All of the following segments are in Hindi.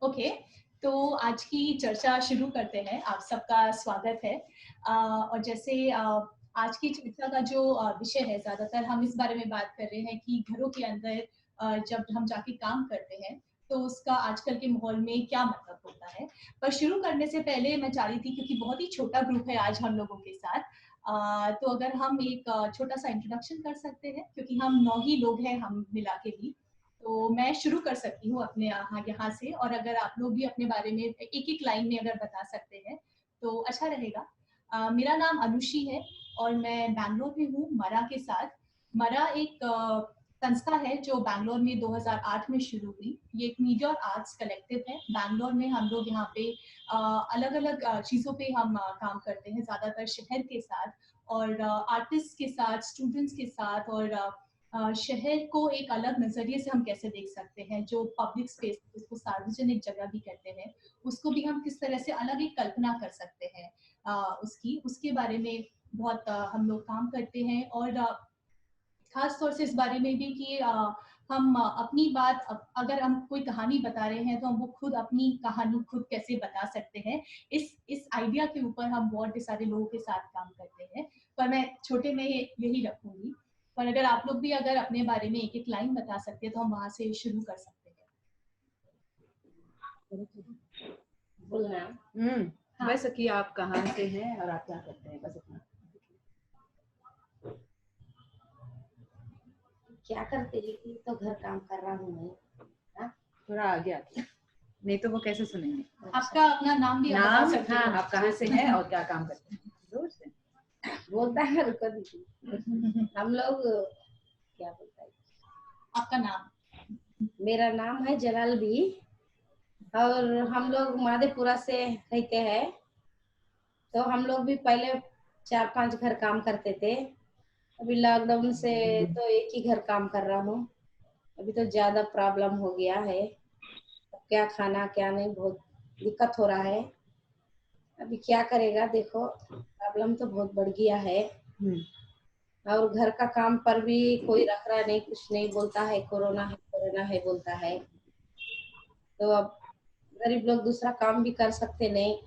ओके, तो आज की चर्चा शुरू करते हैं। आप सबका स्वागत है। और जैसे आज की चर्चा का जो विषय है, ज़्यादातर हम इस बारे में बात कर रहे हैं कि घरों के अंदर जब हम जाके काम करते हैं, तो उसका आजकल के माहौल में क्या मतलब होता है। पर शुरू करने से पहले मैं चाह रही थी, क्योंकि बहुत ही छोटा ग्रुप है आज हम लोगों के साथ, तो अगर हम एक छोटा-सा इंट्रोडक्शन कर सकते हैं, क्योंकि हम 9 ही लोग हैं हम मिला के भी। तो मैं शुरू कर सकती हूँ अपने यहाँ से, और अगर आप लोग भी अपने बारे में एक-एक लाइन में अगर बता सकते हैं, तो अच्छा रहेगा। मेरा नाम अनुषी है और मैं बैंगलोर में हूँ मरा के साथ। मरा एक संस्था है जो बैंगलोर में 2008 में शुरू हुई। ये एक मीडिया और आर्ट्स कलेक्टिव है। बैंगलोर में हम लोग यहाँ पे अलग-अलग चीज़ों पे हम काम करते हैं, ज़्यादातर शहर के साथ और आर्टिस्ट के साथ, स्टूडेंट्स के साथ, और शहर को एक अलग नज़रिए से हम कैसे देख सकते हैं, जो पब्लिक स्पेस जिसको सार्वजनिक जगह भी कहते हैं, उसको भी हम किस तरह से अलग एक कल्पना कर सकते हैं उसके बारे में बहुत हम लोग काम करते हैं। और खास तौर से इस बारे में भी कि हम अपनी बात अगर हम कोई कहानी बता रहे हैं, तो हम वो खुद अपनी कहानी खुद कैसे बता सकते हैं। इस आइडिया के ऊपर हम बहुत सारे लोगों के साथ काम करते हैं, पर मैं छोटे में यही रखूंगी। पर अगर आप लोग भी अगर अपने बारे में एक-एक लाइन बता सकते हैं, तो हम वहाँ से शुरू कर सकते हैं। बोलना हाँ। बस कि आप कहाँ से हैं और आप क्या करते हैं, बस इतना। क्या करते हैं कि तो घर काम कर रहा हूँ मैं। थोड़ा आगे आते, नहीं तो वो कैसे सुनेंगे। आपका अपना नाम भी आप बता नाम, सकते हाँ, हो। आप कहाँ से हैं और क्या काम करते हैं, जोर से बोलता है, रुको दीदी। हम लोग क्या बोलता है, आपका नाम? मेरा नाम है जलाल बी और हम लोग माधेपुरा से रहते हैं। तो हम लोग भी पहले 4-5 घर काम करते थे। अभी लॉकडाउन से तो एक ही घर काम कर रहा हूँ। अभी तो ज्यादा प्रॉब्लम हो गया है, क्या खाना क्या नहीं, बहुत दिक्कत हो रहा है। अभी क्या करेगा, देखो प्रॉब्लम तो बहुत बढ़ गया है। और घर का काम पर भी कोई रख रहा नहीं, कुछ नहीं, बोलता है कोरोना है बोलता है। तो अब गरीब लोग दूसरा काम भी कर सकते नहीं,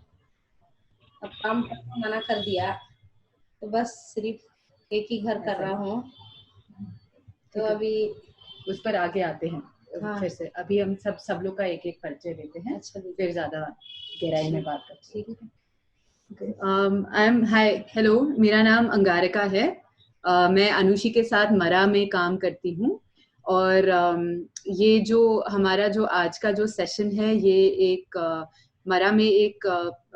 अब काम पर तो मना कर दिया, तो बस सिर्फ एक ही घर कर रहा हूँ। तो अभी उस पर आगे आते हैं। हाँ। फिर से अभी हम सब लोग का एक एक परिचय देते हैं। अच्छा, फिर ज्यादा गहराई में बात करते हैं। ठीक है। हाय, हेलो, मेरा नाम अंगारिका है। मैं अनुषी के साथ मरा में काम करती हूँ। और ये जो हमारा जो आज का जो सेशन है, ये एक मरा में एक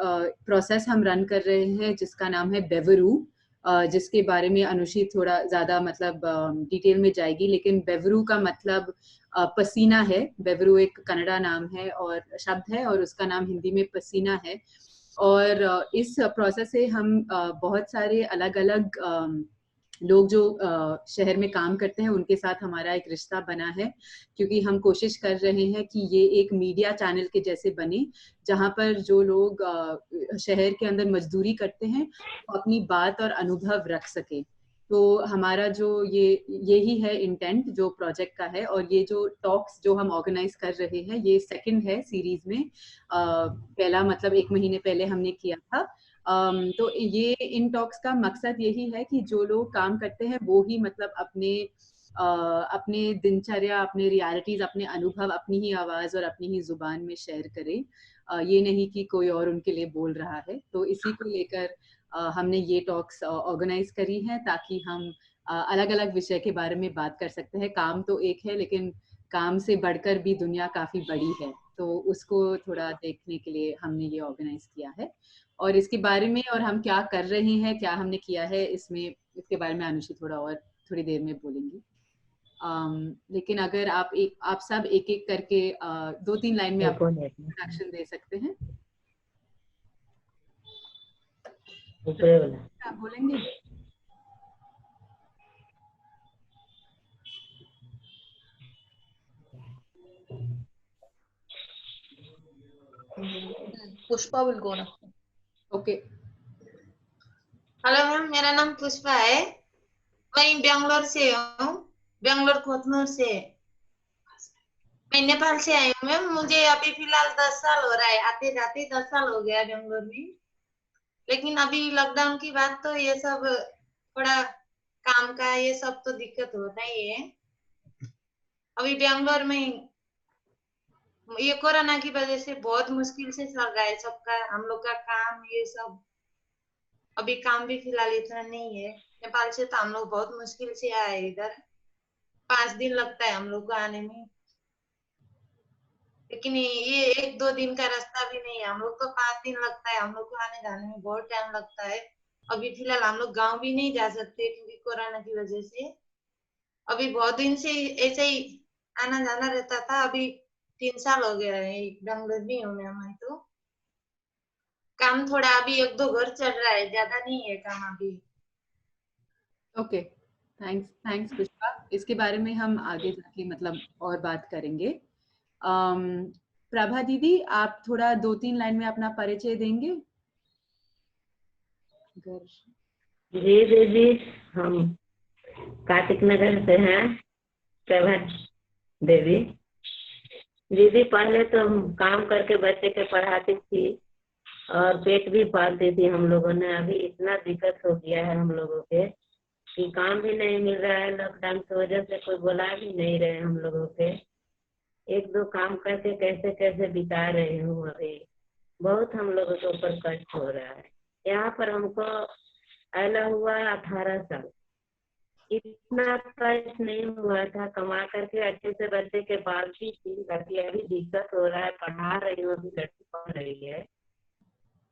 प्रोसेस हम रन कर रहे हैं जिसका नाम है बेवरू, जिसके बारे में अनुषी थोड़ा ज्यादा मतलब डिटेल में जाएगी। लेकिन बेवरू का मतलब पसीना है। बेवरू एक कन्नड़ा नाम है और शब्द है, और उसका नाम हिंदी में पसीना है। और इस प्रोसेस से हम बहुत सारे अलग अलग लोग जो शहर में काम करते हैं उनके साथ हमारा एक रिश्ता बना है, क्योंकि हम कोशिश कर रहे हैं कि ये एक मीडिया चैनल के जैसे बने, जहाँ पर जो लोग शहर के अंदर मजदूरी करते हैं वो अपनी बात और अनुभव रख सके। तो हमारा जो यही है इंटेंट जो प्रोजेक्ट का है। और ये जो टॉक्स जो हम ऑर्गेनाइज कर रहे हैं, ये सेकंड है सीरीज में। पहला मतलब 1 महीने पहले हमने किया था। तो ये इन टॉक्स का मकसद यही है कि जो लोग काम करते हैं वो ही मतलब अपने दिनचर्या, अपने रियलिटीज, अपने अनुभव अपनी ही आवाज और अपनी ही जुबान में शेयर करें। ये नहीं कि कोई और उनके लिए बोल रहा है। तो इसी को लेकर हमने ये टॉक्स ऑर्गेनाइज करी हैं, ताकि हम अलग अलग विषय के बारे में बात कर सकते हैं। काम तो एक है, लेकिन काम से बढ़कर भी दुनिया काफी बड़ी है, तो उसको थोड़ा देखने के लिए हमने ये ऑर्गेनाइज किया है। और इसके बारे में और हम क्या कर रहे हैं, क्या हमने किया है, इसके बारे में अनुषी थोड़ी देर में बोलेंगी। लेकिन अगर आप सब एक एक करके 2-3 लाइन में आप इंट्रोडक्शन दे सकते हैं। आप बोलेंगे? पुष्पा विल गो ना। ओके। हेलो मैम, मेरा नाम पुष्पा है। मैं बेंगलोर से हूँ, बेंगलोर खोतनूर से। मैं नेपाल से आई हूँ मैम। मुझे अभी फिलहाल 10 साल हो रहा है, आते जाते 10 साल हो गया बेंगलोर में। लेकिन अभी लॉकडाउन की बात तो ये सब थोड़ा काम का ये सब तो दिक्कत होता ही है। अभी बेंगलोर में ये कोरोना की वजह से बहुत मुश्किल से चल रहा है सबका, हम लोग का काम ये सब। अभी काम भी फिलहाल इतना नहीं है। नेपाल से तो हम लोग बहुत मुश्किल से आए इधर, 5 दिन लगता है हम लोग को आने में। लेकिन ये 1-2 दिन का रास्ता भी नहीं है, हम लोग को 5 दिन लगता है, हम लोग को आने जाने में बहुत टाइम लगता है। अभी फिलहाल हम लोग गांव भी नहीं जा सकते क्योंकि कोरोना की वजह से। अभी बहुत दिन से ऐसे ही आना जाना रहता था। अभी 3 साल हो गया है बेंगलोर में हूँ मैं तो। काम थोड़ा अभी 1-2 घर चल रहा है, ज्यादा नहीं है काम अभी। Okay, thanks thanks Pushpa. इसके बारे में हम आगे जाके मतलब और बात करेंगे। प्रभा दीदी, आप थोड़ा 2-3 लाइन में अपना परिचय देंगे? जी दीदी, हम कार्तिक नगर से हैं, प्रभा देवी। दीदी पहले तो हम काम करके बच्चे के पढ़ाती थी और पेट भी पालती थी हम लोगों ने। अभी इतना दिक्कत हो गया है हम लोगों के कि काम भी नहीं मिल रहा है। लॉकडाउन की वजह से कोई बुला भी नहीं रहे हम लोगों के। 1-2 काम करके कैसे कैसे बिता रही हूँ। अभी बहुत हम लोगों के ऊपर कष्ट हो रहा है। यहाँ पर हमको आना हुआ 18 साल, इतना कष्ट नहीं हुआ था। कमा करके अच्छे से बच्चे के पालती थी, बाकी अभी दिक्कत हो रहा है। पढ़ा रही हूँ, अभी लड़की पढ़ रही है,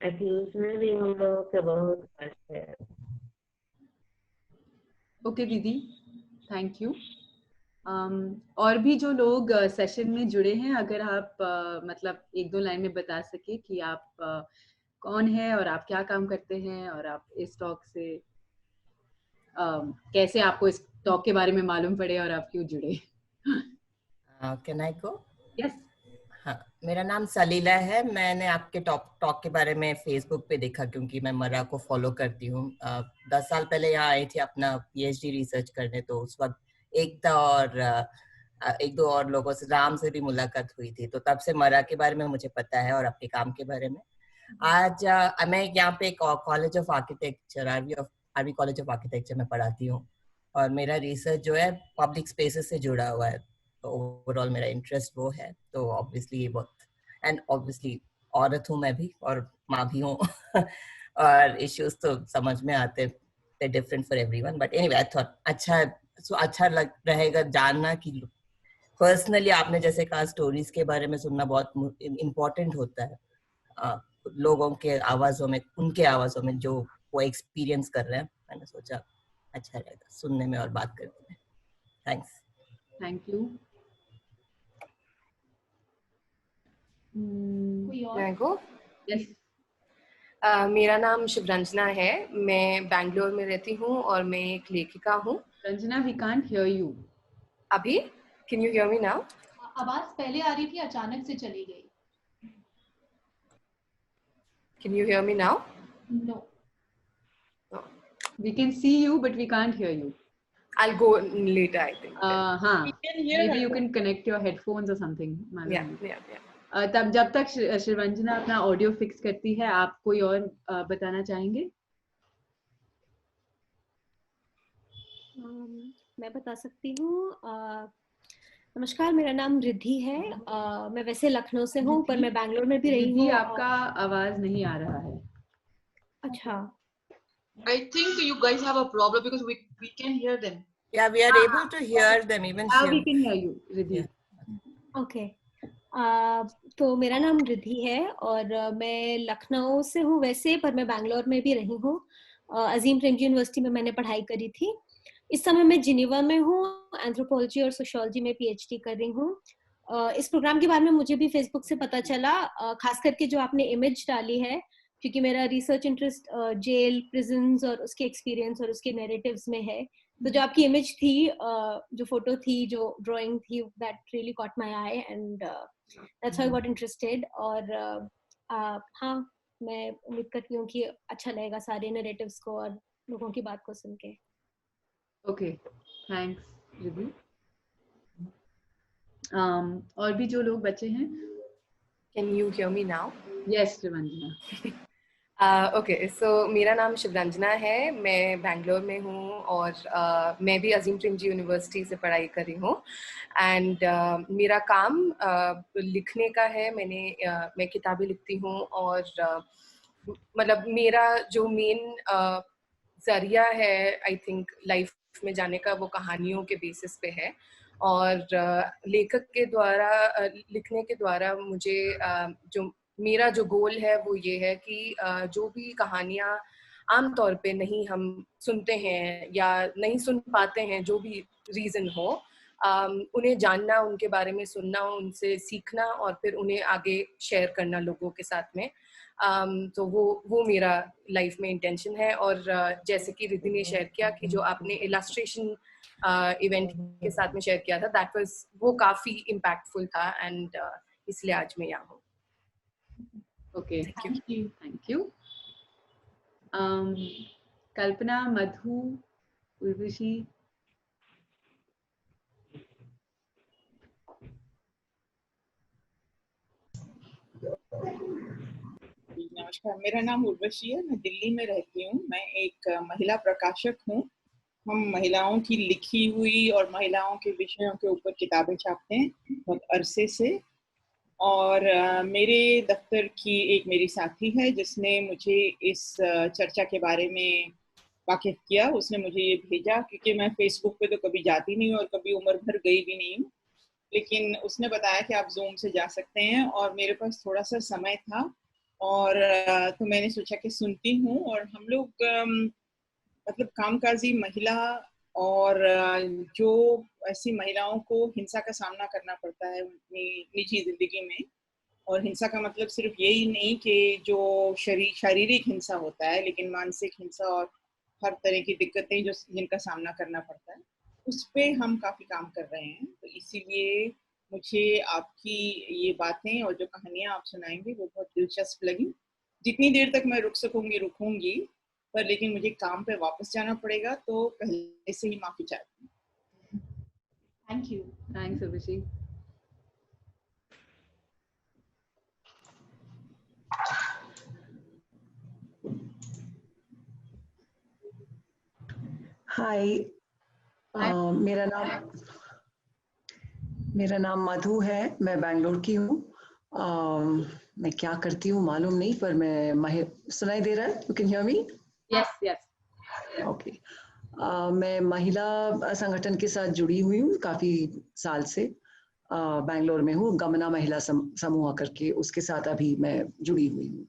बाकी उसमें भी हम लोगों के बहुत कष्ट है। ओके दीदी, थैंक यू। और भी जो लोग सेशन में जुड़े हैं, अगर आप मतलब 1-2 लाइन में बता सके कि आप कौन है और आप क्या काम करते हैं और आप इस टॉक से कैसे आपको इस टॉक के बारे में मालूम पड़े और आप क्यों जुड़े? Can I go? यस। हाँ, मेरा नाम सलीला है। मैंने आपके टॉक के बारे में फेसबुक पे देखा क्योंकि मैं मरा को फॉलो करती हूँ। 10 साल पहले यहाँ आई थी अपना पीएचडी रिसर्च करने, तो उस वक्त एक दो और लोगों से, राम से भी मुलाकात हुई थी, तो तब से मरा के बारे में मुझे पता है और आपके काम के बारे में। आज मैं यहाँ पे college of architecture, RV college of architecture में पढ़ाती हूँ और मेरा रिसर्च जो है पब्लिक स्पेसेस से जुड़ा हुआ है। तो ओवरऑल मेरा इंटरेस्ट वो है। तो ऑब्वियसली ये बहुत, एंड ऑब्वियसली औरत हूँ मैं भी और माँ भी हूँ और इश्यूज तो समझ में आते हैं, different for everyone, but anyway I thought अच्छा लग रहेगा जानना कि पर्सनली आपने जैसे कहा स्टोरीज के बारे में सुनना बहुत इम्पोर्टेंट होता है। लोगों के आवाजों में, उनके आवाजों में जो वो एक्सपीरियंस कर रहे हैं। मैंने सोचा अच्छा रहेगा सुनने में और बात करने में। थैंक्स। Thank you. Yes. मेरा नाम शिवरंजना है। मैं बैंगलोर में रहती हूँ और मैं एक लेखिका हूँ। Ranjana, we can't hear you. अभी can you hear me now? आवाज पहले आ रही थी, अचानक से चली गई। Can you hear me now? No. We can see you but we can't hear you. I'll go later, I think. हाँ, maybe you can connect your headphones or something. Yeah. तब जब तक शिवरंजना अपना ऑडियो फिक्स करती है, आप कोई और बताना चाहेंगे? मैं बता सकती हूँ। नमस्कार, मेरा नाम रिद्धि है। मैं वैसे लखनऊ से हूँ पर मैं बैंगलोर में भी रही हूँ। आपका आवाज नहीं आ रहा है। अच्छा। I think you guys have a problem because we can hear them. Yeah, we are able to hear them even. We can hear you, Riddhi. Okay. तो मेरा नाम रिद्धि है और मैं लखनऊ से हूँ वैसे, पर मैं बैंगलोर में भी रही हूँ। अजीम प्रेमजी यूनिवर्सिटी में मैंने पढ़ाई करी थी। इस समय मैं जिनेवा में हूँ, एंथ्रोपोलॉजी और सोशियोलॉजी में पीएचडी कर रही हूँ। इस प्रोग्राम के बारे में मुझे भी फेसबुक से पता चला, खास करके जो आपने इमेज डाली है, क्योंकि मेरा रिसर्च इंटरेस्ट जेल, प्रिजन्स और उसके एक्सपीरियंस और उसके नैरेटिव्स में है। तो जो आपकी इमेज थी, जो फोटो थी, जो ड्राइंग थी, that really cot my I and that's how I got interested. और हाँ, मैं उम्मीद करती हूँ कि अच्छा लगेगा सारे नैरेटिव्स को और लोगों की बात को सुन के। Okay, thanks Riddhi. और भी जो लोग बचे हैं. Can you hear me now? Yes, Shivanjana. Okay, so मेरा नाम शिवरंजना है, मैं बैंगलोर में हूँ और मैं भी अजीम प्रेमजी यूनिवर्सिटी से पढ़ाई कर रही हूँ. एंड मेरा काम लिखने का है. मैं किताबें लिखती हूँ और मतलब मेरा जो मेन जरिया है आई थिंक लाइफ में जाने का, वो कहानियों के बेसिस पे है. और लेखक के द्वारा लिखने के द्वारा मुझे जो मेरा जो गोल है वो ये है कि जो भी कहानियाँ आमतौर पे नहीं हम सुनते हैं या नहीं सुन पाते हैं, जो भी रीज़न हो, उन्हें जानना, उनके बारे में सुनना, उनसे सीखना और फिर उन्हें आगे शेयर करना लोगों के साथ में. तो वो मेरा लाइफ में इंटेंशन है. और जैसे कि रिद्धि ने शेयर किया कि जो आपने इलस्ट्रेशन इवेंट के साथ में शेयर किया था, वो काफ़ी इम्पैक्टफुल था. एंड इसलिए आज मैं यहाँ हूँ. Okay, Thank you. thank you. Kalpana, Madhu, Urvashi. नमस्कार, मेरा नाम उर्वशी है, मैं दिल्ली में रहती हूँ. मैं एक महिला प्रकाशक हूँ. हम महिलाओं की लिखी हुई और महिलाओं के विषयों के ऊपर किताबें छापते हैं बहुत अरसे से. और मेरे दफ्तर की एक मेरी साथी है जिसने मुझे इस चर्चा के बारे में वाकिफ किया. उसने मुझे ये भेजा क्योंकि मैं फेसबुक पे तो कभी जाती नहीं हूँ और कभी उम्र भर गई भी नहीं हूँ, लेकिन उसने बताया कि आप जूम से जा सकते हैं और मेरे पास थोड़ा सा समय था और तो मैंने सोचा कि सुनती हूँ. और हम लोग मतलब कामकाजी महिला और जो ऐसी महिलाओं को हिंसा का सामना करना पड़ता है अपनी निजी जिंदगी में, और हिंसा का मतलब सिर्फ यही नहीं कि जो शारीरिक हिंसा होता है, लेकिन मानसिक हिंसा और हर तरह की दिक्कतें जो जिनका सामना करना पड़ता है, उस पे हम काफ़ी काम कर रहे हैं. तो इसीलिए मुझे आपकी ये बातें और जो कहानियाँ आप सुनाएंगे वो बहुत दिलचस्प लगी. जितनी देर तक मैं रुक सकूंगी रुकूंगी, पर लेकिन मुझे काम पे वापस जाना पड़ेगा, तो पहले से ही माफ़ी चाहती हूँ. Thank you. Thanks, Urvashi. हाय, मेरा नाम मधु है, मैं बैंगलोर की हूँ. मैं क्या करती हूँ मालूम नहीं, पर मैं सुनाई दे रहा है? You can hear me? Yes, yes. Okay. मैं महिला संगठन के साथ जुड़ी हुई हूँ काफ़ी साल से. बैंगलोर में हूँ, गमना महिला समूह करके, उसके साथ अभी मैं जुड़ी हुई हूँ.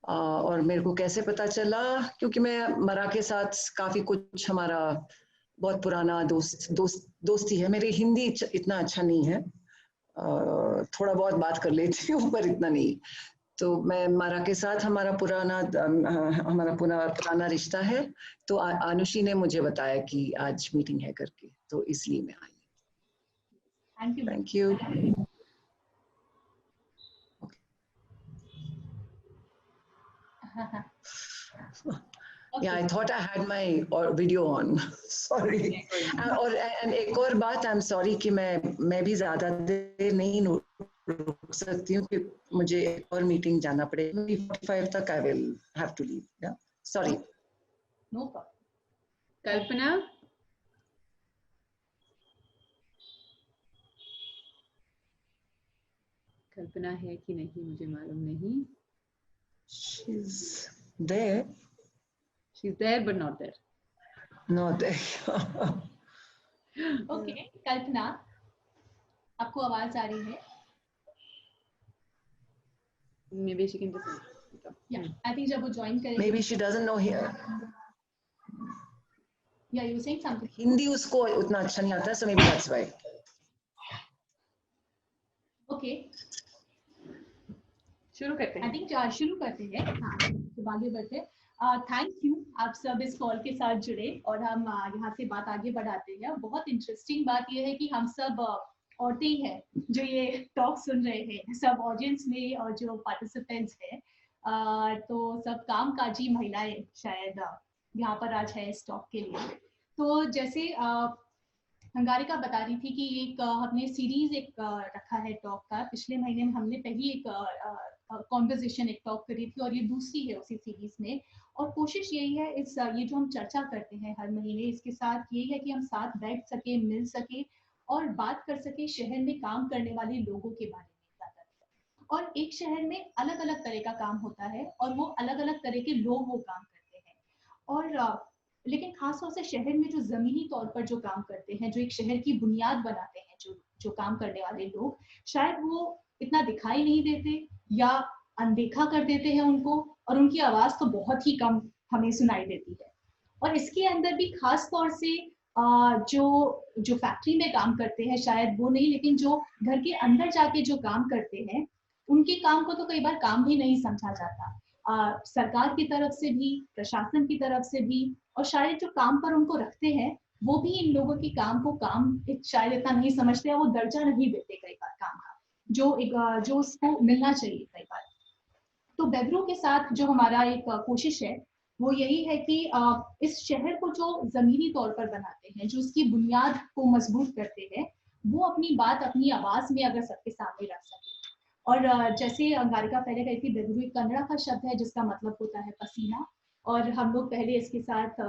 और मेरे को कैसे पता चला, क्योंकि मैं मरा के साथ काफ़ी कुछ, हमारा बहुत पुराना दोस्ती है. मेरी हिंदी इतना अच्छा नहीं है, थोड़ा बहुत बात कर लेती हूँ पर इतना नहीं. तो मैं मरा के साथ हमारा पुराना रिश्ता है. तो अनुषी ने मुझे बताया कि आज मीटिंग है करके, तो इसलिए मैं आई. Thank you. Thank you. Yeah, I thought I had my video on. Sorry. और एक और बात, I'm sorry कि मैं भी ज़्यादा देर नहीं रुक सकती हूँ कि मुझे एक और मीटिंग जाना पड़ेगा. 45 तक I will have to leave. Yeah. Sorry. No problem. Kalpana? कल्पना है कि नहीं मुझे मालूम नहीं. She's there. She's there but not there. Not there. Okay, कल्पना, आपको आवाज आ रही है? Maybe she can just. Yeah, I think जब वो join करेगी. Maybe she doesn't know here. Yeah, you were saying something. Hindi उसको उतना अच्छा नहीं आता, so maybe that's why. Okay. शुरू करते हैं. I think शुरू करते हैं. हाँ, तो आगे बढ़ते. थैंक यू, आप सब इस कॉल के साथ जुड़े और हम यहाँ से बात आगे बढ़ाते हैं. बहुत इंटरेस्टिंग बात यह है कि हम सब औरतें ही हैं जो ये टॉक सुन रहे हैं, सब ऑडियंस में और जो पार्टिसिपेंट्स हैं, तो सब कामकाजी महिलाएं शायद यहाँ पर आज है इस टॉक के लिए. तो जैसे अंगारिका बता रही थी कि एक हमने सीरीज एक रखा है टॉक का। पिछले महीने में हमने पहली एक कॉन्वर्सेशन एक टॉक करी थी और ये दूसरी है उसी सीरीज में। और कोशिश यही है इस ये जो हम चर्चा करते हैं हर महीने, इसके साथ यही है कि हम साथ बैठ सके, मिल सके और बात कर सके शहर में काम करने वाले लोगों के बारे में ज्यादातर। और एक शहर में अलग अलग तरह का काम होता है और वो अलग अलग तरह के लोग वो काम करते हैं। और लेकिन खासतौर से शहर में जो जमीनी तौर पर जो काम करते हैं, जो एक शहर की बुनियाद बनाते हैं, जो जो काम करने वाले लोग, शायद वो इतना दिखाई नहीं देते या अनदेखा कर देते हैं उनको, और उनकी आवाज तो बहुत ही कम हमें सुनाई देती है। और इसके अंदर भी खास तौर से जो जो फैक्ट्री में काम करते हैं शायद वो नहीं, लेकिन जो घर के अंदर जाके जो काम करते हैं उनके काम को तो कई बार काम भी नहीं समझा जाता। सरकार की तरफ से भी, प्रशासन की तरफ से भी, और शायद जो काम पर उनको रखते हैं वो भी इन लोगों के काम को काम शायद इतना नहीं समझते, वो दर्जा नहीं देते कई बार काम का जो उसको मिलना चाहिए कई बार। तो बेब्रू के साथ जो हमारा एक कोशिश है वो यही है कि इस शहर को जो जमीनी तौर पर बनाते हैं, जो उसकी बुनियाद को मजबूत करते हैं, वो अपनी बात अपनी आवाज में अगर सबके सामने रख सके। और जैसे अंगारिका पहले कही थी, बेब्रू एक कन्नड़ा का शब्द है जिसका मतलब होता है पसीना। और हम लोग पहले इसके साथ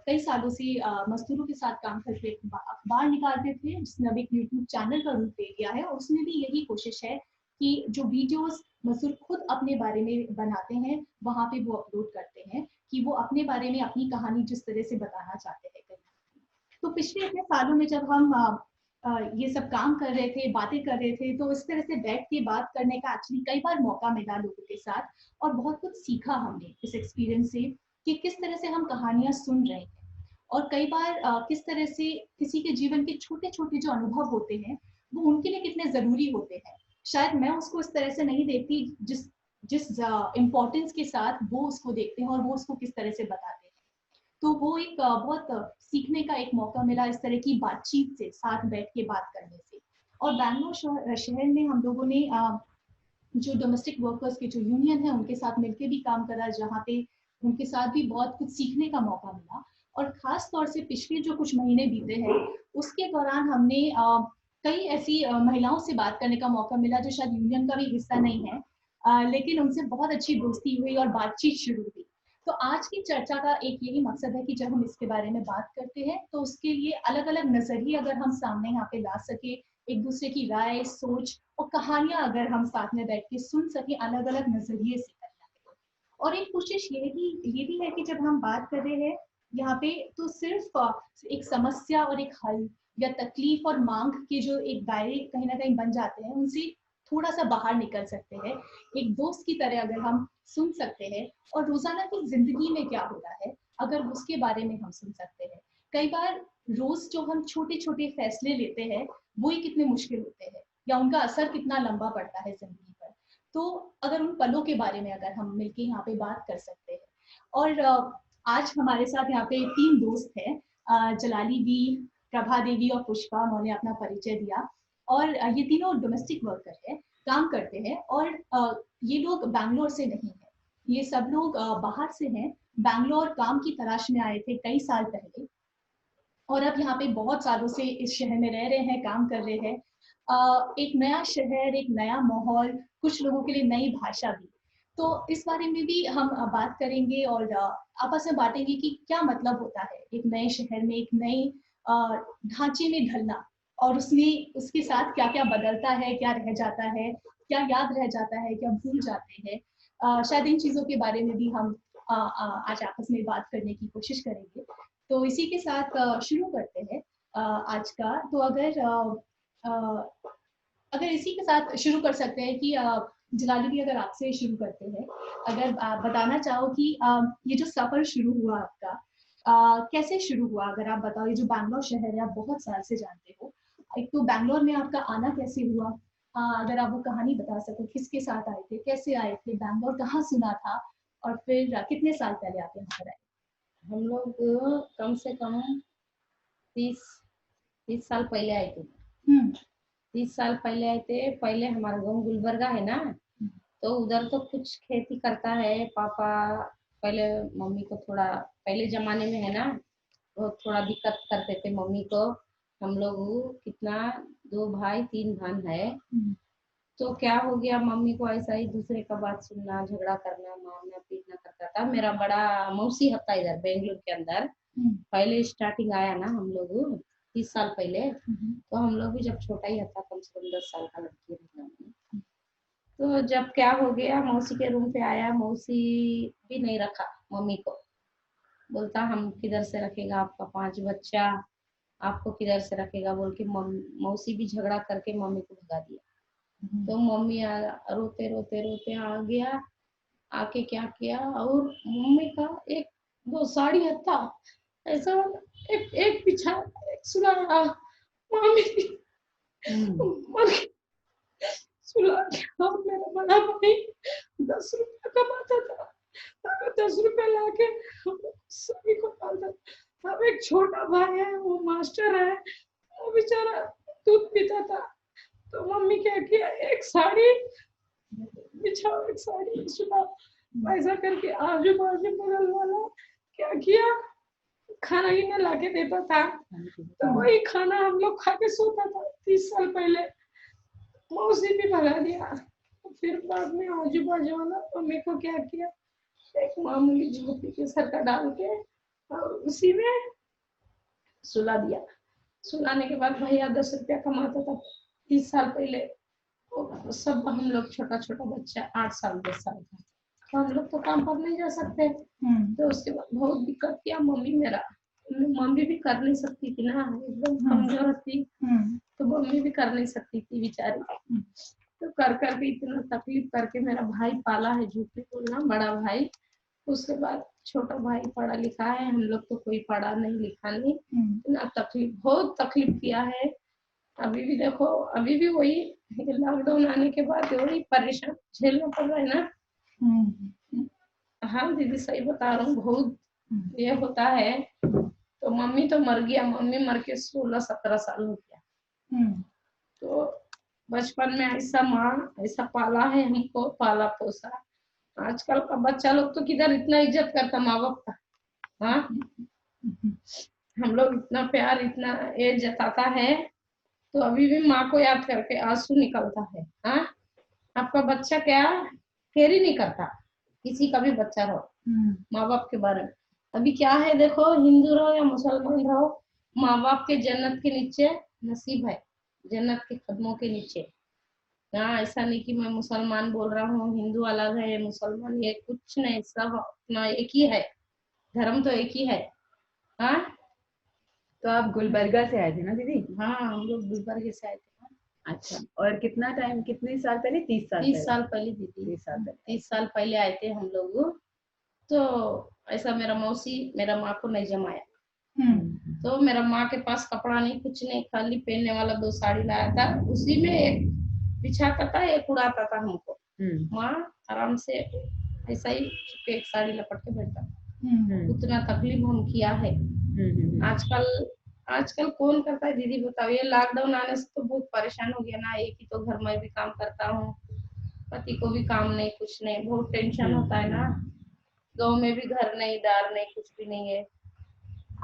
कई सालों से मजदूरों के साथ काम करके अखबार निकालते थे, जिसने अभी एक यूट्यूब चैनल का रूप ले लिया है। और उसमें भी यही कोशिश है कि जो वीडियोस मजदूर खुद अपने बारे में बनाते हैं वहां पे वो अपलोड करते हैं, कि वो अपने बारे में अपनी कहानी जिस तरह से बताना चाहते हैं कहीं। तो पिछले इतने सालों में जब हम ये सब काम कर रहे थे, बातें कर रहे थे, तो इस तरह से बैठ के बात करने का एक्चुअली कई बार मौका मिला लोगों के साथ, और बहुत कुछ सीखा हमने इस एक्सपीरियंस से कि किस तरह से हम कहानियां सुन रहे हैं, और कई बार किस तरह से किसी के जीवन के छोटे छोटे जो अनुभव होते हैं वो उनके लिए कितने जरूरी होते हैं। शायद मैं उसको इस तरह से नहीं देखती जिस जिस इम्पोर्टेंस के साथ वो उसको देखते हैं और वो उसको किस तरह से बताते हैं। तो वो एक बहुत सीखने का एक मौका मिला इस तरह की बातचीत से, साथ बैठ के बात करने से। और बैंगलोर शहर में हम लोगों ने जो डोमेस्टिक वर्कर्स के जो यूनियन है उनके साथ मिलकर भी काम करा, जहाँ पे उनके साथ भी बहुत कुछ सीखने का मौका मिला। और खास तौर से पिछले जो कुछ महीने बीते हैं उसके दौरान हमने कई ऐसी महिलाओं से बात करने का मौका मिला जो शायद यूनियन का भी हिस्सा नहीं है, लेकिन उनसे बहुत अच्छी दोस्ती हुई और बातचीत शुरू हुई। तो आज की चर्चा का एक यही मकसद है कि जब हम इसके बारे में बात करते हैं तो उसके लिए अलग अलग नजरिए अगर हम सामने यहाँ पे ला सके, एक दूसरे की राय, सोच और कहानियां अगर हम साथ में बैठ के सुन सके अलग अलग नजरिए से करना है। और एक कोशिश ये भी है कि जब हम बात कर रहे हैं यहाँ पे, तो सिर्फ एक समस्या और एक हल या तकलीफ और मांग के जो एक दायरे कहीं ना कहीं बन जाते हैं, उनसे थोड़ा सा बाहर निकल सकते हैं। एक दोस्त की तरह अगर हम सुन सकते हैं और रोजाना की जिंदगी में क्या हो रहा है अगर उसके बारे में हम सुन सकते हैं। कई बार रोज जो हम छोटे छोटे फैसले लेते हैं वो ही कितने मुश्किल होते हैं, या उनका असर कितना लंबा पड़ता है जिंदगी पर। तो अगर उन पलों के बारे में अगर हम मिलके यहाँ पे बात कर सकते हैं। और आज हमारे साथ यहाँ पे 3 दोस्त हैं, जलाली दी, प्रभा देवी और पुष्पा। उन्होंने अपना परिचय दिया। और ये तीनों डोमेस्टिक वर्कर है, काम करते हैं। और ये लोग बैंगलोर से नहीं है, ये सब लोग बाहर से हैं। बैंगलोर काम की तलाश में आए थे कई साल पहले, और अब यहाँ पे बहुत सालों से इस शहर में रह रहे हैं, काम कर रहे हैं। एक नया शहर, एक नया माहौल, कुछ लोगों के लिए नई भाषा भी। तो इस बारे में भी हम बात करेंगे और आपस में बांटेंगे कि क्या मतलब होता है एक नए शहर में, एक नए ढांचे में ढलना, और उसमें उसके साथ क्या क्या बदलता है, क्या रह जाता है, क्या याद रह जाता है, क्या भूल जाते हैं। शायद इन चीजों के बारे में भी हम आज आपस में बात करने की कोशिश करेंगे। तो इसी के साथ शुरू करते हैं आज का। तो अगर इसी के साथ शुरू कर सकते हैं कि जलाली भी अगर आपसे शुरू करते हैं, अगर आप बताना चाहो कि ये जो सफर शुरू हुआ आपका, कैसे शुरू हुआ, अगर आप बताओ। ये जो बैंगलोर शहर है आप बहुत साल से जानते हो, एक तो बैंगलोर में आपका आना कैसे हुआ, अगर आप वो कहानी बता सको, किसके साथ आए थे, कैसे आए थे, बैंगलोर कहाँ सुना था, और फिर कितने साल पहले आप यहाँ पर आए। हम लोग कम से कम 30 साल पहले आए थे। 30 साल पहले आए थे। पहले हमारा गाँव गुलबर्गा है ना, तो उधर तो कुछ खेती करता है पापा। पहले मम्मी को थोड़ा, पहले जमाने में है ना, वो थोड़ा दिक्कत करते थे मम्मी को, हम लोग कितना 2 भाई 3 बहन है। तो क्या हो गया, मम्मी को ऐसा ही दूसरे का बात सुनना, झगड़ा करना, मारना पीटना करता था। मेरा बड़ा मौसी था इधर बेंगलुरु के अंदर, पहले स्टार्टिंग आया ना हम लोग 30 साल पहले, तो हम लोग भी जब छोटा ही था, कम से कम 10 साल का लड़की रही। तो जब क्या हो गया, मौसी के रूम पे आया, मौसी भी नहीं रखा मम्मी को, बोलता हम किधर से रखेगा, आपका 5 बच्चा, आपको किधर से रखेगा बोल के मौसी भी झगड़ा करके मम्मी को भगा दिया। तो मम्मी रोते रोते रोते आ गया, आके क्या किया, और मम्मी का 1-2 साड़ी था ऐसा, एक पीछा एक सुला, मम्मी मम्मी सुला के, और मेरा बड़ा भाई 10 रुपया कमाता था, 10 रुपया लाके सभी को डालता। अब एक छोटा भाई है, वो मास्टर है, वो बेचारा दूध पीता था। तो मम्मी क्या किया, एक साड़ी बिछाओ, एक साड़ी सुना, ऐसा करके आजू बाजू बगल वाला क्या किया, खाना ही ना लाके देता था। तो वही खाना हम लोग खा के सोता था 30 साल पहले। मौसी भी भगा दिया। फिर बाद में आजू बाजू वाला मम्मी को क्या किया, एक मामूली झोपड़ी के सर का डाल के और उसी में सुला दिया। सुलाने के बाद भैया 10 रुपया कमाता था 30 साल पहले। तो सब हम लोग छोटा छोटा बच्चा 8 साल 10 साल का, तो हम लोग तो काम पर नहीं जा सकते। तो उसके बाद बहुत दिक्कत किया मम्मी मेरा, मम्मी भी कर नहीं सकती थी ना, एकदम कमजोर थी, तो मम्मी भी कर नहीं सकती थी बेचारी। तो कर करके इतना तकलीफ करके मेरा भाई पाला है, झूठी बोलना, बड़ा भाई। उसके बाद छोटा भाई पढ़ा लिखा है, हम लोग तो कोई पढ़ा नहीं लिखा नहीं। इतना तकलीफ, बहुत तकलीफ किया है। अभी भी देखो, अभी भी वही लॉकडाउन आने के बाद वही परेशान झेलना पड़ रहा है ना। हाँ दीदी सही बता रहा हूँ, बहुत ये होता है। तो मम्मी तो मर गया, मम्मी मर के 16-17 साल हो गया। तो बचपन में ऐसा माँ ऐसा पाला है हमको, पाला पोसा। आजकल का बच्चा लोग तो किधर इतना इज्जत करता माँ बाप का। हाँ हम लोग इतना प्यार इतना ये जताता है, तो अभी भी माँ को याद करके आंसू निकलता है। हाँ आपका बच्चा क्या केयर ही नहीं करता, किसी का भी बच्चा रहो माँ बाप के बारे में। अभी क्या है देखो, हिंदू रहो या मुसलमान रहो, माँ बाप के जन्नत के नीचे नसीब है, जन्नत के कदमों के नीचे। हाँ ऐसा नहीं कि मैं मुसलमान बोल रहा हूँ, हिंदू अलग है मुसलमान, ये कुछ नहीं, सब अपना एक ही है, धर्म तो एक ही है। हाँ तो आप गुलबर्गा से आए थे ना दीदी? हाँ हम लोग गुलबर्गा से आए थे। अच्छा, और कितना टाइम, कितने साल पहले? 30 साल 30 साल पहले दीदी, 30 साल पहले आए थे हम लोग। तो ऐसा मेरा मौसी मेरा माँ को नहीं जमाया, तो मेरा माँ के पास कपड़ा नहीं कुछ नहीं, खाली पहनने वाला 2 साड़ी लाया था, उसी में एक बिछाता था एक उड़ाता था हमको। माँ आराम से ऐसा ही एक साड़ी लपट के बैठता था। उतना तकलीफ हम किया है। आजकल कौन करता है दीदी बताओ, ये लॉकडाउन आने से तो बहुत परेशान हो गया ना। एक ही तो घर में भी काम करता हूँ, पति को भी काम नहीं कुछ नहीं, बहुत टेंशन होता है ना। गाँव में भी घर नहीं, दार नहीं, कुछ भी नहीं है।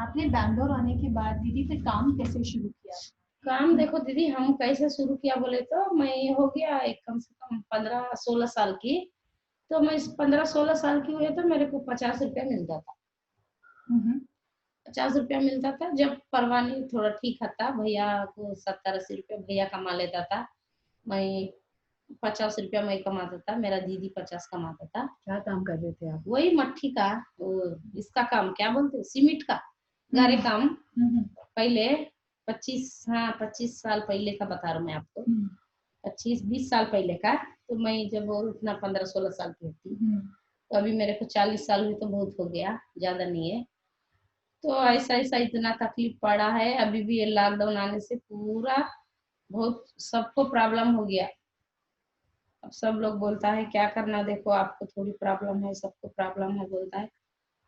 आपने बैंगलोर आने के बाद दीदी फिर काम कैसे शुरू किया? काम देखो दीदी, हम कैसे शुरू किया बोले तो, मैं हो गया एक कम से कम 15-16 साल की। तो मैं 15-16 साल की हुई तो मेरे को 50 रुपया मिलता था। 50 रुपया मिलता था। जब परवानी थोड़ा ठीक था, भैया को 70-80 रुपया भैया कमा लेता था, मैं 50 रुपया मैं कमाता था, मेरा दीदी 50 कमाता था। क्या काम कर रहे थे आप? वही मट्ठी का, वो इसका काम क्या बोलते हैं, सीमेंट का गारे काम। पहले 25 साल पहले का बता रहा हूँ मैं आपको, 25-20 साल पहले का। तो मैं जब उतना 15-16 साल की थी, तो अभी मेरे को 40 साल हुई, तो बहुत हो गया, ज्यादा नहीं है। तो ऐसा इतना तकलीफ पड़ा है। अभी भी ये लॉकडाउन आने से पूरा बहुत सबको प्रॉब्लम हो गया। अब सब लोग बोलता है क्या करना, देखो आपको थोड़ी प्रॉब्लम है, सबको प्रॉब्लम है बोलता है।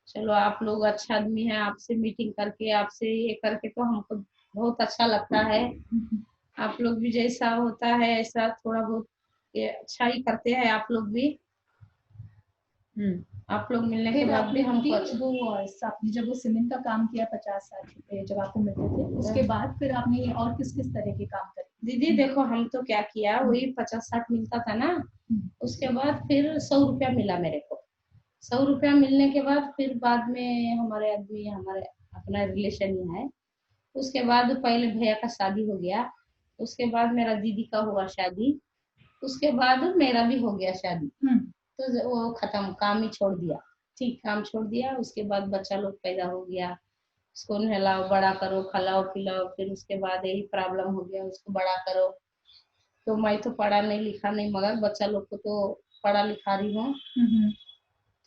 चलो आप लोग अच्छा आदमी है, आपसे मीटिंग करके आपसे ये करके तो हमको बहुत अच्छा लगता है। आप लोग भी जैसा होता है ऐसा थोड़ा बहुत ये अच्छा ही करते हैं आप लोग भी। आप लोग मिलने के फिर बाद भी आपने हमको आपने जब वो सीमेंट का काम किया 50-60 रुपए जब आपको मिलते थे, उसके बाद फिर आपने और किस किस तरह के काम करे? दीदी देखो हम तो क्या किया, वही 50-60 मिलता था ना, उसके बाद फिर 100 रुपया मिला मेरे को। 100 रुपया मिलने के बाद फिर बाद में हमारे आदमी, हमारे अपना रिलेशन ही है, उसके बाद पहले भैया का शादी हो गया, उसके बाद मेरा दीदी का हुआ शादी, उसके बाद मेरा भी हो गया शादी। तो वो खत्म, काम ही छोड़ दिया। ठीक, काम छोड़ दिया। उसके बाद बच्चा लोग पैदा हो गया, उसको नहलाओ, बड़ा करो, खिलाओ पिलाओ, फिर उसके बाद यही प्रॉब्लम हो गया, उसको बड़ा करो। तो मैं तो पढ़ा नहीं लिखा नहीं, मगर बच्चा लोग को तो पढ़ा लिखा रही हूँ।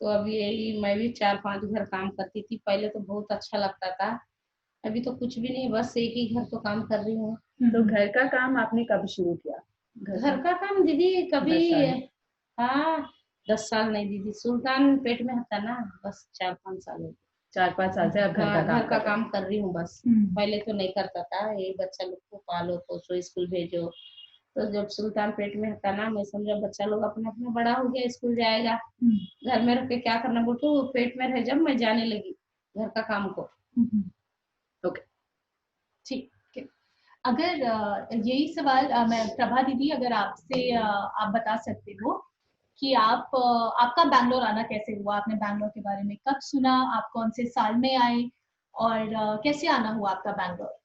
तो अभी यही मैं भी 4-5 घर काम करती थी, पहले तो बहुत अच्छा लगता था, अभी तो कुछ भी नहीं, बस एक ही घर तो काम कर रही हूँ। तो घर का काम आपने कब शुरू किया? घर का काम दीदी कभी, हाँ 10 साल नहीं दीदी, सुल्तान पेट में था ना, बस 4-5 साल हो गए। 4-5 साल से आप घर का काम कर रही हूँ बस। पहले तो नहीं करता था, ये बच्चा लोग को पालो, पोसो, स्कूल भेजो। तो जब सुल्तान पेट में था ना, मैं समझा बच्चा लोग अपना अपना बड़ा हो गया, स्कूल जाएगा, घर में रख के क्या करना, बोलते पेट में रह, जब मैं जाने लगी घर का काम को। ओके, ठीक है। अगर यही सवाल मैं प्रभा दीदी, अगर आपसे आप बता सकते हो कि आप आपका बैंगलोर आना कैसे हुआ? आपने बैंगलोर के बारे में कब सुना? आप कौन से साल में आए और कैसे आना हुआ आपका बैंगलोर?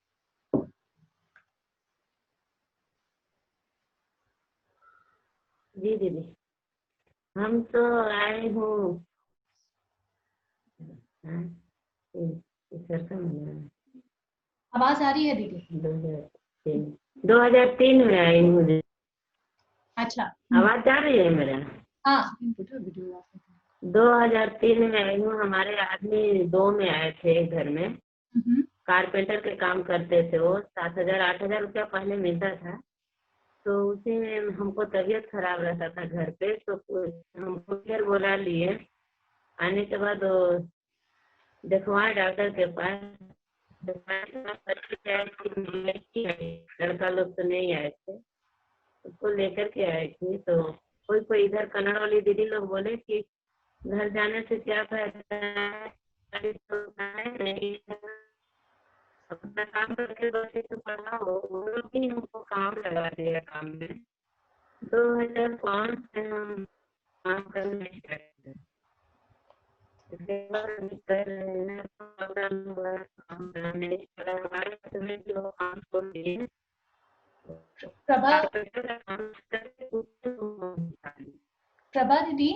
जी दीदी, हम तो आए हूँ आवाज आ रही है दीदी? 2003 में आई हूँ। अच्छा, आवाज जा रही है मेरा? हाँ। 2003 में आई हूँ। हमारे आदमी 2 में आए थे घर में, कारपेंटर के काम करते थे। वो 7,000-8,000 रुपया पहले मिलता था। तो उसी में हमको तबीयत खराब रहता था घर पे, तो हमको फिर बुला लिए। आने के बाद दिखवाए डॉक्टर के पास, लड़का लोग तो नहीं आए थे, उसको लेकर के आई थी। तो कोई इधर कन्नड़ वाली दीदी लोग बोले कि घर जाने से क्या फायदा है, अपना काम करके बच्चे को पढ़ाओ। वो लोग भी हमको काम लगा दिया काम में। 2005 से हम काम करने लगे। इसके बाद कर रहे हैं, काम करने हमारे हस्बैंड जो काम छोड़ दिए। प्रभा दीदी,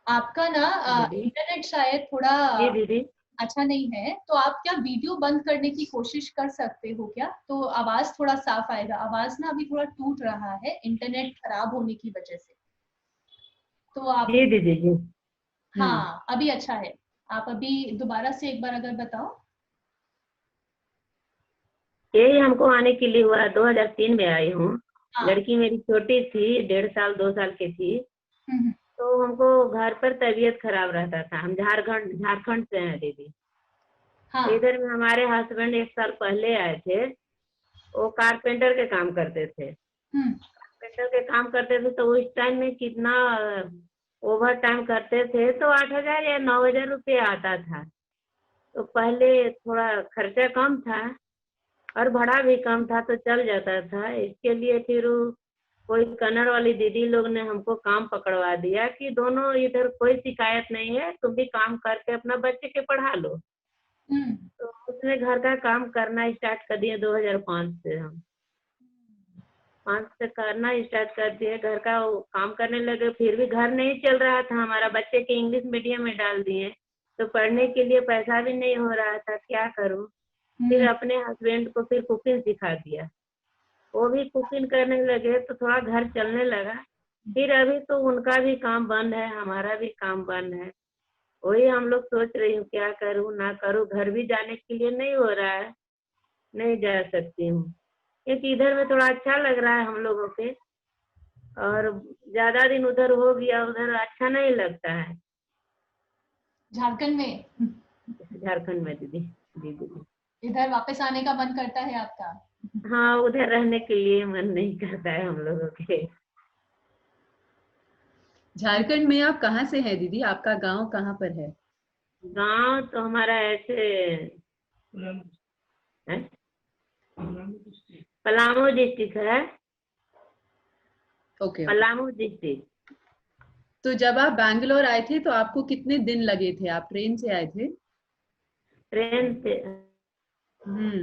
आपका ना इंटरनेट शायद थोड़ा दीदी अच्छा नहीं है, तो आप क्या वीडियो बंद करने की कोशिश कर सकते हो क्या? तो आवाज थोड़ा साफ आएगा। आवाज ना अभी थोड़ा टूट रहा है इंटरनेट खराब होने की वजह से। तो आप जी दीदी जी, हाँ अभी अच्छा है। आप अभी दोबारा से एक बार अगर बताओ। यही हमको आने के लिए हुआ। 2003 में आई हूँ। लड़की मेरी छोटी थी, 1.5 साल 2 साल की थी। तो हमको घर पर तबीयत खराब रहता था। हम झारखंड से हैं दीदी। इधर में हमारे हस्बैंड 1 साल पहले आए थे। वो कारपेंटर के काम करते थे। कारपेंटर के काम करते थे, तो उस टाइम में कितना ओवर टाइम करते थे, तो 8,000 या 9,000 रुपये आता था। तो पहले थोड़ा खर्चा कम था और भाड़ा भी कम था, तो चल जाता था। इसके लिए फिर कोई कन्नड़ वाली दीदी लोग ने हमको काम पकड़वा दिया कि दोनों इधर कोई शिकायत नहीं है, तुम भी काम करके अपना बच्चे के पढ़ा लो। तो उसने घर का काम करना स्टार्ट कर दिया 2005 से। हम 5 से करना स्टार्ट कर दिए, घर का काम करने लगे। फिर भी घर नहीं चल रहा था हमारा। बच्चे के इंग्लिश मीडियम में डाल दिए, तो पढ़ने के लिए पैसा भी नहीं हो रहा था, क्या करूं। फिर अपने हस्बैंड को फिर कुकिंग सिखा दिया, वो भी कुकिंग करने लगे, तो थोड़ा घर चलने लगा। फिर अभी तो उनका भी काम बंद है, हमारा भी काम बंद है। वही हम लोग सोच रही हूँ क्या करूँ ना करूँ। घर भी जाने के लिए नहीं हो रहा है, नहीं जा सकती हूँ, क्योंकि इधर में थोड़ा अच्छा लग रहा है हम लोगों के, और ज्यादा दिन उधर हो गया, उधर अच्छा नहीं लगता है। झारखंड में दीदी जी दीदी, इधर वापस आने का मन करता है आपका? हाँ, उधर रहने के लिए मन नहीं करता है हम लोगों के। झारखंड में आप कहाँ से हैं दीदी? आपका गांव कहाँ पर है? गांव तो हमारा ऐसे है? पलामू डिस्ट्रिक्ट है। ओके। पलामू डिस्ट्रिक्ट। तो जब आप बैंगलोर आए थे तो आपको कितने दिन लगे थे? आप ट्रेन से आए थे? ट्रेन से।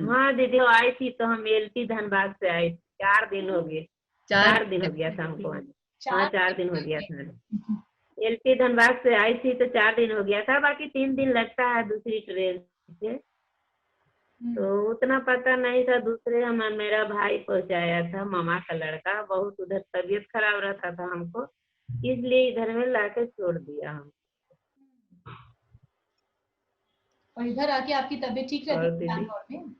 हाँ दीदी वो आई थी तो हम एलपी धनबाद से आए। 4 दिन हो गए। 4 दिन हो गया था हमको। हाँ 4 दिन हो गया था। एलपी धनबाद से आई थी तो 4 दिन हो गया था। बाकी 3 दिन लगता है दूसरी ट्रेन से। तो उतना पता नहीं था। दूसरे मेरा भाई पहुंचाया था, मामा का लड़का। बहुत उधर तबीयत खराब रहता था हमको, इसलिए इधर में लाके छोड़ दिया हम। और इधर आके आपकी तबीयत ठीक रहती है बैंगलोर में?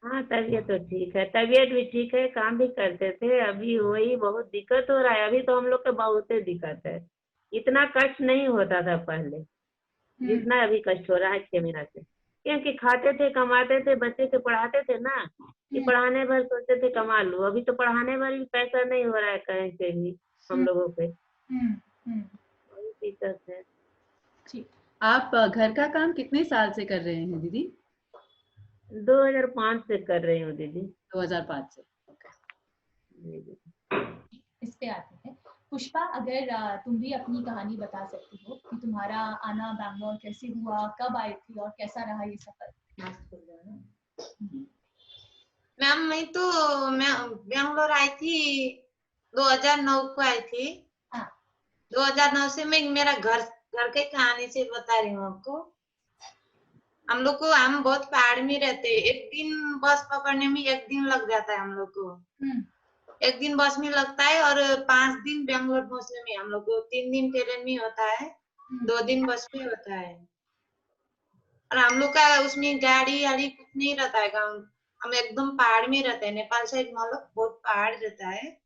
हाँ तबीयत तो ठीक है। तबीयत भी ठीक है, काम भी करते थे। अभी वही बहुत दिक्कत हो रहा है। अभी तो हम लोग के बहुत दिक्कत है। इतना कष्ट नहीं होता था पहले जितना अभी कष्ट हो रहा है 6 महीना से। क्योंकि खाते थे, कमाते थे, बच्चे के पढ़ाते थे ना, कि पढ़ाने भर सोचते थे कमा लूं। अभी तो पढ़ाने भर भी पैसा नहीं हो रहा है कहीं से भी हम लोगों पे। वही दिक्कत है। आप घर का काम कितने साल से कर रहे हैं दीदी? 2005 से कर रही हूँ दीदी। 2005 से। इस पे आते हैं। पुष्पा, अगर तुम भी अपनी कहानी बता सकती हो कि तुम्हारा आना बैंगलोर कैसे हुआ, कब आई थी और कैसा रहा ये सफर? मैम मैं बैंगलोर आई थी 2009 को आई थी। 2009 से मैं मेरा घर के कहानी से बता रही हूँ आपको। हम बहुत पहाड़ में रहते। एक दिन बस पकड़ने में 1 दिन लग जाता है हम लोग को। 1 दिन बस में लगता है और 5 दिन बैंगलोर पहुंचने में हम लोग को। 3 दिन ट्रेन में होता है, 2 दिन बस में होता है। और हम लोग का उसमें गाड़ी वाड़ी कुछ नहीं रहता है। गाँव हम एकदम पहाड़ में रहते हैं। नेपाल साइड मतलब बहुत पहाड़ रहता है।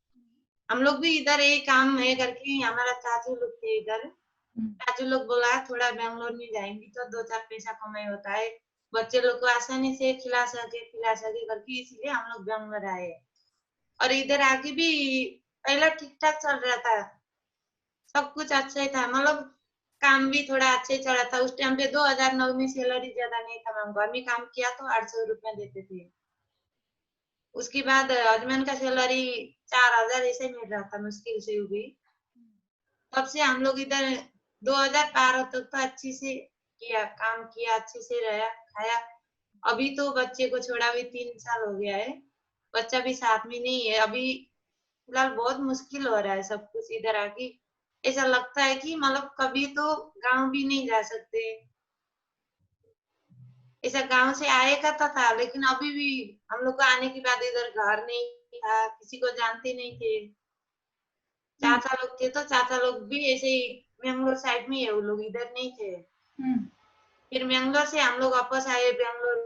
हम लोग भी इधर यही काम है करके हमारा चाचू लोग थे इधर। चाचू लोग बोला थोड़ा बैंगलोर में जाएंगी तो 2-4 पैसा कमाई होता है, बच्चे लोग को आसानी से खिला सके पिला सके करके, इसलिए हम लोग बैंगलोर आए। और इधर आके भी पहला ठीक ठाक चल रहा था, सब कुछ अच्छा ही था। मतलब काम भी थोड़ा अच्छे चल रहा था। उस टाइम पे 2009 में सैलरी ज्यादा नहीं था मैम। घर में काम किया तो 800 रुपया देते थे। उसके बाद हस्बैंड का सैलरी 4000 ऐसे मिल रहा था, मुश्किल से भी। तब से हम लोग इधर 2012 तक तो अच्छे से किया, काम किया, अच्छे से रहा खाया। अभी तो बच्चे को छोड़ा भी 3 साल हो गया है, बच्चा भी साथ में नहीं है। अभी फिलहाल बहुत मुश्किल हो रहा है सब कुछ। इधर आके ऐसा लगता है कि मतलब कभी तो गांव भी नहीं जा सकते। ऐसा गांव से आएगा तो था, लेकिन अभी भी हम लोग को आने के बाद इधर घर नहीं था, किसी को जानते नहीं थे। चाचा लोग थे तो चाचा लोग भी ऐसे ही बैंगलोर साइड में है, वो लोग इधर नहीं थे। फिर बैंगलोर से हम लोग वापस आए बैंगलोर।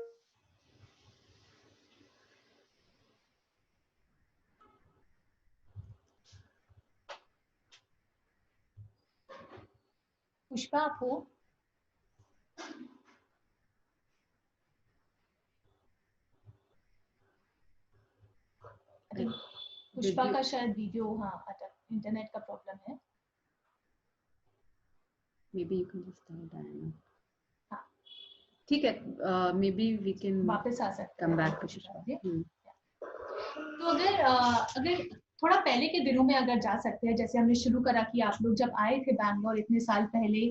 पुष्पा आप हो? पुष्पा का शायद वीडियो, हाँ इंटरनेट का प्रॉब्लम है। Maybe you can just tell Diana. हाँ ठीक है, maybe we can वापस आ सकते come back to पुष्पा। तो अगर थोड़ा पहले के दिनों में अगर जा सकते हैं, जैसे हमने शुरू करा कि आप लोग जब आए थे बैंगलोर इतने साल पहले,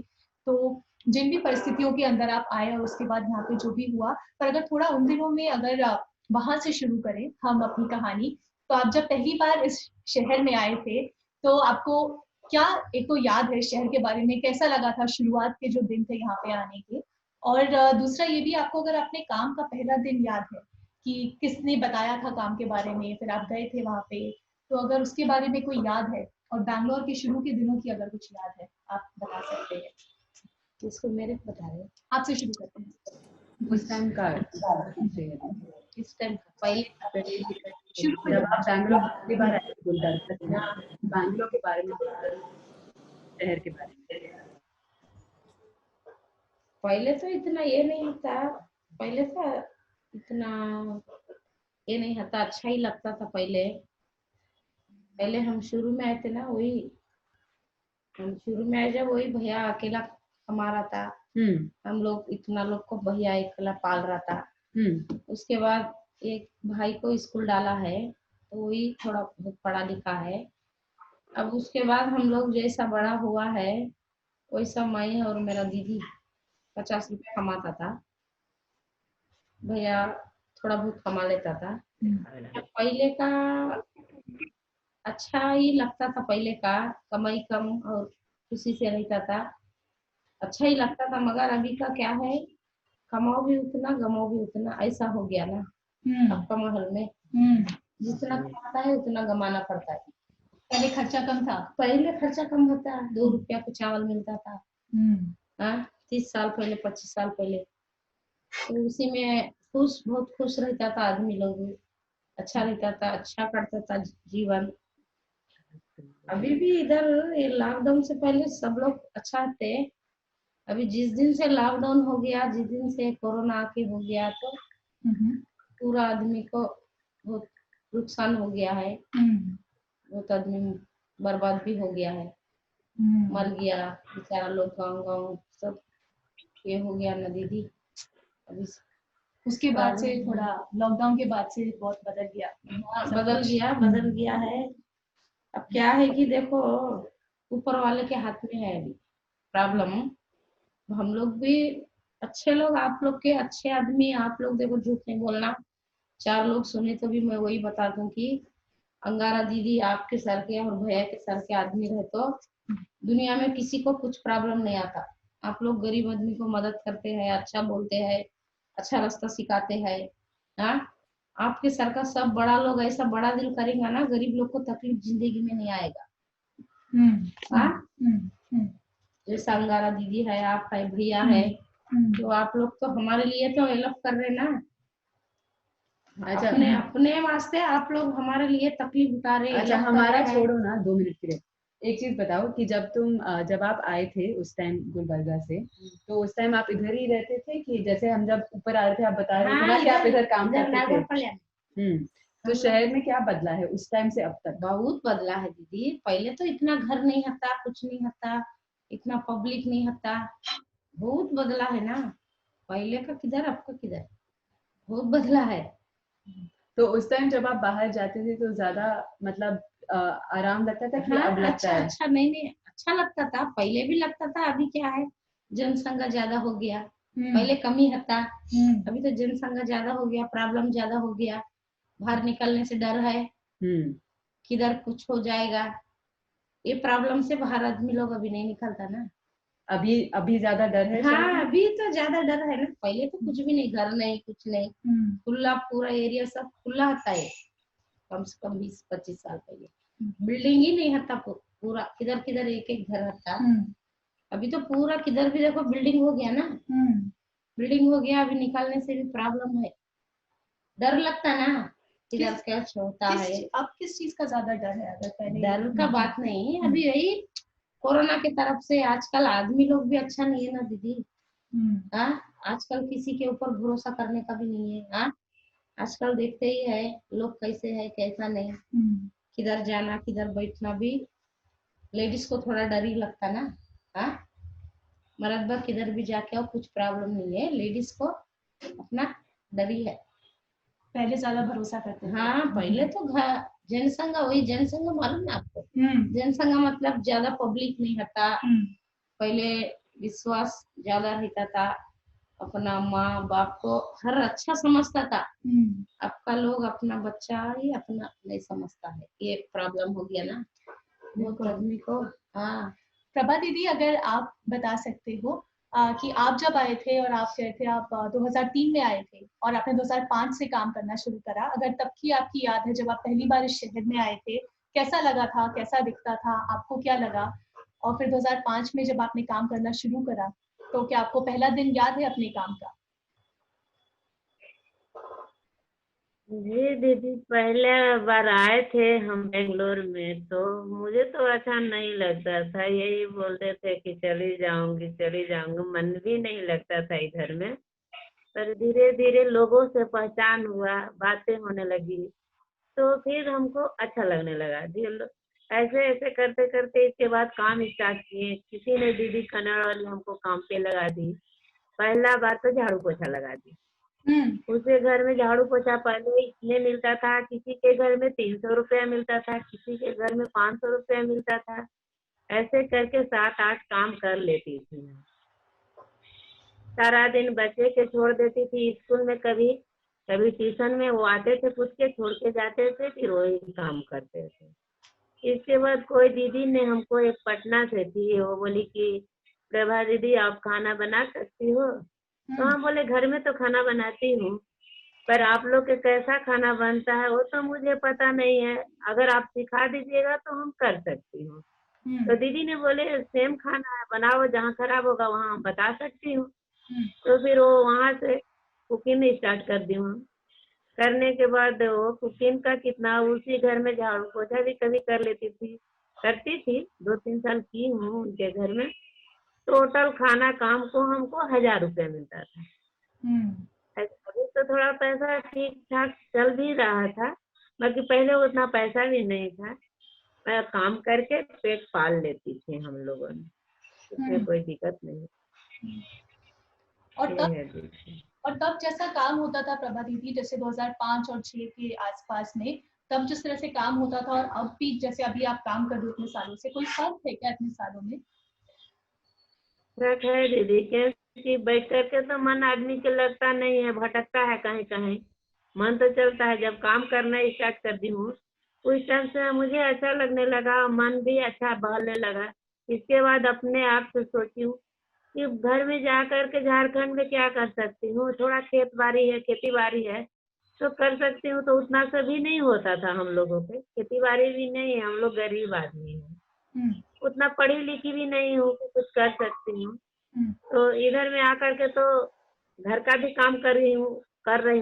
तो जिन भी परिस्थितियों के अंदर आप आए और उसके बाद यहाँ पे जो भी हुआ, पर अगर थोड़ा उन दिनों में अगर वहां से शुरू करें हम अपनी कहानी, तो आप जब पहली बार इस शहर में आए थे तो आपको क्या एक तो याद है शहर के बारे में, कैसा लगा था शुरुआत के जो दिन थे यहाँ पे आने के? और दूसरा ये भी आपको अगर अपने काम का पहला दिन याद है कि किसने बताया था काम के बारे में, फिर आप गए थे वहां पे, तो अगर उसके बारे में कोई याद है, और बैंगलोर के शुरू के दिनों की अगर कुछ याद है आप बता सकते हैं। किसको? मेरे को बता रहे? आपसे शुरू करते हैं। उस टाइम का इस टाइम पहले शुरू जब आप बैंगलोर पहली बार आए थे, बैंगलोर के बारे में, शहर के बारे में। पहले तो इतना ये नहीं था, पहले तो इतना ये नहीं था, अच्छा ही लगता था पहले। पहले हम शुरू में आए थे ना, वही हम शुरू में आए जब, वही भैया अकेला कमा रहा था। हम लोग इतना लोग को भैया अकेला पाल रहा था। उसके बाद एक भाई को स्कूल डाला है, तो वही थोड़ा बहुत पढ़ा लिखा है। अब उसके बाद हम लोग जैसा बड़ा हुआ है वैसा मैं और मेरा दीदी 50 रुपया कमाता था, भैया थोड़ा बहुत कमा लेता था। पहले का अच्छा ही लगता था, पहले का कमाई कम और खुशी से रहता था, अच्छा ही लगता था। मगर अभी का क्या है, कमाओ भी उतना गमाओ भी उतना, ऐसा हो गया ना अब का माहौल में। जितना कमाता है उतना गमाना पड़ता है। पहले खर्चा कम था, पहले खर्चा कम होता, 2 रुपया को चावल मिलता था। 30 साल पहले, 25 साल पहले, तो उसी में बहुत खुश रहता था आदमी लोग, अच्छा रहता था, अच्छा करता था जीवन। अभी भी इधर ये लॉकडाउन से पहले सब लोग अच्छा थे। अभी जिस दिन से लॉकडाउन हो गया, जिस दिन से कोरोना आके हो गया, तो पूरा आदमी को बहुत नुकसान हो गया है। बहुत आदमी बर्बाद भी हो गया है, मर गया बेचारा लोग, गाँव सब ये हो गया ना दीदी। अभी उसके बाद से थोड़ा लॉकडाउन के बाद से बहुत बदल गया। बदल गया है। अब क्या है कि देखो, ऊपर वाले के हाथ में है अभी प्रॉब्लम। हम लोग भी अच्छे लोग, आप लोग के अच्छे आदमी, आप लोग देखो झूठ नहीं बोलना, 4 लोग सुने तो भी मैं वही बता दूं कि अंगारा दीदी आपके सर के और भैया के सर के आदमी रहे तो दुनिया में किसी को कुछ प्रॉब्लम नहीं आता। आप लोग गरीब आदमी को मदद करते हैं, अच्छा बोलते हैं, अच्छा रास्ता सिखाते हैं। हाँ, आपके सर का सब बड़ा लोग ऐसा बड़ा दिल करेगा ना, गरीब लोग को तकलीफ जिंदगी में नहीं आएगा। जैसा अंगारा दीदी है, आप है, भैया है, तो आप लोग तो हमारे लिए तो हेल्प कर रहे ना। अच्छा, अपने वास्ते आप लोग हमारे लिए तकलीफ उठा रहे। अच्छा, हमारा छोड़ो ना 2 मिनट के लिए। एक चीज बताओ कि जब आप आए थे उस टाइम गुलबर्गा से, तो उस टाइम आप इधर ही रहते थे कि जैसे हम जब ऊपर आ रहे थे आप बता रहे थे ना कि आप इधर काम करते थे? तो शहर में क्या बदला है उस टाइम से अब तक? बहुत बदला है दीदी। पहले तो इतना घर नहीं था, कुछ नहीं था, इतना पब्लिक नहीं था, बहुत बदला है ना। पहले का किधर, अब का किधर, बहुत बदला है। तो उस टाइम जब आप बाहर जाते थे तो ज्यादा मतलब आराम लगता था कि अब लगता है? अच्छा नहीं, अच्छा लगता था, पहले भी लगता था। अभी क्या है, जनसंख्या ज्यादा हो गया, पहले कमी था, अभी तो जनसंख्या ज्यादा हो गया, प्रॉब्लम ज्यादा हो गया, बाहर निकलने से डर है, किधर कुछ हो जाएगा, ये प्रॉब्लम से बाहर आदमी लोग अभी नहीं निकलता ना। अभी ज्यादा डर है? हाँ, अभी तो ज्यादा डर है ना। पहले तो कुछ भी नहीं, घर नहीं, कुछ नहीं, खुला पूरा एरिया सब खुला था। ये कम से कम 20-25 साल पहले बिल्डिंग ही नहीं था, पूरा किधर किधर एक एक घर था। अभी तो पूरा किधर भी देखो बिल्डिंग हो गया ना, बिल्डिंग हो गया। अभी निकालने से भी प्रॉब्लम है, डर लगता ना किधर क्या होता है। अब किस चीज का ज्यादा डर है? अगर पहले डर का बात नहीं, अभी यही कोरोना की तरफ से आजकल आदमी लोग भी अच्छा नहीं है ना दीदी। आजकल किसी के ऊपर भरोसा करने का भी नहीं है। आजकल देखते ही है लोग कैसे है कैसा नहीं, किधर जाना किधर बैठना भी लेडीज को थोड़ा डर ही लगता ना। मर्द बार किधर भी जाके और कुछ प्रॉब्लम नहीं है, लेडीज को अपना डर ही है। पहले ज्यादा भरोसा करते थे। हाँ, पहले तो जनसंख्या, वही जनसंख्या मालूम ना आपको, जनसंख्या मतलब ज्यादा पब्लिक नहीं था। पहले विश्वास ज्यादा रहता था, अपना माँ बाप को हर अच्छा समझता था। अब का लोग अपना बच्चा ही अपना नहीं समझता है, ये प्रॉब्लम हो गया ना बहुत आदमी को। हाँ प्रभा दीदी, अगर आप बता सकते हो कि आप जब आए थे और आप कह थे आप 2003 में आए थे और आपने 2005 से काम करना शुरू करा, अगर तब की आपकी याद है जब आप पहली बार इस शहर में आए थे, कैसा लगा था, कैसा दिखता था, आपको क्या लगा? और फिर 2005 में जब आपने काम करना शुरू करा, तो क्या आपको पहला दिन याद है अपने काम का? जी दीदी, पहले बार आए थे हम बेंगलोर में, तो मुझे तो अच्छा नहीं लगता था। यही बोलते थे कि चली जाऊंगी चली जाऊंगी, मन भी नहीं लगता था इधर में। पर धीरे धीरे लोगों से पहचान हुआ, बातें होने लगी, तो फिर हमको अच्छा लगने लगा जी। ऐसे ऐसे करते करते इसके बाद काम स्टार्ट किए। किसी ने दीदी कन्नड़ वाली हमको काम पे लगा दी। पहला बार तो झाड़ू पोछा लगा दी। उसके घर में झाड़ू पोछा पहले इतने मिलता था, किसी के घर में 300 रुपया मिलता था, किसी के घर में 500 रुपया मिलता था। ऐसे करके 7-8 काम कर लेती थी मैं। सारा दिन बच्चे के छोड़ देती थी स्कूल में, कभी कभी ट्यूशन में वो आते थे, पूछ के छोड़ के जाते थे, फिर वही काम करते थे। इसके बाद कोई दीदी ने हमको, एक पटना से थी, वो बोली कि प्रभा दीदी आप खाना बना सकती हो? तो हम बोले घर में तो खाना बनाती हूँ, पर आप लोग के कैसा खाना बनता है वो तो मुझे पता नहीं है, अगर आप सिखा दीजिएगा तो हम कर सकती हूँ। तो दीदी ने बोले सेम खाना है, बनाओ, जहाँ खराब होगा वहाँ हम बता सकती हूँ। तो फिर वो वहाँ से कुकिंग स्टार्ट कर दी हूँ। करने के बाद वो कुकिंग का कितना, उसी घर में झाड़ू पोछा भी कभी कर लेती थी, करती थी। 2-3 साल की हूँ उनके घर में। टोटल खाना काम को हमको 1000 रुपया मिलता था। अभी तो थोड़ा पैसा ठीक ठाक चल भी रहा था, बाकी पहले उतना पैसा भी नहीं था। मैं काम करके पेट पाल लेती थी हम लोगों ने, इसमें कोई दिक्कत नहीं। और तब जैसा काम होता था प्रभा दीदी, जैसे 2005 और 6 के आसपास में, तब जिस तरह से काम होता था और अब भी जैसे अभी आप काम कर रहे हो इतने सालों से, कोई फर्क है क्या इतने सालों में? फर्क है दीदी, क्योंकि बैठ करके तो मन आदमी के लगता नहीं है, भटकता है कहीं कहीं। मन तो चलता है। जब काम करना स्टार्ट कर दी हूँ उस टाइम से मुझे अच्छा लगने लगा, मन भी अच्छा बहलने लगा। इसके बाद अपने आप से सोची हूँ कि घर में जा करके झारखंड में क्या कर सकती हूँ, थोड़ा खेत बाड़ी है, खेती बाड़ी है तो कर सकती हूँ। तो उतना सा भी नहीं होता था हम लोगों पे, खेती बाड़ी भी नहीं है, हम लोग गरीब आदमी हैं, उतना पढ़ी लिखी भी नहीं हूँ कि कुछ कर सकती हूँ। तो इधर में आकर के तो घर का भी काम कर रही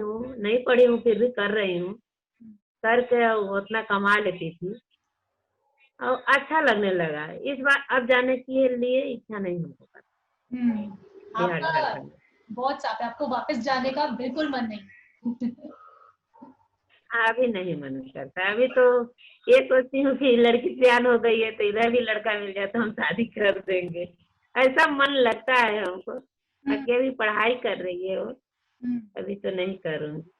हूँ, नहीं पढ़ी हूँ फिर भी कर रही हूँ, करके उतना कमा लेती थी और अच्छा लगने लगा। इस बार अब जाने के लिए इच्छा नहीं हमको करता। आपका बहुत साफ है, आपको वापस जाने का बिल्कुल मन नहीं? अभी नहीं मन करता। अभी तो ये सोचती हूँ कि लड़की सियान हो गई है तो इधर भी लड़का मिल जाए तो हम शादी कर देंगे, ऐसा मन लगता है हमको। अकेली पढ़ाई कर रही है वो, अभी तो नहीं करूँगी।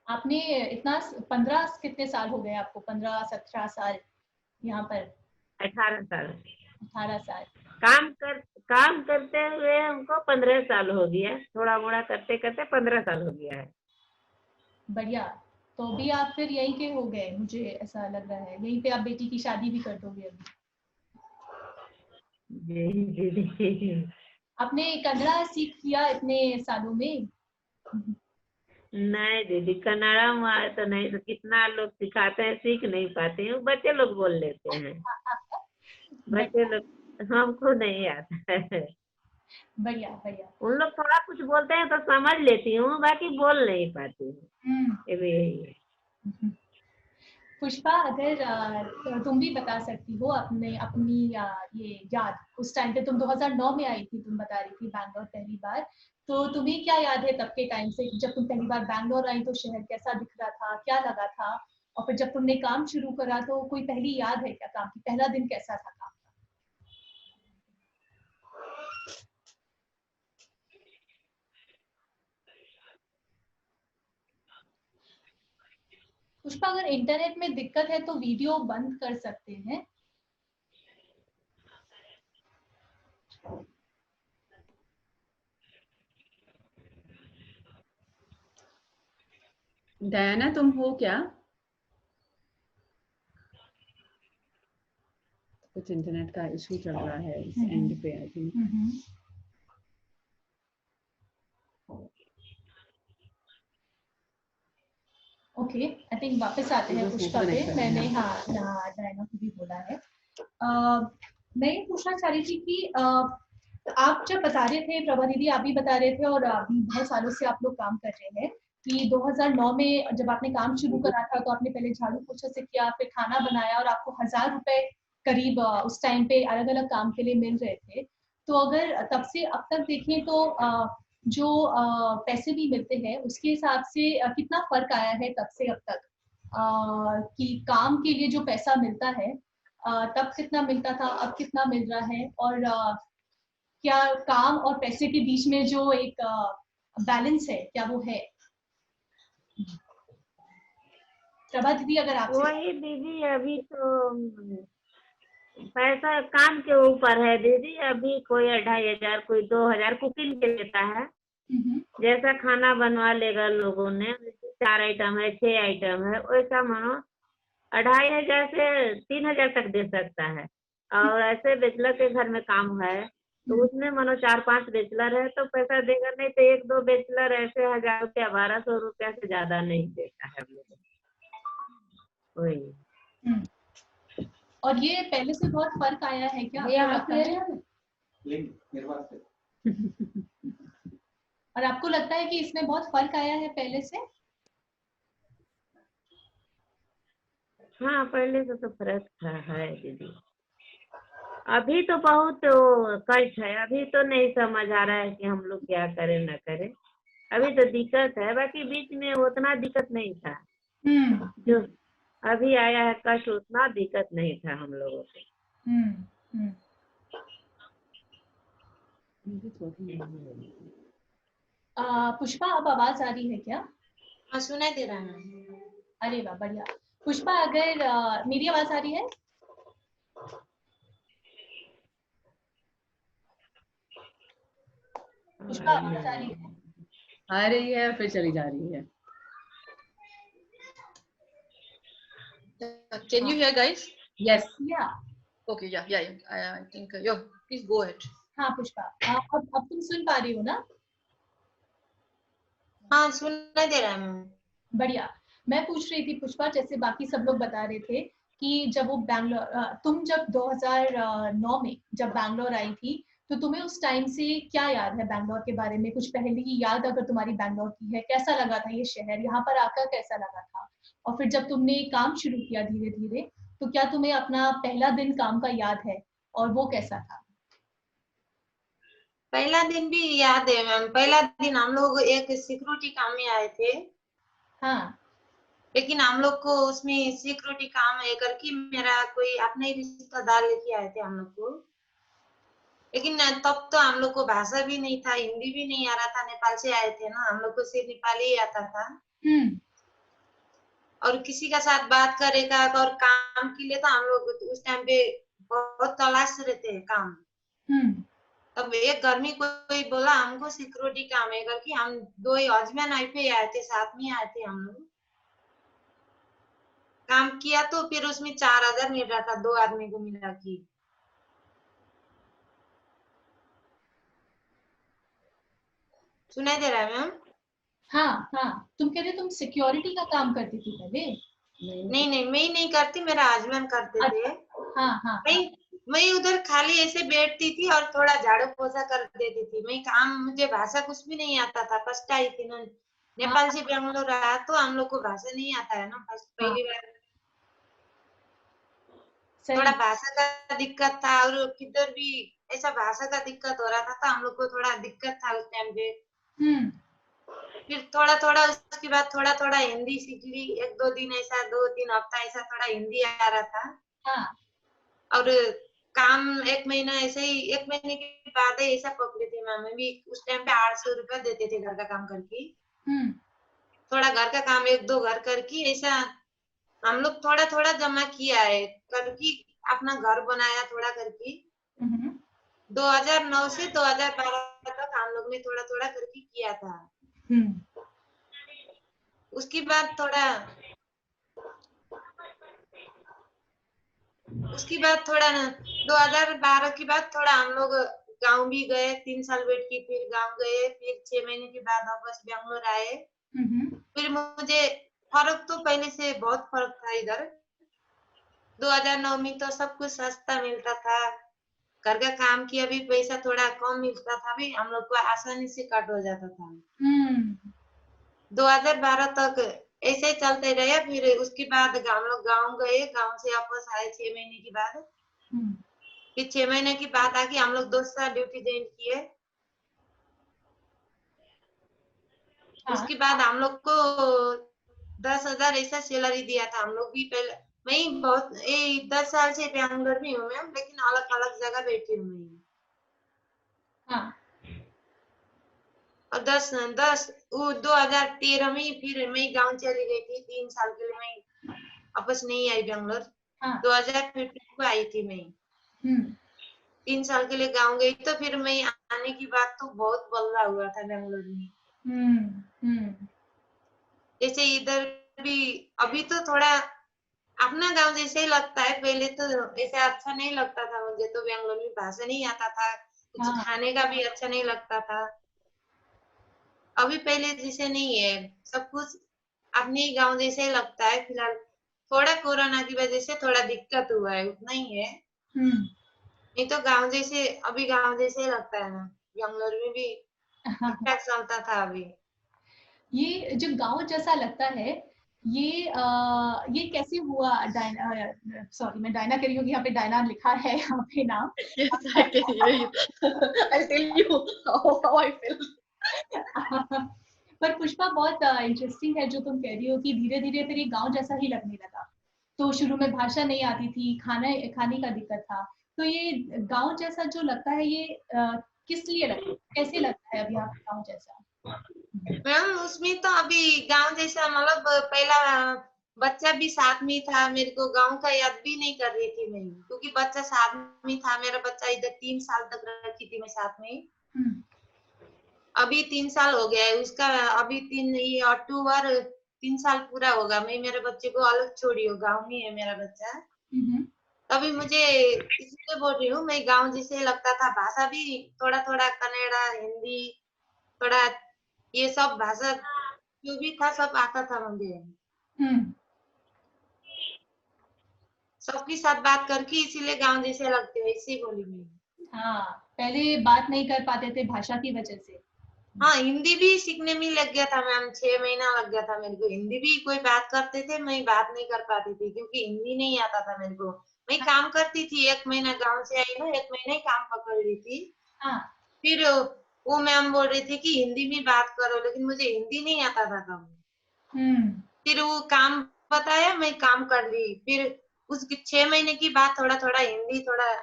आपने इतना 15 कितने साल हो गए आपको? 15-17 साल यहाँ पर? 18 साल। 18 साल काम करते हुए हमको 15 साल हो गया, थोड़ा मोड़ा करते करते 15 साल हो गया है। बढ़िया। तो भी आप फिर यहीं के हो गए, मुझे ऐसा लग रहा है यहीं पे आप बेटी की शादी भी कर दोगे अभी। जी। आपने कन्नड़ा सीख किया इतने सालों में? नहीं दीदी, कन्नड़ा में तो नहीं, तो कितना लोग सिखाते हैं, सीख नहीं पाते हैं, बच्चे लोग बोल लेते हैं। बच्चे लोग, हमको नहीं आता है। बढ़िया बढ़िया। उन लोग थोड़ा कुछ बोलते हैं तो समझ लेती हूँ, बाकी बोल नहीं पाती हूँ। यही है। पुष्पा, अगर तुम भी बता सकती हो अपनी ये याद, उस टाइम पे तुम 2009 में आई थी, तुम बता रही थी बैंगलोर पहली बार, तो तुम्हें क्या याद है तब के टाइम से, जब तुम पहली बार बैंगलोर आई तो शहर कैसा दिख रहा था, क्या लगा था, और फिर जब तुमने काम शुरू करा तो कोई पहली याद है क्या काम की? पहला दिन कैसा था काम का? पुष्पा, अगर इंटरनेट में दिक्कत है तो वीडियो बंद कर सकते हैं। डयाना, तुम हो क्या? कुछ इंटरनेट का इशू चल रहा है इस एंड पे, I think. Okay, I think वापस आते हैं पुष्पा पे। मैंने डयाना को भी बोला है। मैं ये पूछना चाह रही थी कि आप जब बता रहे थे, प्रभा दीदी आप भी बता रहे थे, और अभी बहुत सालों से आप लोग काम कर रहे हैं कि 2009 में जब आपने काम शुरू करा था तो आपने पहले झाड़ू पोछा से किया, फिर खाना बनाया, और आपको 1000 रुपए करीब उस टाइम पे अलग अलग काम के लिए मिल रहे थे। तो अगर तब से अब तक देखें तो जो पैसे भी मिलते हैं उसके हिसाब से कितना फर्क आया है तब से अब तक? कि काम के लिए जो पैसा मिलता है तब कितना मिलता था, अब कितना मिल रहा है, और क्या काम और पैसे के बीच में जो एक बैलेंस है क्या वो है? प्रभा दीदी अगर आप वही दीदी, अभी तो पैसा काम के ऊपर है दीदी। अभी कोई 2500, कोई 2000 कुकिंग के लेता है। जैसा खाना बनवा लेगा लोगों ने, 4 आइटम है, 6 आइटम है, वैसा मानो 2500 से 3000 तक दे सकता है। और ऐसे बैचलर के घर में काम है तो उसमें मानो 4-5 बैचलर है तो पैसा देगा, नहीं तो 1-2 बैचलर ऐसे 1000 रुपया 1200 रुपया से ज्यादा नहीं देता है हम लोग। वही। और ये पहले से बहुत फर्क आया है क्या? और आपको लगता है कि इसमें बहुत फर्क आया है पहले से? हाँ, पहले से तो फर्क है दीदी। अभी तो बहुत कष्ट है, अभी तो नहीं समझ आ रहा है कि हम लोग क्या करें न करें। अभी तो दिक्कत है, बाकी बीच में उतना दिक्कत नहीं था। जो अभी आया है कष्ट, उतना दिक्कत नहीं था हम लोगों को। पुष्पा, अब आवाज आ रही है क्या? हाँ, सुनाई दे रहा है। अरे वाह, बढ़िया। पुष्पा, अगर मेरी आवाज आ रही है? पुष्पा, आवाज आ रही है? आ रही है फिर चली जा रही है। Can you hear, guys? Yes. Yeah. Okay, yeah. I think yo, please go ahead. हाँ पुष्पा, अब तुम सुन पा रही हो ना? हाँ, सुनाई दे रहा है मैम। बढ़िया। मैं पूछ रही थी पुष्पा, जैसे बाकी सब लोग बता रहे थे कि जब वो बैंगलोर, तुम जब 2009 में जब बैंगलोर आई थी, तो तुम्हें उस टाइम से क्या याद है बैंगलोर के बारे में? कुछ पहले की याद अगर तुम्हारी बैंगलोर की है, कैसा लगा था ये शहर, यहाँ पर आकर कैसा लगा था? और फिर जब तुमने काम शुरू किया धीरे धीरे, तो क्या तुम्हें अपना पहला दिन काम का याद है और वो कैसा था? पहला दिन भी याद है मैम। पहला दिन हम लोग एक सिक्योरिटी काम में आए थे। हाँ। लेकिन हम लोग को उसमें सिक्योरिटी काम है करके मेरा कोई अपने रिश्तेदार लेके आए थे हम लोग को। लेकिन तब तो हम लोग को भाषा भी नहीं था, हिंदी भी नहीं आ रहा था। नेपाल से आए थे ना, हम लोग को सिर्फ नेपाली ही आता था। और किसी का साथ बात करेगा और काम के लिए तो हम लोग उस टाइम पे बहुत तलाश रहते हैं काम। तब एक घर में कोई बोला हमको सिक्योरिटी काम है करके, हम 2 हस्बैंड वाइफ आए थे, साथ में आए थे हम लोग। काम किया तो फिर उसमें 4000 मिल रहा था 2 आदमी को मिला के। सुनाई दे रहा है मैम? हाँ। तुम कह रहे तुम सिक्योरिटी का काम करती थी पहले? नहीं, मैं नहीं करती, मेरा हस्बैंड करते थे। हाँ। मैं उधर खाली ऐसे बैठती थी और थोड़ा झाड़ू पोछा कर देती थी। मैं काम, मुझे भाषा कुछ भी नहीं आता था। फर्स्ट आई थी ना, नेपाल से बेंगलोर आया तो हम लोग को भाषा नहीं आता है ना, फर्स्ट पहली बार। थोड़ा भाषा का दिक्कत था और किधर भी ऐसा भाषा का दिक्कत हो रहा था तो हम लोग को थोड़ा दिक्कत था उस टाइम पे। फिर थोड़ा उसके बाद थोड़ा हिंदी सीख ली। 1-2 दिन ऐसा, 2-3 हफ्ता ऐसा थोड़ा हिंदी आ रहा था। और काम 1 महीना ऐसे ही, 1 महीने के बाद ऐसा पकड़ी थी मैम। भी उस टाइम पे 800 रुपया देते थे घर का काम करके। थोड़ा घर का काम 1-2 घर करके ऐसा हम लोग थोड़ा जमा किया है करके, अपना घर बनाया थोड़ा करके। 2009 से 2012 तक हम लोग ने थोड़ा करके किया था। उसके बाद 2012 के बाद थोड़ा हम लोग गांव भी गए। 3 साल बैठ के फिर गांव गए। फिर 6 महीने के बाद वापस बेंगलोर आए। फिर मुझे फर्क तो पहले से बहुत फर्क था इधर। 2009 में तो सब कुछ सस्ता मिलता था। घर का काम किया भी पैसा थोड़ा कम मिलता था, भी हम लोग को आसानी से कट हो जाता था। 2012 तक ऐसे ही चलते रहे। फिर उसके बाद हम लोग गाँव गए। गाँव से वापस आए 6 महीने के बाद। फिर 6 महीने के बाद आके हम लोग दूसरा ड्यूटी ज्वाइन किए। उसके बाद हम लोग को 10,000 ऐसा सैलरी दिया था। हम लोग भी पहले, मैं बहुत 10 साल से बैंगलोर में हूँ मैम, लेकिन अलग अलग जगह बैठी हूँ मैं। हाँ। और 2013 में फिर मैं गांव चली गई थी। 3 साल के लिए मैं वापस नहीं आई बैंगलोर। हाँ। 2015 को आई थी मैं। 3 साल के लिए गांव गई, तो फिर मैं आने की बात तो बहुत बदला हुआ था बैंगलोर में। जैसे इधर भी अभी तो थोड़ा अपना गांव जैसे ही लगता है। पहले तो ऐसे अच्छा नहीं लगता था मुझे, तो बैंगलोर में भाषा नहीं आता था, कुछ हाँ। खाने का भी अच्छा नहीं लगता था। अभी पहले जैसे नहीं है, सब कुछ अपने ही गांव जैसे ही लगता है। फिलहाल थोड़ा कोरोना की वजह से थोड़ा दिक्कत हुआ है, उतना ही है। नहीं तो गांव जैसे, अभी गांव जैसे ही लगता है ना। बैंगलोर में भी ठीक ठाक चलता था। अभी ये जो गांव जैसा लगता है, ये कैसे हुआ? डायना, सॉरी मैं डायना कह रही हूँ, यहाँ पे डायना लिखा है यहाँ पे नाम। Yes, I can hear you. I'll tell you how I feel. पर पुष्पा बहुत इंटरेस्टिंग है जो तुम कह रही हो कि धीरे धीरे फिर ये गांव जैसा ही लगने लगा। तो शुरू में भाषा नहीं आती थी, खाने का दिक्कत था। तो ये गांव जैसा जो लगता है, ये किस लिए लगता है, कैसे लगता है अभी आप गांव जैसा? मैम उसमें तो अभी गांव जैसा मतलब पहला बच्चा भी साथ में था। मेरे को गांव का याद भी नहीं कर रही थी मैं, क्योंकि बच्चा साथ में था। मेरा बच्चा इधर 3 साल तक रखी थी मैं साथ में। अभी 3 साल हो गया है उसका। अभी 3 अक्टूबर 3 साल पूरा होगा। मैं मेरे बच्चे को अलग छोड़ी हूँ, गाँव में है मेरा बच्चा। तभी मुझे इसलिए बोल रही हूँ, मैं गाँव जैसे लगता था। भाषा भी थोड़ा थोड़ा कन्नड़ा, हिंदी, थोड़ा ये सब भाषा जो भी था सब आता था मुझे। सबके साथ बात करके इसीलिए गाँव जैसे लगते हो, इसी बोली मैं। हाँ, पहले बात नहीं कर पाते थे भाषा की वजह से। हाँ, हिंदी भी सीखने में लग गया था मैम। 6 महीना लग गया था मेरे को। हिंदी भी कोई बात करते थे, मैं बात नहीं कर पाती थी, क्योंकि हिंदी नहीं आता था मेरे को। मैं काम करती थी, 1 महीना गाँव से आई ना, 1 महीना ही काम पकड़ रही थी। फिर वो मैम बोल रही थी कि हिंदी में बात करो, लेकिन मुझे हिंदी नहीं आता था तब। फिर वो काम बताया, मैं काम कर ली। फिर उसकी 6 महीने की बाद थोड़ा थोड़ा हिंदी, थोड़ा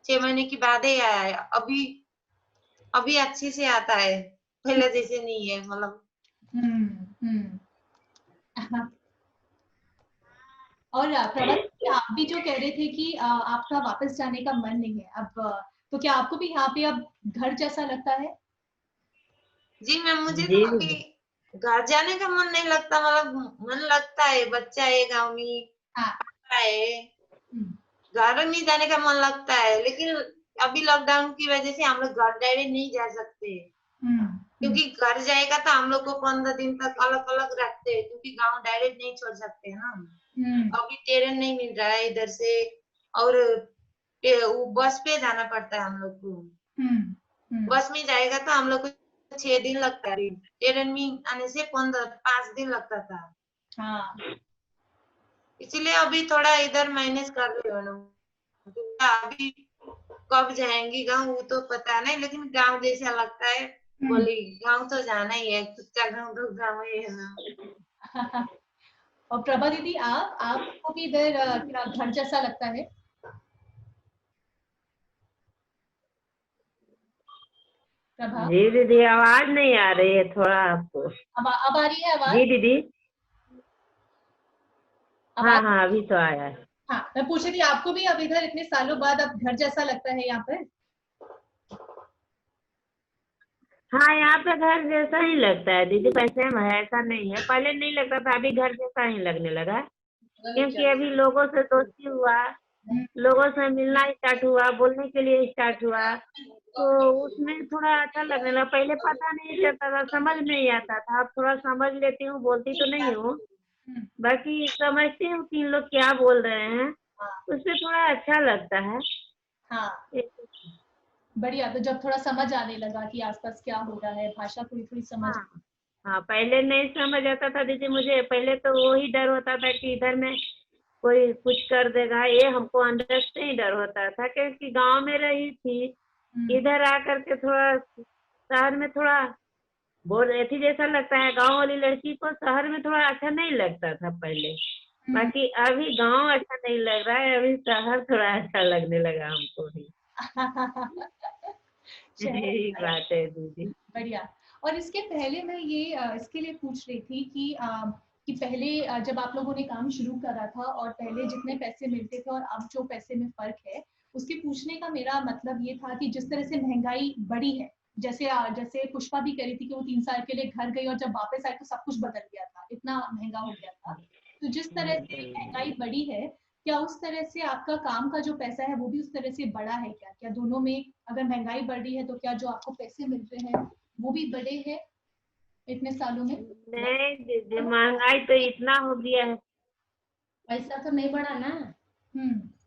6 महीने की बाद ही आया है। अभी अच्छे से आता है, पहले जैसे नहीं है मतलब। और प्रभात, आप भी जो कह रहे थे कि आपका वापस जाने का मन नहीं है अब, तो क्या आपको भी यहाँ पे अब घर जैसा लगता है? जी मैम, मुझे तो अभी घर जाने का मन नहीं लगता। मतलब मन लगता है, बच्चा है गाँव में, पापा है, घर नहीं जाने का मन लगता है। लेकिन अभी लॉकडाउन की वजह से हम लोग घर डायरेक्ट नहीं जा सकते, क्योंकि घर जाएगा तो हम लोग को 15 दिन तक अलग अलग रखते हैं, क्योंकि गांव डायरेक्ट नहीं छोड़ सकते हैं ना। अभी ट्रेन नहीं मिल रहा है इधर से, और वो बस पे जाना पड़ता है हम लोग को। बस में जाएगा तो हम लोग को 6 दिन लगता है। ट्रेन में आने से 5 दिन लगता था। इसीलिए अभी थोड़ा इधर मैनेज कर रही हूँ ना। अभी कब जाएंगी गाँव वो तो पता नहीं, लेकिन गाँव जैसा लगता है। बोली गाँव तो जाना ही है, कुछ गाँव तो गाँव ही है ना। और प्रभा दीदी, आपको भी इधर क्या घर जैसा लगता है? प्रभा जी दीदी, आवाज नहीं आ रही है थोड़ा आपको। अब आ रही है आवाज? जी दीदी, हाँ अभी तो आया है। हाँ, मैं पूछ रही थी आपको भी अब इधर इतने सालों बाद अब घर जैसा लगता है यहाँ पर? हाँ, यहाँ पे घर जैसा ही लगता है दीदी। वैसे में ऐसा नहीं है, पहले नहीं लगता था, अभी घर जैसा ही लगने लगा। क्योंकि अभी लोगों से दोस्ती हुआ, लोगों से मिलना स्टार्ट हुआ, बोलने के लिए स्टार्ट हुआ, तो उसमें थोड़ा अच्छा लगने लगा। पहले पता नहीं चलता था, समझ नहीं आता था। अब थोड़ा समझ लेती हूँ, बोलती तो नहीं हूँ, बाकी समझती हूँ कि इन लोग क्या बोल रहे हैं। उससे थोड़ा अच्छा लगता है। हाँ, बढ़िया। तो जब थोड़ा समझ आने लगा कि आसपास क्या हो रहा है, भाषा थोड़ी थोड़ी समझ। हाँ, पहले नहीं समझ आता था दीदी मुझे। पहले तो वही डर होता था कि इधर में कोई कुछ कर देगा, ये हमको अंदर से ही डर होता था। क्योंकि गांव में रही थी, इधर आकर के थोड़ा शहर में थोड़ा बोल रही थी जैसा लगता है गांव वाली लड़की को शहर में थोड़ा अच्छा नहीं लगता था पहले, बाकी अभी गांव अच्छा नहीं लग रहा है, अभी शहर थोड़ा अच्छा लगने लगा हमको भी। यही बात है दीदी। बढ़िया। और इसके पहले मैं ये इसके लिए पूछ रही थी कि पहले जब आप लोगों ने काम शुरू करा था और पहले जितने पैसे मिलते थे और अब जो पैसे में फर्क है, उसके पूछने का मेरा मतलब ये था कि जिस तरह से महंगाई बढ़ी है, जैसे पुष्पा भी कह रही थी कि वो 3 साल के लिए घर गई और जब वापस आई तो सब कुछ बदल गया था, इतना महंगा हो गया था। तो जिस तरह से महंगाई बढ़ी है, क्या उस तरह से आपका काम का जो पैसा है वो भी उस तरह से बढ़ा है क्या? क्या दोनों में अगर महंगाई बढ़ रही है तो क्या जो आपको पैसे मिल रहे हैं वो भी बढ़े हैं इतने सालों में? नहीं दीदी, महंगाई तो इतना हो गया है। पैसा तो नहीं बढ़ा ना,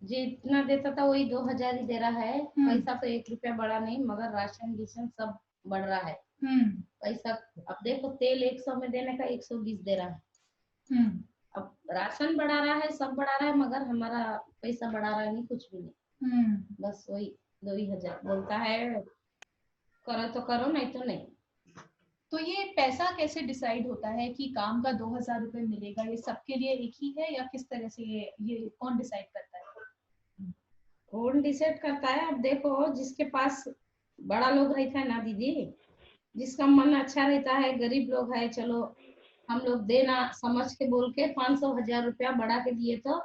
जितना देता था वही 2000 ही दे रहा है। पैसा तो 1 रुपया बढ़ा नहीं, मगर राशन गिशन सब बढ़ रहा है। पैसा अब देखो, तेल 100 में देने का 120 दे रहा है। अब राशन बढ़ा रहा है, सब बढ़ा रहा है, मगर हमारा पैसा बढ़ा रहा है नहीं, कुछ भी नहीं। बस वही 2000 बोलता है, करो तो करो, नहीं तो नहीं। तो ये पैसा कैसे डिसाइड होता है कि काम का 2000 रुपए मिलेगा? ये सबके लिए एक ही है या किस तरह से ये कौन डिसाइड करता है? कौन डिसाइड करता है? अब देखो, जिसके पास बड़ा लोग रहता है ना दीदी, जिसका मन अच्छा रहता है, गरीब लोग है, चलो हम लोग देना समझ के बोल के 500-1000 रुपया बढ़ा के दिए तो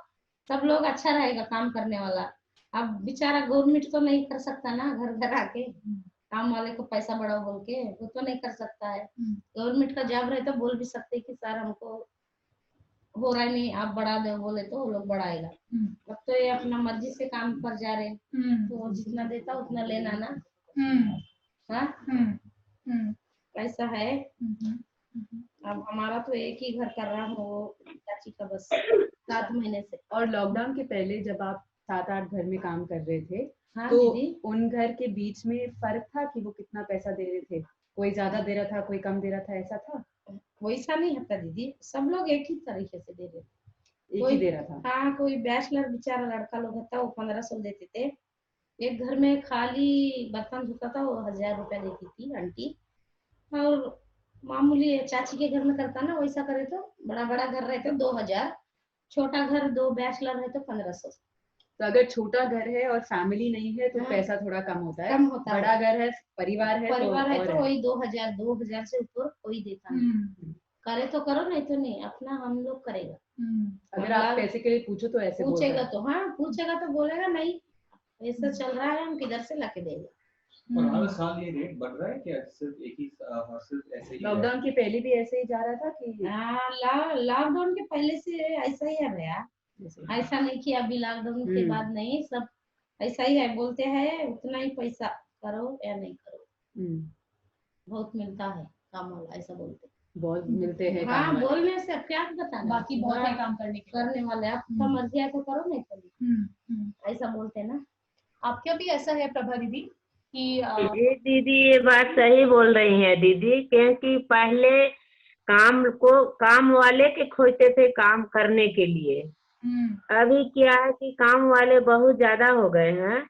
सब लोग अच्छा रहेगा काम करने वाला। अब बेचारा गवर्नमेंट तो नहीं कर सकता ना, घर घर आके काम वाले को पैसा बढ़ाओ बोल के, वो तो नहीं कर सकता है। गवर्नमेंट का जॉब रहे तो बोल भी सकते कि सर हमको हो रहा है नहीं, आप बढ़ा दो बोले तो वो लोग बढ़ाएगा। अब तो ये अपना मर्जी से काम पर जा रहे हैं, तो जितना देता उतना लेना ना। हाँ, ऐसा है। अब हमारा तो एक ही घर कर रहा हूँ, वो चाची का बस 7 महीने से। और लॉकडाउन के पहले जब आप 7-8 घर में काम कर रहे थे, हाँ, तो दीदी, उन घर के बीच में फर्क था कि वो कितना पैसा दे रहे थे? कोई ज्यादा दे रहा था, कोई कम दे रहा था, ऐसा था? वैसा नहीं होता दीदी, सब लोग एक ही तरीके से दे रहे थे। एक ही दे रहा था? हाँ, कोई बैचलर बेचारा लड़का लोग होता, वो 1500 देते थे। एक घर में खाली बर्तन धोता था, वो 1000 रुपया देती थी आंटी। और मामूली चाची के घर में करता ना, वैसा करे तो बड़ा बड़ा घर रहे तो 2000, छोटा घर 2 बैचलर रहे तो 1500। तो अगर छोटा घर है और फैमिली नहीं है तो पैसा थोड़ा कम होता है। कम होता है। बड़ा घर है, परिवार है तो वही 2000 से ऊपर कोई देता नहीं। करे तो करो, नहीं तो नहीं, अपना हम लोग करेगा। अगर आप पैसे के लिए पूछो तो ऐसे पूछेगा तो हाँ, पूछेगा तो बोलेगा नहीं, ऐसा चल रहा है, हम किधर से लाके देंगे। और हर साल ये रेट बढ़ रहा है क्या? सिर्फ एक ही सिर्फ ऐसे ही? लॉकडाउन के पहले भी ऐसे ही जा रहा था कि? लॉकडाउन के पहले से ऐसा ही है भैया, ऐसा नहीं कि अभी लॉकडाउन के बाद नहीं, सब ऐसा ही है। बोलते हैं उतना ही पैसा करो या नहीं करो, बहुत मिलता है काम वाला, ऐसा बोलते बहुत मिलते हैं। हाँ, बोलने से क्या बताना, बाकी बहुत है काम करने वाले, आपका मर्जी है तो करो, नहीं करो, ऐसा बोलते ना। आपका भी ऐसा है प्रभा दीदी कि? जी दीदी, ये बात सही बोल रही है दीदी, क्योंकि पहले काम वाले के खोजते थे काम करने के लिए। अभी क्या है कि काम वाले बहुत ज्यादा हो गए हैं,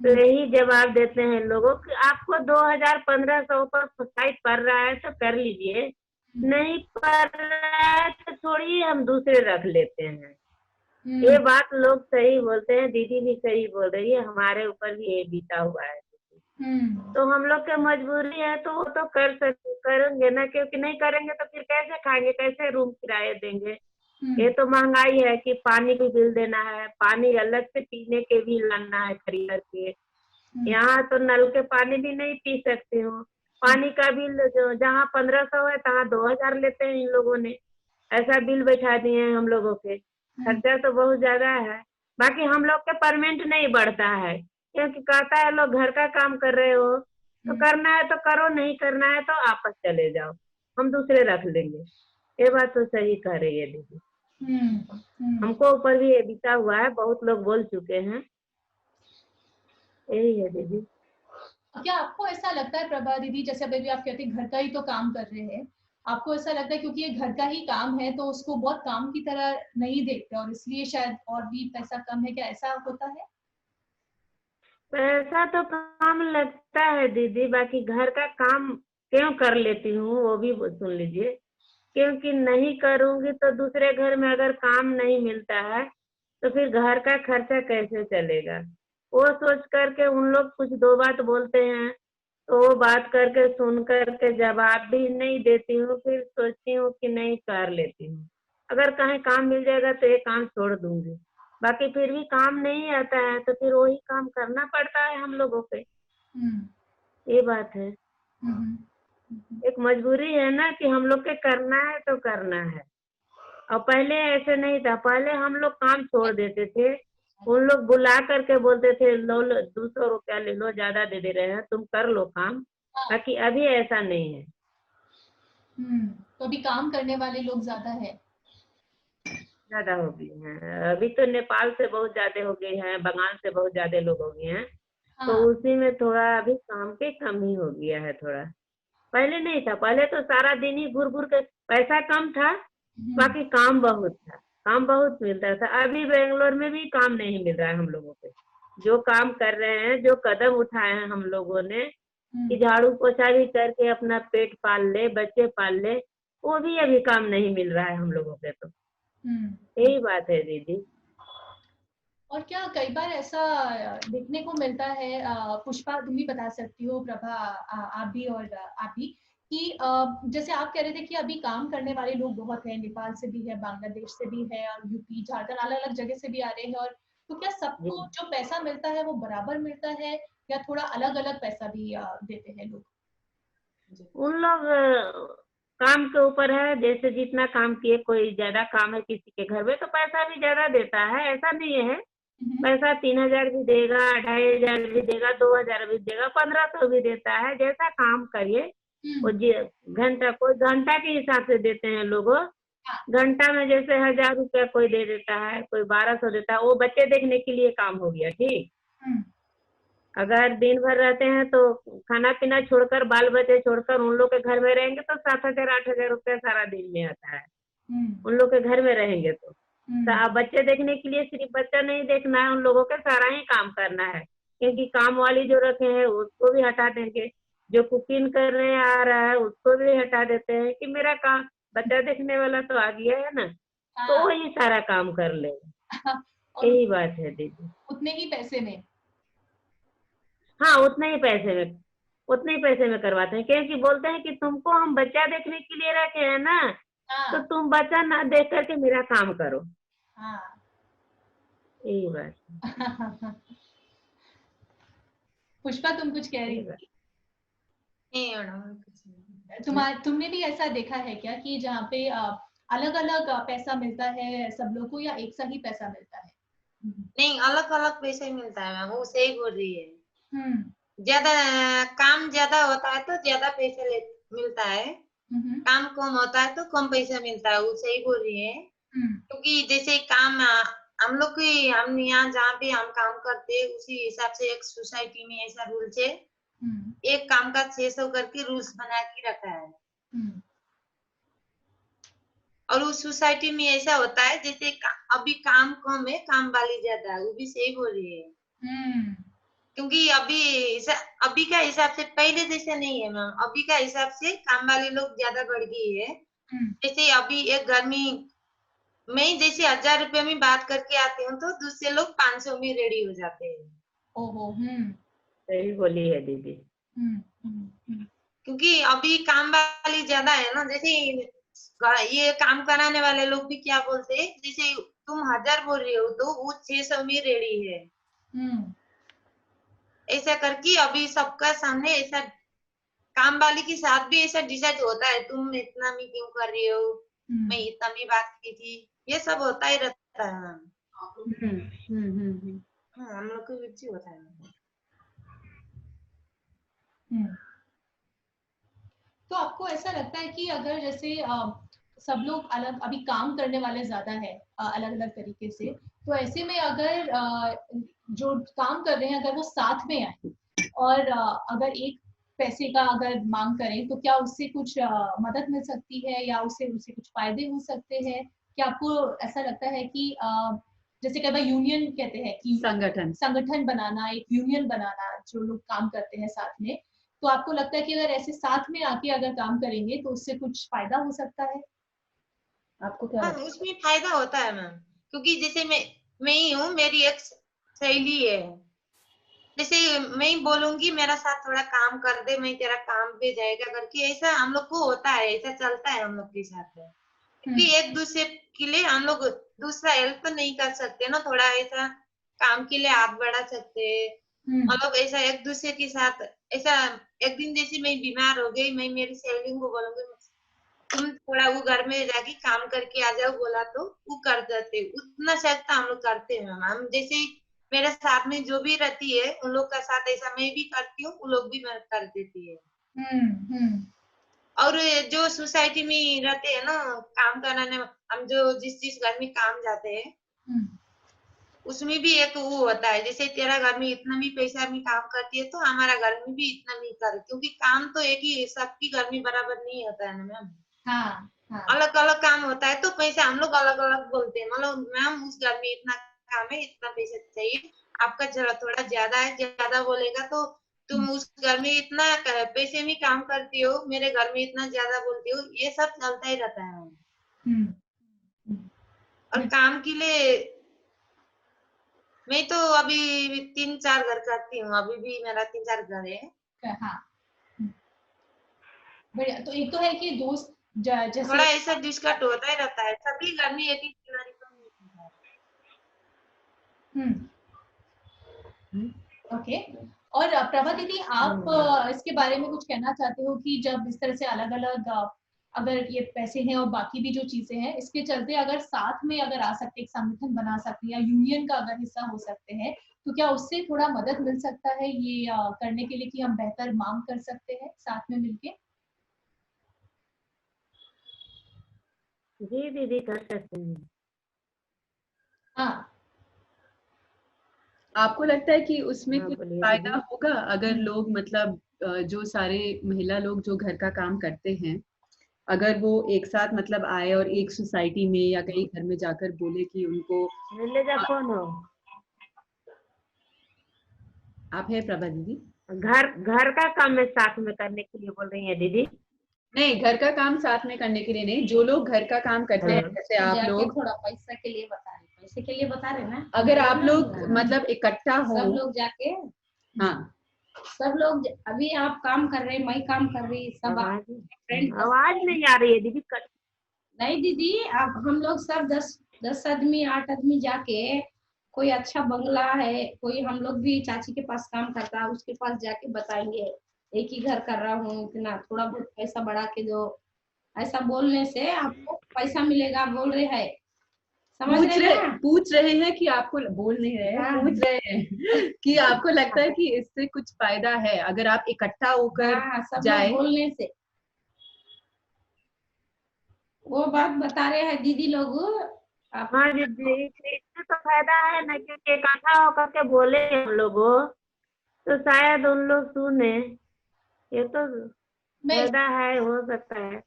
तो यही जवाब देते हैं लोगों कि आपको 2000-1500 पर साइट पड़ रहा है तो कर लीजिए, नहीं पड़ रहा है तो छोड़िए, हम दूसरे रख लेते हैं। ये बात लोग सही बोलते हैं, दीदी भी सही बोल रही है, हमारे ऊपर भी ये बीता हुआ है। तो हम लोग की मजबूरी है तो वो तो करेंगे ना, क्योंकि नहीं करेंगे तो फिर कैसे खाएंगे, कैसे रूम किराए देंगे? ये तो महंगाई है कि पानी भी बिल देना है, पानी अलग से पीने के भी लाना है खरीद करके। यहाँ तो नल के पानी भी नहीं पी सकती हूँ, पानी का बिल जहाँ 1500 है तहाँ 2000 लेते हैं इन लोगों ने, ऐसा बिल बैठा दिए हैं हम लोगों के। खर्चा तो बहुत ज्यादा है। बाकी हम लोग के परमेंट नहीं बढ़ता है, क्योंकि कहता है लोग घर का काम कर रहे हो तो करना है तो करो, नहीं करना है तो आपस चले जाओ, हम दूसरे रख लेंगे। ये बात तो सही कह रही है दीदी, हमको ऊपर भी ये बीता हुआ है, बहुत लोग बोल चुके हैं, यही है दीदी। क्या आपको ऐसा लगता है प्रभा दीदी, जैसे अभी आप कहते हैं घर का ही तो काम कर रहे हैं, आपको ऐसा लगता है क्योंकि ये घर का ही काम है तो उसको बहुत काम की तरह नहीं देखते और इसलिए शायद और भी पैसा कम है, क्या ऐसा होता है? पैसा तो कम लगता है दीदी, बाकी घर का काम क्यों कर लेती हूँ वो भी सुन लीजिए। क्योंकि नहीं करूंगी तो दूसरे घर में अगर काम नहीं मिलता है तो फिर घर का खर्चा कैसे चलेगा। वो सोच करके उन लोग कुछ दो बात बोलते हैं तो वो बात करके सुन करके जवाब भी नहीं देती हूँ, फिर सोचती हूँ कि नहीं कर लेती हूँ। अगर कहीं काम मिल जाएगा तो ये काम छोड़ दूंगी, बाकी फिर भी काम नहीं आता है तो फिर वही काम करना पड़ता है हम लोगों पे। ये बात है, एक मजबूरी है ना कि हम लोग के करना है तो करना है। और पहले ऐसे नहीं था, पहले हम लोग काम छोड़ देते थे, उन लोग बुला करके बोलते थे लो 200 रुपया ले लो, ज्यादा दे दे रहे हैं, तुम कर लो काम। बाकी अभी ऐसा नहीं है। तो अभी काम करने वाले लोग ज्यादा है, ज्यादा हो गई हैं। अभी तो नेपाल से बहुत ज्यादा हो गई है, बंगाल से बहुत ज्यादा लोग हो गए हैं। तो उसी में थोड़ा अभी काम की कमी हो गया है थोड़ा। पहले नहीं था, पहले तो सारा दिन ही घूर घूर के, पैसा कम था बाकी काम बहुत था, काम बहुत मिलता था। अभी बेंगलोर में भी काम नहीं मिल रहा है हम लोगों को। जो काम कर रहे हैं, जो कदम उठाए हैं हम लोगों ने कि झाड़ू पोछा भी करके अपना पेट पाल ले, बच्चे पाल ले, वो भी अभी काम नहीं मिल रहा है हम लोगों के। तो यही बात है दीदी। और क्या कई बार ऐसा देखने को मिलता है, पुष्पा तुम भी बता सकती हो, प्रभा आप भी और आप भी, कि जैसे आप कह रहे थे कि अभी काम करने वाले लोग बहुत हैं, नेपाल से भी है, बांग्लादेश से भी है, और यूपी झारखंड अलग अलग जगह से भी आ रहे हैं। और तो क्या सबको जो पैसा मिलता है वो बराबर मिलता है या थोड़ा अलग अलग पैसा भी देते हैं लोग? उन लोग काम के ऊपर है, जैसे जितना काम किए, कोई ज्यादा काम है किसी के घर में तो पैसा भी ज्यादा देता है, ऐसा नहीं है। पैसा 3000 भी देगा, 2500 भी देगा, 2000 भी देगा, 1500 भी देता है। जैसा काम करिए वो घंटा, कोई घंटा के हिसाब से देते हैं लोग। घंटा में जैसे 1000 रुपया कोई दे देता है, कोई 1200 देता है, वो बच्चे देखने के लिए काम हो गया। ठीक, अगर दिन भर रहते हैं तो खाना पीना छोड़कर, बाल बच्चे छोड़कर उन लोग के घर में रहेंगे तो 7000 8000 रुपया सारा दिन में आता है। उन लोग के घर में रहेंगे तो बच्चे देखने के लिए सिर्फ बच्चा नहीं देखना है, उन लोगों का सारा ही काम करना है। क्योंकि काम वाली जो रखे हैं उसको भी हटा देंगे, जो कुकिंग करने आ रहा है उसको भी हटा देते हैं कि मेरा काम, बच्चा देखने वाला तो आ गया है ना, तो वही सारा काम कर लेगा। यही बात है दीदी। उतने ही पैसे में, हाँ उतने ही पैसे में करवाते हैं। क्योंकि बोलते हैं कि तुमको हम बच्चा देखने के लिए रखे हैं ना, तो तुम बच्चा ना देख करके मेरा काम करो। यही बात। पुष्पा तुम कुछ कह रही थी? तुमने भी ऐसा देखा है क्या कि जहाँ पे अलग अलग पैसा मिलता है सब लोग को, या एक सा ही पैसा मिलता है? नहीं, अलग अलग पैसा ही मिलता है मैम, वो सही बोल रही है। ज्यादा काम ज्यादा होता है तो ज्यादा पैसा मिलता है, काम कम होता है तो कम पैसा मिलता है, वो सही बोल रही है। क्योंकि जैसे काम हम लोग की, हम यहाँ जहाँ पे हम काम करते हैं उसी हिसाब से एक सोसाइटी में ऐसा रूल्स है, एक काम का 600 करके रूल्स बना के रखा है। और उस सोसाइटी में ऐसा होता है जैसे अभी काम कम है, काम वाली ज्यादा है, वो भी सही बोल रही है। क्योंकि अभी का हिसाब से पहले जैसा नहीं है मैम, अभी का हिसाब से काम वाले लोग ज्यादा बढ़ गई है। जैसे अभी एक गर्मी में जैसे 1000 रुपये में बात करके आते हो तो दूसरे लोग 500 में रेडी हो जाते हैं। ओहो, सही बोली है दीदी। क्योंकि अभी काम वाली ज्यादा है ना, जैसे ये काम कराने वाले लोग भी क्या बोलते हैं, जैसे तुम 1000 बोल रही हो तो वो 600 में रेडी है। ऐसा करके अभी सबका सामने ऐसा काम वाली के साथ भी ऐसा डिसाइड होता है, तुम इतना में क्यों कर रही हो, मैं इतना में बात की थी, ये सब होता ही रहता है। हम लोग को भी होता है। तो आपको ऐसा लगता है कि अगर जैसे सब लोग अलग, अभी काम करने वाले ज्यादा है अलग अलग तरीके से, तो ऐसे में अगर जो काम कर रहे हैं अगर वो साथ में आए और अगर एक पैसे का अगर मांग करें तो क्या उससे कुछ मदद मिल सकती है या उससे कुछ फायदे हो सकते हैं? क्या आपको ऐसा लगता है कि जैसे कई बार यूनियन कहते हैं कि संगठन बनाना, एक यूनियन बनाना, जो लोग काम करते हैं साथ में, तो आपको लगता है कि अगर ऐसे साथ में आके अगर काम करेंगे तो उससे कुछ फायदा हो सकता है? आपको क्या हाँ, लगता है? उसमें फायदा होता है मैम, क्योंकि जैसे मैं ही हूँ, मेरी एक सहेली है, जैसे मैं ही बोलूंगी मेरा साथ थोड़ा काम कर दे, मैं तेरा काम पे जाएगा करके, ऐसा हम लोग को होता है, ऐसा चलता है हम लोग के साथ है। क्योंकि एक दूसरे के लिए हम लोग दूसरा हेल्प तो नहीं कर सकते ना, थोड़ा ऐसा काम के लिए हाथ बढ़ा सकते हैं, मतलब ऐसा एक दूसरे के साथ ऐसा। एक दिन जैसे मैं बीमार हो गई, मैं मेरी सहेली को बोलूंगी तुम थोड़ा वो घर में जाके काम करके आ जाओ, बोला तो वो कर देते, उतना सहता हम लोग करते हैं मैम। हम जैसे मेरे साथ में जो भी रहती है उन लोग का साथ ऐसा मैं भी करती हूँ, वो लोग भी कर देती है। और जो सोसाइटी में रहते हैं ना काम कराने, हम जो जिस घर में काम जाते हैं उसमें भी एक वो होता है, जैसे तेरा घर में इतना भी पैसा में काम करती है तो हमारा घर में भी इतना नहीं कर, क्योंकि काम तो एक ही सबकी घर में बराबर नहीं होता है ना मैम। हाँ, हाँ। अलग अलग काम होता है तो पैसा हम लोग अलग अलग बोलते हैं, मतलब मैम उस घर में इतना काम है, इतना पैसा चाहिए, आपका जरा थोड़ा ज्यादा है, ज्यादा बोलेगा तो तुम उस घर में इतना पैसे में काम करती हो, मेरे घर में इतना ज्यादा बोलती हो, ये सब चलता ही रहता है। और काम के लिए मैं तो अभी 3-4 घर करती हूँ, अभी भी मेरा 3-4 घर है। हाँ, बढ़िया। तो एक तो है कि दोस्त जैसे थोड़ा ऐसा डिस्कट होता ही रहता है, सभी घर में एक ही खिलाड़ी तो नहीं। ओके। और प्रभा दीदी, आप इसके बारे में कुछ कहना चाहते हो कि जब इस तरह से अलग अलग अगर ये पैसे हैं और बाकी भी जो चीजें हैं, इसके चलते अगर साथ में अगर आ सकते, एक संगठन बना सकते हैं या यूनियन का अगर हिस्सा हो सकते हैं, तो क्या उससे थोड़ा मदद मिल सकता है ये करने के लिए कि हम बेहतर मांग कर सकते हैं साथ में मिलके? जी दीदी, कर सकते हैं। हाँ, आपको लगता है कि उसमें हाँ, कुछ बोलिए फायदा दीदी। होगा अगर लोग मतलब जो सारे महिला लोग जो घर का काम करते हैं, अगर वो एक साथ मतलब आए और एक सोसाइटी में या कहीं घर में जाकर बोले कि उनको ले जा फोन हो। आप है प्रभा दीदी? घर का काम में साथ में करने के लिए बोल रही है दीदी? नहीं, घर का काम साथ में करने के लिए नहीं, जो लोग घर का काम करते हैं, जैसे आप लोग थोड़ा पैसा के लिए बता रहे, पैसे के लिए बता रहे ना, अगर आप लोग मतलब इकट्ठा हो, सब लोग जाके, हाँ सब लोग अभी आप काम कर रहे, मैं काम कर रही, सब आवाज नहीं आ रही है दीदी। नहीं दीदी, आप हम लोग सब 10 आदमी 8 आदमी जाके, कोई अच्छा बंगला है, कोई हम लोग भी चाची के पास काम करता है उसके पास जाके बताएंगे एक ही घर कर रहा हूँ, इतना थोड़ा बहुत पैसा बढ़ा के दो, ऐसा बोलने से आपको पैसा मिलेगा, बोल रहे हैं, समझ रहे हैं? पूछ रहे हैं कि आपको, बोल नहीं रहे हैं, हाँ। पूछ रहे हैं कि आपको लगता है कि इससे कुछ फायदा है अगर आप इकट्ठा होकर सब जाए? लोग बोलने से वो बात बता रहे हैं दीदी लोग। हाँ दीदी, इससे तो फायदा है ना, क्योंकि इकट्ठा होकर के बोले हम लोग तो शायद उन लोग सुने, ये तो फायदा है, हो सकता है।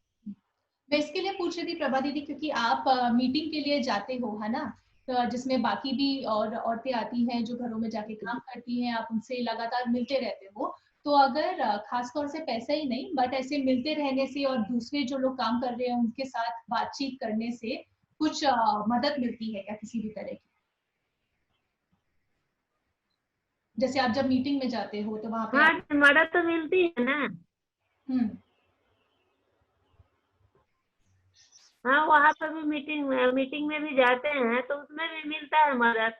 मैं इसके लिए पूछ रही थी प्रभा दीदी, क्योंकि आप मीटिंग के लिए जाते हो, है ना, तो जिसमें बाकी भी और औरतें आती हैं जो घरों में जाके काम करती हैं, आप उनसे लगातार मिलते रहते हो, तो अगर खासतौर से पैसा ही नहीं बट ऐसे मिलते रहने से और दूसरे जो लोग काम कर रहे हैं उनके साथ बातचीत करने से कुछ मदद मिलती है क्या किसी भी तरह की? जैसे आप जब मीटिंग में जाते हो तो वहां पे हाँ, मदद तो मिलती है ना। हाँ, वहाँ पर भी मीटिंग में भी जाते हैं तो उसमें भी मिलता है मदद,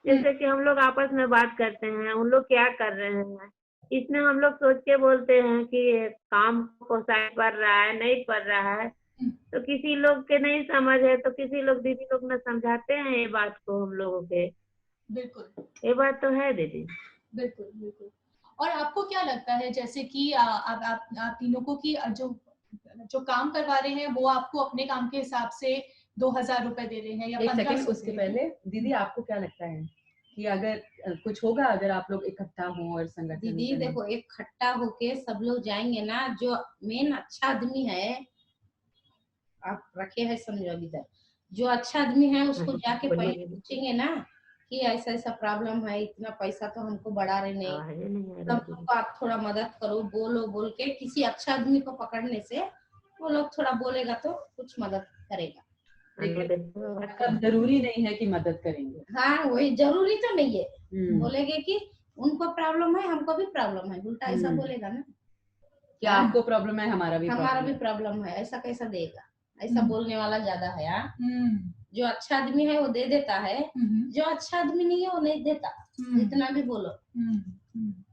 जैसे कि हम लोग आपस में बात करते हैं, उन लोग क्या कर रहे हैं, इसमें हम लोग सोच के बोलते हैं कि काम को शायद पड़ रहा है, नहीं पड़ रहा है, तो किसी लोग के नहीं समझ है तो किसी लोग दीदी लोग ने समझाते हैं ये बात को हम लोगों के। बिल्कुल, ये बात तो है दीदी। बिल्कुल बिल्कुल। और आपको क्या लगता है, जैसे कि आप तीनों को की जो काम करवा रहे हैं वो आपको अपने काम के हिसाब से 2000 रुपए दे रहे हैं या 1500? उसके पहले दीदी, आपको क्या लगता है कि अगर कुछ होगा अगर आप लोग इकट्ठा हो और संगठन? दीदी देखो, इकट्ठा होके सब लोग जाएंगे ना, जो मेन अच्छा आदमी है, आप रखे हैं समझो इधर, जो अच्छा आदमी है उसको जाके पहले पूछेंगे ना कि ऐसा ऐसा प्रॉब्लम है, इतना पैसा तो हमको बढ़ा रहे नहीं, तो हमको आप थोड़ा मदद करो, बोलो। बोल के किसी अच्छा आदमी को पकड़ने से वो लोग थोड़ा बोलेगा तो कुछ मदद करेगा। मतलब जरूरी नहीं है कि मदद करेंगे। हाँ, वही जरूरी तो नहीं है। बोलेंगे कि उनको प्रॉब्लम है, हमको भी प्रॉब्लम है, उल्टा ऐसा बोलेगा ना, क्या आपको प्रॉब्लम है, हमारा भी प्रॉब्लम है, ऐसा कैसा देगा? ऐसा बोलने वाला ज्यादा है। जो अच्छा आदमी है वो दे देता है, जो अच्छा आदमी नहीं है वो नहीं देता, जितना भी बोलो।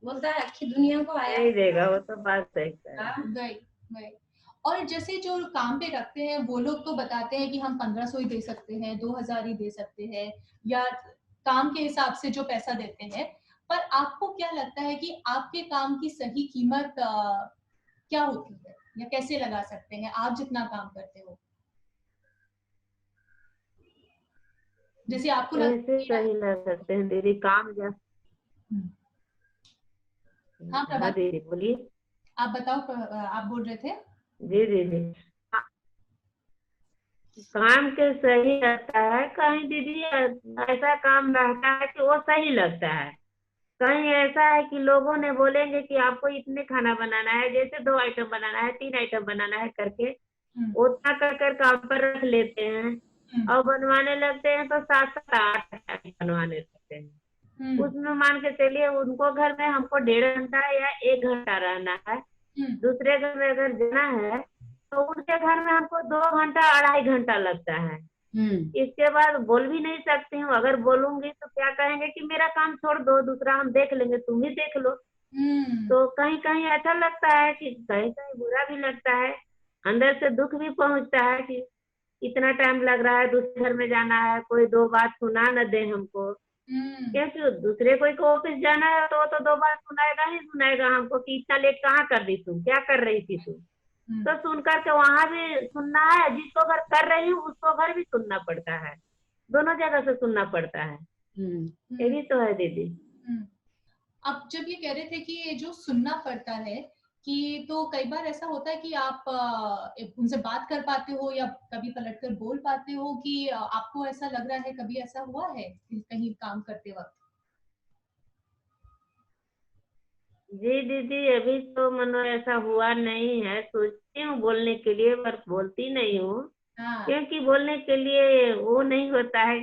बोलता है आखिर दुनिया को आया नहीं देगा, वो तो बात सही है। और जैसे जो काम पे रखते हैं वो लोग तो बताते हैं कि हम 1500 ही दे सकते हैं, 2000 ही दे सकते हैं, या काम के हिसाब से जो पैसा देते हैं। पर आपको क्या लगता है कि आपके काम की सही कीमत क्या होती है, या कैसे लगा सकते हैं आप जितना काम करते हो? जैसे आपको कैसे सही लग सकते हैं दीदी काम हाँ दीदी बोलिए। आप बताओ, आप बोल रहे थे। जी दीदी, काम के सही लगता है, कहीं दीदी ऐसा काम रहता है कि वो सही लगता है, कहीं ऐसा है कि लोगों ने बोलेंगे कि आपको इतने खाना बनाना है, जैसे 2 आइटम बनाना है, 3 आइटम बनाना है करके उतना कर काम पर रख लेते हैं और बनवाने लगते हैं तो 7-8 बनवाने लगते हैं। उसमें मान के चलिए उनको घर में हमको 1.5 घंटा या 1 घंटा रहना है, दूसरे घर में अगर जाना है तो उनके घर में हमको 2 घंटा 2.5 घंटा लगता है। इसके बाद बोल भी नहीं सकती हूँ, अगर बोलूंगी तो क्या कहेंगे कि मेरा काम छोड़ दो, दूसरा हम देख लेंगे, तुम ही देख लो। तो कहीं कहीं अच्छा लगता है, कि कहीं कहीं बुरा भी लगता है, अंदर से दुख भी पहुंचता है कि इतना टाइम लग रहा है, दूसरे घर में जाना है, कोई 2 बात सुना न दे हमको। क्योंकि दूसरे कोई को ऑफिस जाना है तो 2 बात सुनाएगा हमको कि इतना लेट कहाँ कर दी तुम, क्या कर रही थी तुम। तो सुन करके वहाँ भी सुनना है, जिसको घर कर रही हूँ उसको घर भी सुनना पड़ता है, दोनों जगह से सुनना पड़ता है। ये भी तो है दीदी। अब जब ये कह रहे थे कि ये जो सुनना पड़ता है, कि तो कई बार ऐसा होता है कि आप उनसे बात कर पाते हो या कभी पलट कर बोल पाते हो, कि आपको ऐसा लग रहा है, कभी ऐसा हुआ है कहीं काम करते वक्त? जी दीदी, अभी तो मनो ऐसा हुआ नहीं है, सोचती हूँ बोलने के लिए पर बोलती नहीं हूँ। क्योंकि बोलने के लिए वो नहीं होता है,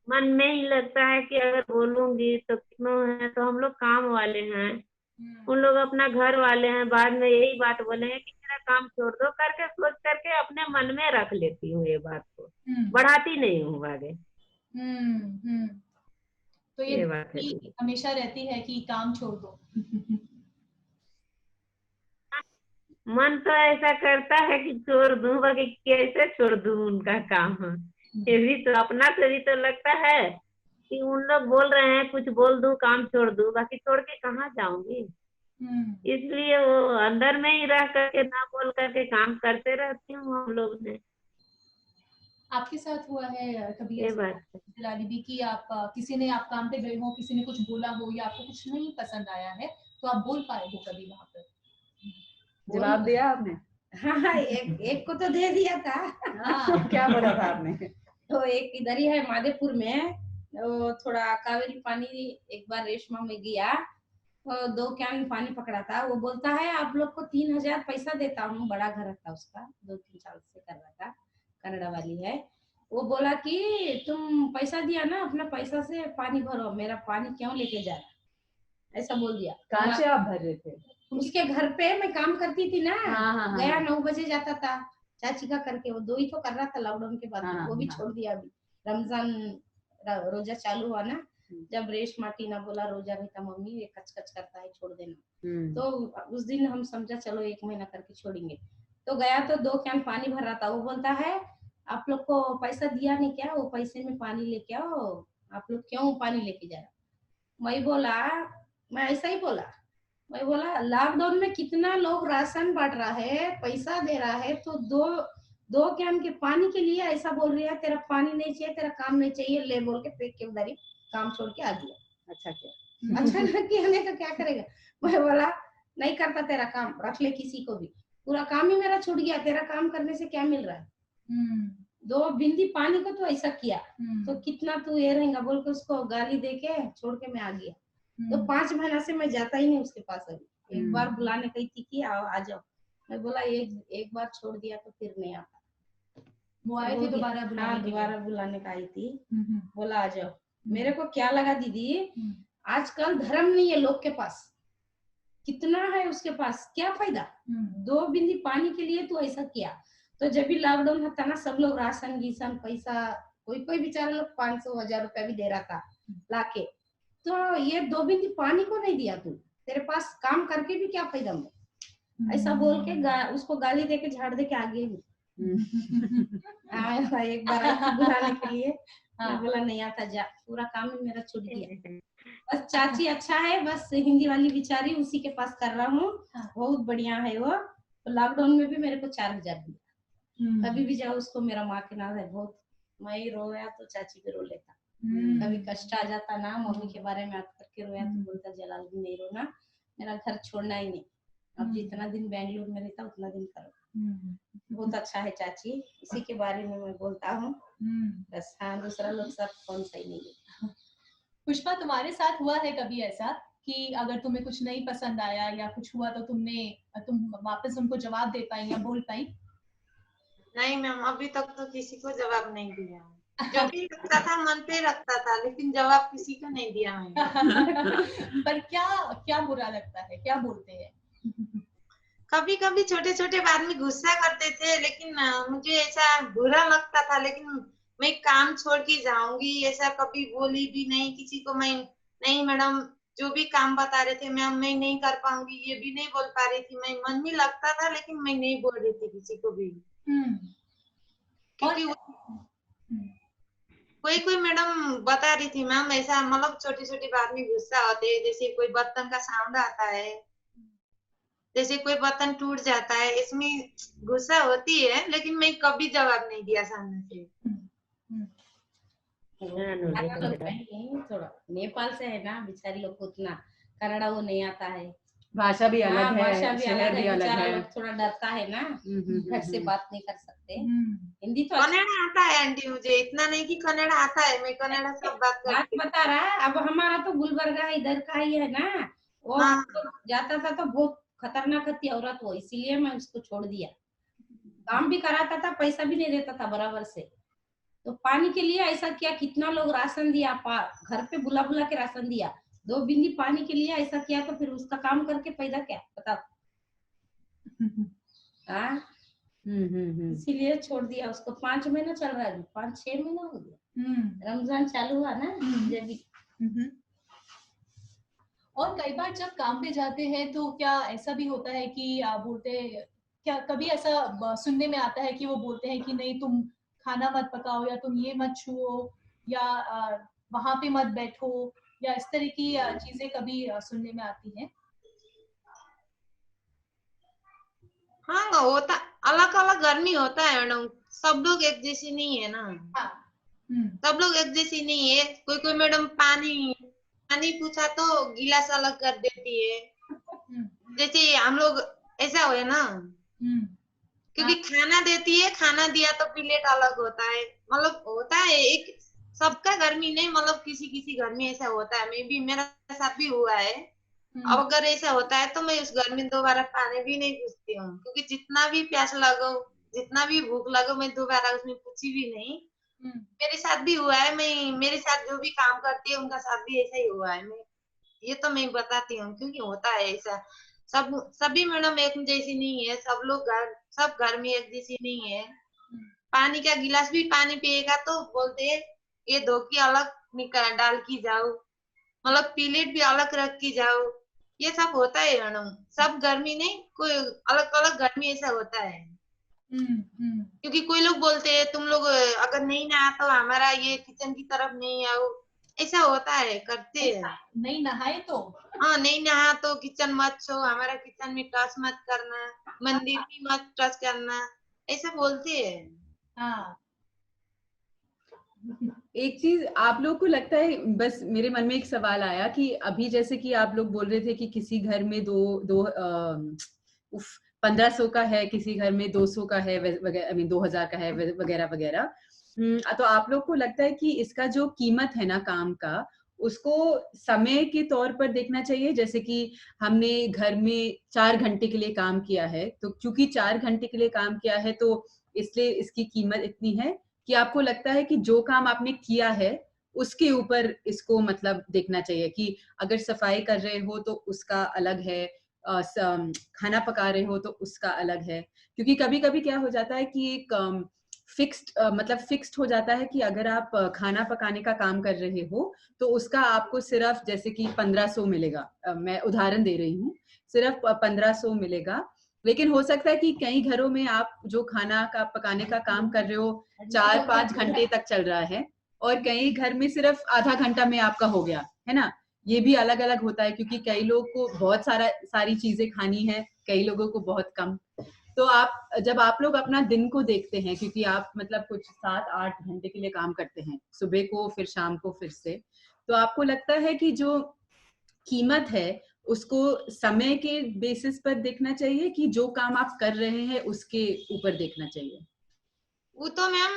मन में ही लगता है कि अगर बोलूंगी तो क्यों है, तो हम लोग काम वाले हैं, उन लोग अपना घर वाले हैं, बाद में यही बात बोलेंगे कि मेरा काम छोड़ दो करके सोच करके अपने मन में रख लेती हूँ, ये बात को बढ़ाती नहीं हूँ आगे। तो ये बात है, हमेशा रहती है कि काम छोड़ दो। मन तो ऐसा करता है कि छोड़ दूं, बाकी कैसे छोड़ दूं उनका काम। ये भी तो अपना से भी तो लगता है कि उन लोग बोल रहे हैं कुछ बोल दूं, काम छोड़ दूं, बाकी छोड़ के कहाँ जाऊंगी। इसलिए वो अंदर में ही रह करके ना बोल करके काम करते रहती हूँ हम लोग ने। आपके साथ हुआ है कभी ये बात दिलाली भी कि आप किसी ने, आप काम पे गए हो, किसी ने कुछ बोला हो या आपको कुछ नहीं पसंद आया है तो आप बोल पाए हो कभी वहां पर? जवाब दिया आपने? हाँ, एक को तो दे दिया था। क्या बोला था आपने? तो एक इधर ही है माधेपुर में, तो थोड़ा कावेरी पानी एक बार रेशमा में गया, तो 2 कैन पानी पकड़ा था। वो बोलता है आप लोग को 3000 पैसा देता हूँ, बड़ा घर था उसका, 2-3 साल से कर रहा था, कनाडा वाली है। वो बोला कि तुम पैसा दिया ना, अपना पैसा से पानी भरो, मेरा पानी क्यों लेके जा रहा, ऐसा बोल दिया। कहाँ से आप भर रहे थे? उसके घर पे मैं काम करती थी ना। हाँ, गया 9 बजे जाता था, चाची का करके, वो 2 ही तो कर रहा था लॉकडाउन के बाद। वो भी छोड़ दिया अभी, रमजान रोजा चालू हुआ ना, जब रेशमा टीना बोला रोजा रहता मम्मी, ये कच कच करता है, छोड़ देना। तो उस दिन हम समझा चलो 1 महीना करके छोड़ेंगे। तो गया तो 2 कैन पानी भर रहा था। वो बोलता है आप लोग को पैसा दिया नहीं क्या, वो पैसे में पानी लेके आओ, आप लोग क्यों पानी लेके जा रहे? मैं बोला, मैं ऐसा ही बोला, मैं बोला लॉकडाउन में कितना लोग राशन बांट रहा है, पैसा दे रहा है, तो 2 कैन के पानी के लिए ऐसा बोल रही है, तेरा पानी नहीं चाहिए, तेरा काम नहीं चाहिए, ले बोल के फेंक के उधर ही काम छोड़ के आ गया। अच्छा क्या? अच्छा कहने का क्या करेगा? मैं बोला नहीं करता तेरा काम, रख ले किसी को भी, पूरा काम ही मेरा छूट गया, तेरा काम करने से क्या मिल रहा है? 2 बिंदी पानी को तो ऐसा किया, तो कितना तू ये रहेगा बोल के उसको गाली दे के छोड़ के मैं आ गया। तो 5 महीना से मैं जाता ही नहीं उसके पास। अभी एक बार बुलाने गई थी कि आओ आ जाओ, मैं बोला एक बार छोड़ दिया तो फिर नहीं आता। वो आए थे दोबारा बुलाने? हाँ, दोबारा बुलाने का आई थी, बोला आ जाओ। मेरे को क्या लगा दीदी, आजकल धर्म नहीं है लोग के पास, कितना है उसके पास, क्या फायदा। 2 बिंदी पानी के लिए तू ऐसा किया। तो जब भी लॉकडाउन था ना, सब लोग राशन गीसन पैसा, कोई बेचारा लोग 500-1000 रुपया भी दे रहा था लाके, तो ये 2 बिंदी पानी को नहीं दिया तू, तेरे पास काम करके भी क्या फायदा में। ऐसा बोल के उसको गाली दे के झाड़ दे के आगे भी एक बार आई थी बुलाने के लिए, मैं बोला नहीं आता जा, पूरा काम ही मेरा छूट गया। बस चाची अच्छा है, बस हिंदी वाली बेचारी उसी के पास कर रहा हूँ, बहुत बढ़िया है वो। तो लॉकडाउन में भी मेरे को 4000 दिया। कभी भी जाओ उसको, मेरा माँ के नाम है बहुत, मैं ही रोया तो चाची भी रो लेता। कभी कष्ट आ जाता ना, मम्मी के बारे में याद करके रोया तो बोलता जलाल भी नहीं रोना, मेरा घर छोड़ना ही नहीं, अब जितना दिन बेंगलुरु में रहता उतना दिन करो। बहुत अच्छा है चाची, इसी के बारे में मैं बोलता हूँ बस। हाँ, दूसरा लोग सब कौन सही नहीं है। पुष्पा, तुम्हारे साथ हुआ है कभी ऐसा कि अगर तुम्हें कुछ नहीं पसंद आया या कुछ हुआ तो तुम वापस उनको जवाब दे पाई या बोल पाई? नहीं मैम, अभी तक तो किसी को जवाब नहीं दिया। जो भी रखता था मन पे रखता था, लेकिन जवाब किसी को नहीं दिया मैंने। पर क्या बुरा लगता है, क्या बोलते हैं? कभी कभी छोटे छोटे बात में गुस्सा करते थे, लेकिन मुझे ऐसा बुरा लगता था, लेकिन मैं काम छोड़ के जाऊंगी ऐसा कभी बोली भी नहीं किसी को। मैं नहीं मैडम, जो भी काम बता रहे थे मैम मैं नहीं कर पाऊंगी, ये भी नहीं बोल पा रही थी। मैं मन में लगता था, लेकिन मैं नहीं बोल रही थी किसी को भी। क्योंकि कोई मैडम बता रही थी मैम ऐसा, मतलब छोटी छोटी बात में गुस्सा होते है। जैसे कोई बर्तन का साउंड आता है, जैसे कोई बर्तन टूट जाता है, इसमें गुस्सा होती है, लेकिन मैं कभी जवाब नहीं दिया सामने से। थोड़ा नेपाल से है ना, बेचारी लोग को उतना कन्नड़ा वो नहीं आता है, भाषा भी अलग है, भाषा भी अलग है, अलग है। लोग थोड़ा डरता है ना, घर से बात नहीं कर सकते। हिंदी तो कन्नड़ा आता है आंटी, मुझे इतना नहीं कि कन्नड़ा आता है, मैं कन्नड़ा सब बात करती बता रहा है। अब हमारा तो गुलबर्गा इधर का ही है ना, वो तो जाता था तो बहुत खतरनाक थी औरत वो, इसीलिए मैं उसको छोड़ दिया। काम भी कराता था, पैसा भी नहीं देता था बराबर से। तो पानी के लिए ऐसा किया, कितना लोग राशन दिया, घर पे बुला बुला के राशन दिया, 2 बिंदी पानी के लिए ऐसा किया, तो फिर उसका काम करके फायदा क्या बताओ। इसीलिए छोड़ दिया उसको। 5 महीना चल रहा है, 5-6 महीना हो गया, रमजान चालू हुआ ना जब भी। और कई बार जब काम पे जाते हैं तो क्या ऐसा भी होता है कि बोलते, क्या कभी ऐसा सुनने में आता है कि वो बोलते हैं कि नहीं तुम खाना मत पकाओ, या तुम ये मत छुओ, या वहां पे मत बैठो, या इस तरह की चीजें कभी सुनने में आती हैं? हाँ होता, अलग अलग गर्मी होता है मैडम, सब लोग एक जैसे नहीं है ना। सब लोग एक जैसी नहीं है। कोई मैडम पानी पूछा तो गिलास अलग कर देती है। जैसे हम लोग ऐसा हुए ना, क्योंकि खाना देती है, खाना दिया तो प्लेट अलग होता है, मतलब होता है एक सबका घर में नहीं, मतलब किसी किसी घर में ऐसा होता है। मैं भी, मेरा साथ भी हुआ है। अब अगर ऐसा होता है तो मैं उस घर में दोबारा पानी भी नहीं पूछती हूँ, क्योंकि जितना भी प्यास लगो, जितना भी भूख लगो, मैं दोबारा उसमें पूछी भी नहीं। मेरे साथ भी हुआ है, मेरे साथ जो भी काम करती है उनका साथ भी ऐसा ही हुआ है। ये तो मैं बताती हूँ, क्योंकि होता है ऐसा। सभी मैडम एक जैसी नहीं है, सब घर में एक जैसी नहीं है। पानी का गिलास भी पानी पिएगा तो बोलते हैं ये धो के अलग निकाल डाल की जाओ, मतलब प्लेट भी अलग रख के जाओ। ये सब होता है मैडम, सब घर में नहीं, कोई अलग अलग घर में ऐसा होता है। क्योंकि कोई लोग बोलते हैं तुम लोग अगर नहीं नहा तो हमारा ये किचन की तरफ नहीं आओ, ऐसा होता है, करते हैं। नहीं नहाए तो हाँ, नहीं नहा तो किचन मत छो, हमारा किचन में टच मत करना, मंदिर भी मत टच करना, ऐसा बोलते हैं। हाँ। एक चीज आप लोग को लगता है, बस मेरे मन में एक सवाल आया कि अभी जैसे कि आप लोग बोल रहे थे कि किसी घर में दो 1500 का है, किसी घर में 200 का है वगैरह, 2000 का है वगैरह वगैरह। तो आप लोग को लगता है कि इसका जो कीमत है ना काम का, उसको समय के तौर पर देखना चाहिए? जैसे कि हमने घर में 4 घंटे के लिए काम किया है, तो क्योंकि 4 घंटे के लिए काम किया है तो इसलिए इसकी कीमत इतनी है, कि आपको लगता है कि जो काम आपने किया है उसके ऊपर इसको मतलब देखना चाहिए कि अगर सफाई कर रहे हो तो उसका अलग है, खाना पका रहे हो तो उसका अलग है? क्योंकि कभी कभी क्या हो जाता है कि एक फिक्स्ड मतलब फिक्स्ड हो जाता है कि अगर आप खाना पकाने का काम कर रहे हो तो उसका आपको सिर्फ जैसे कि 1500 मिलेगा, मैं उदाहरण दे रही हूँ, सिर्फ 1500 मिलेगा। लेकिन हो सकता है कि कई घरों में आप जो खाना का पकाने का काम कर रहे हो 4-5 घंटे तक चल रहा है, और कई घर में सिर्फ आधा घंटा में आपका हो गया है ना। ये भी अलग अलग होता है, क्योंकि कई लोग को बहुत सारी चीजें खानी है, कई लोगों को बहुत कम। तो आप जब आप लोग अपना दिन को देखते हैं, क्योंकि आप मतलब कुछ 7-8 घंटे के लिए काम करते हैं, सुबह को फिर शाम को फिर से, तो आपको लगता है कि जो कीमत है उसको समय के बेसिस पर देखना चाहिए कि जो काम आप कर रहे हैं उसके ऊपर देखना चाहिए? वो तो मैम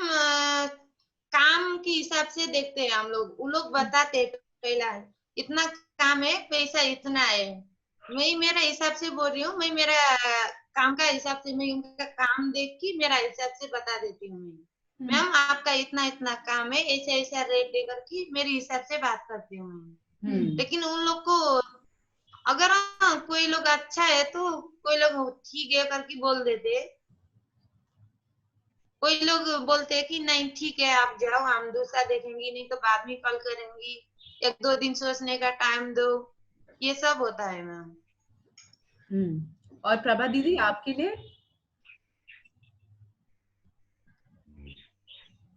काम के हिसाब से देखते हैं हम लोग। वो लोग बताते हैं पहला इतना काम है, पैसा इतना है। मैं मेरा हिसाब से बोल रही हूँ, मैं मेरा काम का हिसाब से, मैं उनका काम देख के मेरा हिसाब से बता देती हूँ। मैं मैम आपका इतना इतना काम है, ऐसा ऐसा रेट देकर के मेरे हिसाब से बात करती हूँ मैं। लेकिन उन लोग को अगर कोई लोग अच्छा है तो कोई लोग ठीक है करके बोल देते, कोई लोग बोलते हैं कि नहीं ठीक है आप जाओ, हम दूसरा देखेंगे, नहीं तो बाद में कॉल करेंगी, 1-2 दिन सोचने का टाइम दो। ये सब होता है मैम। और प्रभा दीदी आपके लिए?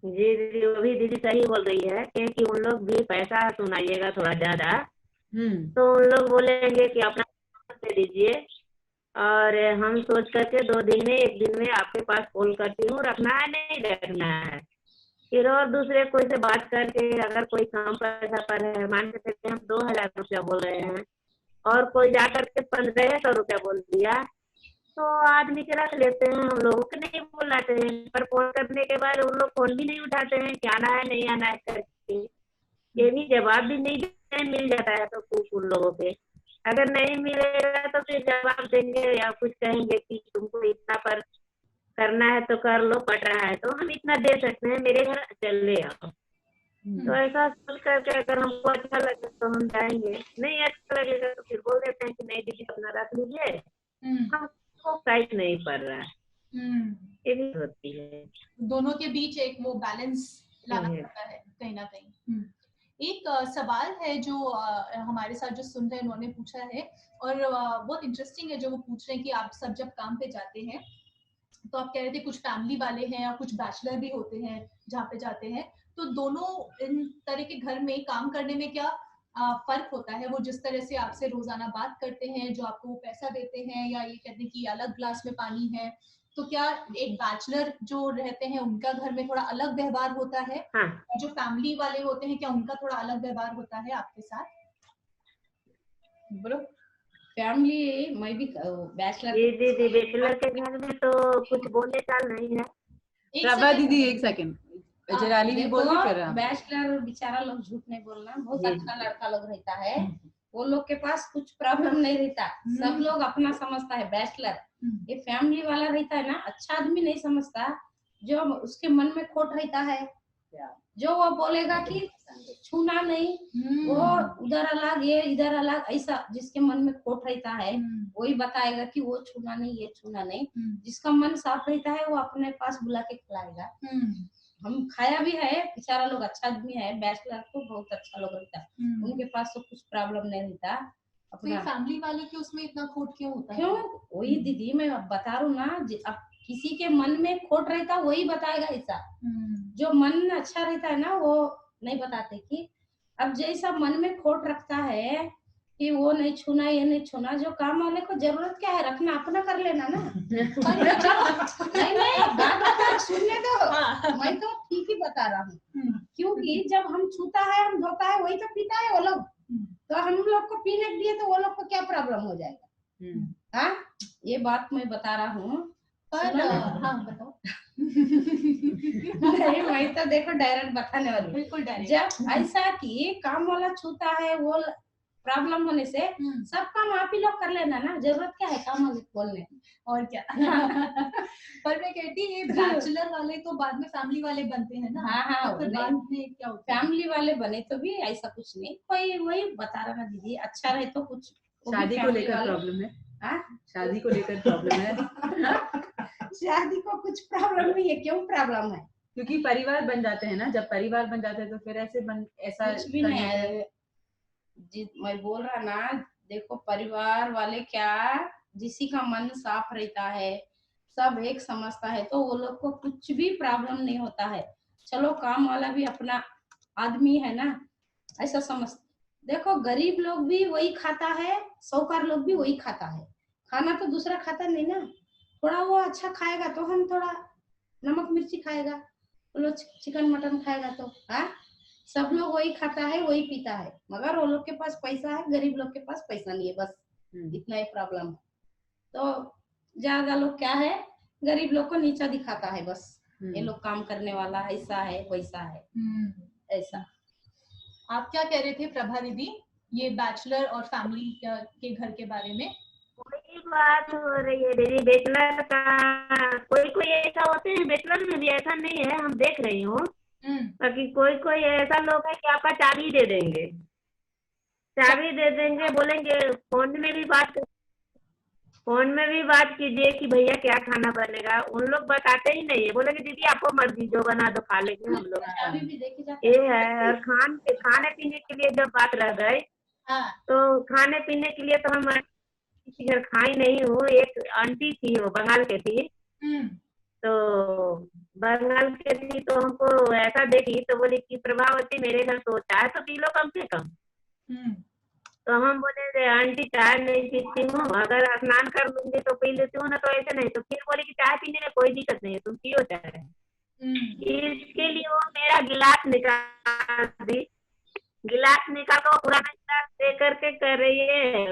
जी दीदी, वो भी दीदी सही बोल रही है, क्योंकि उन लोग भी पैसा सुनाइएगा थोड़ा ज्यादा तो उन लोग बोलेंगे कि अपना दे दीजिए, और हम सोच करके 2 दिन में 1 दिन में आपके पास कॉल करती हूँ, रखना है नहीं रखना है। फिर और दूसरे कोई से बात करके अगर कोई कम पैसा पर है, मान के चलते हम 2000 रुपया बोल रहे हैं और कोई जा करके 1500 रुपया बोल दिया, तो आदमी के रख लेते हैं, हम लोगों को नहीं बुलाते हैं। पर फोन करने के बाद उन लोग फोन भी नहीं उठाते हैं कि आना है नहीं आना है करके, ये भी जवाब भी नहीं मिल जाता है। तो कुछ उन लोगों पे अगर नहीं मिलेगा तो फिर जवाब देंगे या कुछ कहेंगे कि तुमको इतना पर करना है तो कर लो, पट रहा है तो हम इतना दे सकते हैं, मेरे घर चले आओ। तो ऐसा सोच करके अगर हमको अच्छा लगे तो हम जाएंगे, नहीं अच्छा लगेगा तो फिर बोल देते हैं कि नहीं दीदी अपना रख लीजिए, हमको प्राइस नहीं पड़ रहा है। ये भी होती है, दोनों के बीच एक वो बैलेंस लाना पड़ता है कहीं ना कहीं। एक सवाल है जो हमारे साथ जो सुन रहे हैं उन्होंने पूछा है, और बहुत इंटरेस्टिंग है जो वो पूछ रहे हैं कि आप सब जब काम पे जाते हैं तो आप कह रहे थे कुछ फैमिली वाले हैं और कुछ बैचलर भी होते हैं जहाँ पे जाते हैं, तो दोनों इन तरह के घर में काम करने में क्या फर्क होता है? वो जिस तरह से आपसे रोजाना बात करते हैं, जो आपको पैसा देते हैं, या ये कहते हैं कि अलग ग्लास में पानी है, तो क्या एक बैचलर जो रहते हैं उनका घर में थोड़ा अलग व्यवहार होता है? और जो फैमिली वाले होते हैं क्या उनका थोड़ा अलग व्यवहार होता है आपके साथ? बोलो। फैमिली मैं भी बैचलर दीदी बैचलर के घर में तो कुछ बोलने का नहीं है। प्रभा दीदी एक सेकंड, जराली भी बोल रही कर बैचलर बेचारा लोग झूठ नहीं बोलना, बहुत अच्छा लड़का लोग रहता है, वो लोग के पास कुछ प्रॉब्लम नहीं रहता, सब लोग अपना समझता है बैचलर। ये फैमिली वाला रहता है ना, अच्छा आदमी नहीं समझता, जो उसके मन में खोट रहता है, जो वो बोलेगा कि छूना नहीं, वो उधर अलग ये इधर अलग, ऐसा जिसके मन में खोट रहता है वही बताएगा कि वो छूना नहीं ये छूना नहीं। जिसका मन साफ रहता है वो अपने पास बुला के खिलाएगा। हम खाया भी है, बेचारा लोग अच्छा आदमी है, बैचलर को बहुत अच्छा लोग रहता है, उनके पास तो कुछ प्रॉब्लम नहीं रहता। अपना फैमिली वाले के उसमें इतना खोट क्यों होता है? क्यों? वही दीदी मैं बता रहा हूँ ना, अब किसी के मन में खोट रहता वही बताएगा ऐसा, जो मन अच्छा रहता है ना वो नहीं बताते। कि अब जैसा मन में खोट रखता है कि वो नहीं छूना ये नहीं छूना, जो काम वाले को जरूरत क्या है, रखना अपना कर लेना ना। नहीं बात सुनने दो, मैं तो ठीक ही बता रहा हूँ, क्योंकि जब हम छूता है हम धोता है वही तो पीता है वो लोग, तो हम लोग को पीने के लिए तो वो लोग को क्या प्रॉब्लम हो जाएगा? हाँ, ये बात मैं बता रहा हूँ। पर हाँ बताओ। नहीं, मैं तो देखो डायरेक्ट बताने वाली। बिल्कुल डायरेक्ट। जब ऐसा कि काम वाला छूता है, वो प्रॉब्लम होने से सब काम आप ही लोग कर लेना ना, जरूरत क्या है काम वाले बोलने और क्या। पर मैं कहती ये बैचलर वाले तो बाद में फैमिली वाले बनते हैं ना। हाँ, तो फिर बाद में क्या होता है? फैमिली वाले बने तो भी ऐसा कुछ नहीं, कोई वही बता रहा ना दीदी, अच्छा रहे तो कुछ। शादी को लेकर प्रॉब्लम है? शादी को लेकर प्रॉब्लम है? शादी को कुछ प्रॉब्लम नहीं है। क्यों प्रॉब्लम है? क्योंकि परिवार बन जाते हैं ना, जब परिवार बन जाते हैं तो फिर ऐसा कुछ भी नहीं है जी। मैं बोल रहा ना, देखो परिवार वाले क्या, जिसी का मन साफ रहता है, सब एक समझता है, तो वो लोग को कुछ भी प्रॉब्लम नहीं होता है। चलो काम वाला भी अपना आदमी है ना, ऐसा समझ। देखो गरीब लोग भी वही खाता है, साहूकार लोग भी वही खाता है। खाना तो दूसरा खाता नहीं ना, थोड़ा वो अच्छा खाएगा तो हम थोड़ा नमक मिर्ची खाएगा, वो लोग चिकन मटन खाएगा तो हाँ, सब लोग वही खाता है, वही पीता है। मगर वो लोग के पास पैसा है, गरीब लोग के पास पैसा नहीं है, बस इतना ही प्रॉब्लम है। तो ज्यादा लोग क्या है, गरीब लोग को नीचा दिखाता है बस। ये लोग काम करने वाला ऐसा है, वैसा है, ऐसा। आप क्या कह रहे थे प्रभा दीदी, ये बैचलर और फैमिली के घर के बारे में? वही बात हो रही है दीदी, बैचलर का कोई कोई ऐसा होते हैं, बैचलर में भी ऐसा नहीं है, हम देख रही हूँ। बाकी कोई कोई ऐसा लोग है कि आपका चाबी दे देंगे, बोलेंगे फोन में भी बात कीजिए कि भैया क्या खाना बनेगा। उन लोग बताते ही नहीं है, बोलेंगे दीदी आपको मर्जी जो बना दो खा लेंगे हम लोग। ये है। और खाने पीने के लिए जब बात रह गई, तो खाने पीने के लिए तो हम किसी घर खाई नहीं हूँ। एक आंटी थी, वो बंगाल के थी, तो बंगाल के थी तो हमको ऐसा देखी तो बोली कि प्रभावती मेरे घर तो चाय तो पी लो कम से कम। तो हम बोले आंटी चाय नहीं पीती हूँ, अगर स्नान कर लूंगी तो पी लेती हूँ ना, तो ऐसे नहीं। तो फिर बोले कि चाय पीने में कोई दिक्कत नहीं है, तुम पियो चाय। इसके लिए वो मेरा गिलास निकाल कर पुराना गिलास दे करके कर रही है,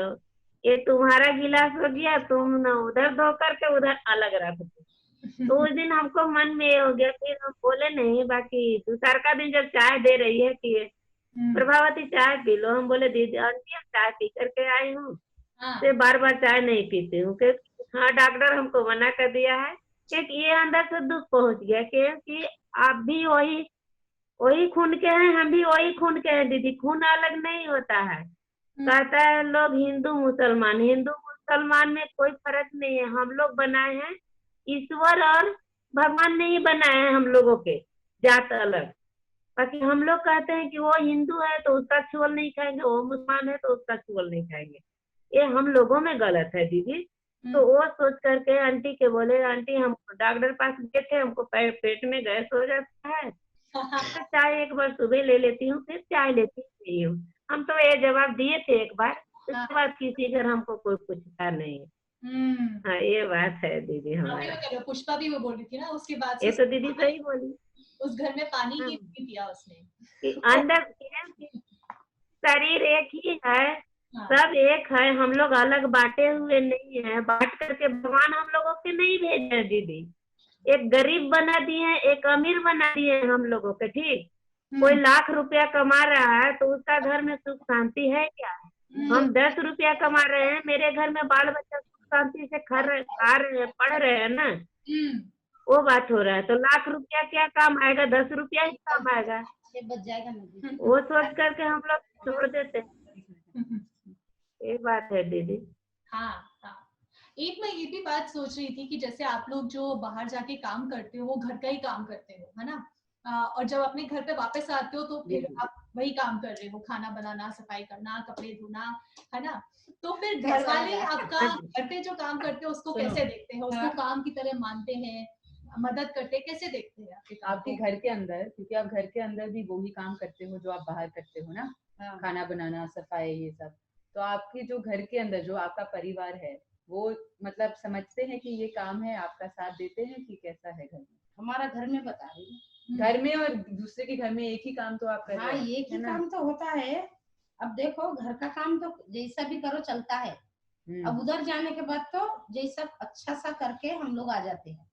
ये तुम्हारा गिलास हो गया, तुम न उधर धो करके उधर अलग रख दो। तो उस दिन हमको मन में हो गया, फिर हम बोले नहीं। बाकी दूसरा का दिन जब चाय दे रही है कि प्रभावती चाय पी लो, हम बोले दीदी आंटी हम चाय पी करके आई हूँ, से बार बार चाय नहीं पीती हूँ। हाँ डॉक्टर हमको मना कर दिया है, क्योंकि ये अंदर से दुख पहुंच गया कि आप भी वही खून के हैं, हम भी वही खून के हैं दीदी, खून अलग नहीं होता है। कहता है लोग हिंदू मुसलमान में कोई फर्क नहीं है, हम लोग बनाए हैं ईश्वर और भगवान नहीं बनाए हैं हम लोगों के जात अलग। बाकी हम लोग कहते हैं कि वो हिंदू है तो उसका छुअल नहीं खाएंगे, वो मुसलमान है तो उसका छुअल नहीं खाएंगे, ये हम लोगों में गलत है दीदी। तो वो सोच करके आंटी के बोले, आंटी हम डॉक्टर पास गए थे, हमको पेट में गैस हो जाता है, तो चाय एक बार सुबह ले लेती हूँ, फिर चाय लेती नहीं हूँ। हम तो ये जवाब दिए थे एक बार, उसके बाद किसी घर हमको कोई पूछता नहीं है। हाँ ये बात है दीदी हमारा। पुष्पा भी वो बोल रही थी ना, उसके बाद ये तो दीदी सही बोली, उस घर में पानी ही नहीं पिया उसने। अंदर शरीर एक ही है, सब एक है, हम लोग अलग बांटे हुए नहीं है। बांट करके भगवान हम लोगों के नहीं भेजे दीदी, एक गरीब बना दिए, एक अमीर बना दिए हम लोगों के। ठीक, कोई लाख रुपया कमा रहा है तो उसका घर में सुख शांति है क्या? हम 10 रुपया कमा रहे हैं, मेरे घर में बाल बच्चा सुख शांति से खा रहे हैं, पढ़ रहे हैं ना, वो बात हो रहा है। तो लाख रुपया क्या काम आएगा, 10 रुपया ही काम आएगा, बच जाएगा ना। वो सोच करके हम लोग छोड़ देते हैं। ये बात है दीदी। हाँ हाँ, एक मैं ये भी बात सोच रही थी कि जैसे आप लोग जो बाहर जाके काम करते हो वो घर का ही काम करते हो, है ना? और जब अपने घर पे वापस आते हो तो फिर आप वही काम कर रहे हो, खाना बनाना, सफाई करना, कपड़े धोना, है ना? तो फिर घर वाले आपका घर पे जो काम करते हो उसको कैसे देखते हैं? उसको काम की तरह मानते हैं, मदद करते हैं, कैसे देखते हैं आपके घर के अंदर? क्योंकि आप घर के अंदर भी वही काम करते हो जो आप बाहर करते हो ना, खाना बनाना, सफाई, ये सब। तो आपके जो घर के अंदर जो आपका परिवार है वो मतलब समझते हैं कि ये काम है, आपका साथ देते हैं कि कैसा है घर में? हमारा घर में बता रही हूँ, घर में और दूसरे के घर में एक ही काम तो आप कर रहे हैं। एक ही काम तो होता है। अब देखो घर का काम तो जैसा भी करो चलता है, अब उधर जाने के बाद तो जैसा अच्छा सा करके हम लोग आ जाते हैं।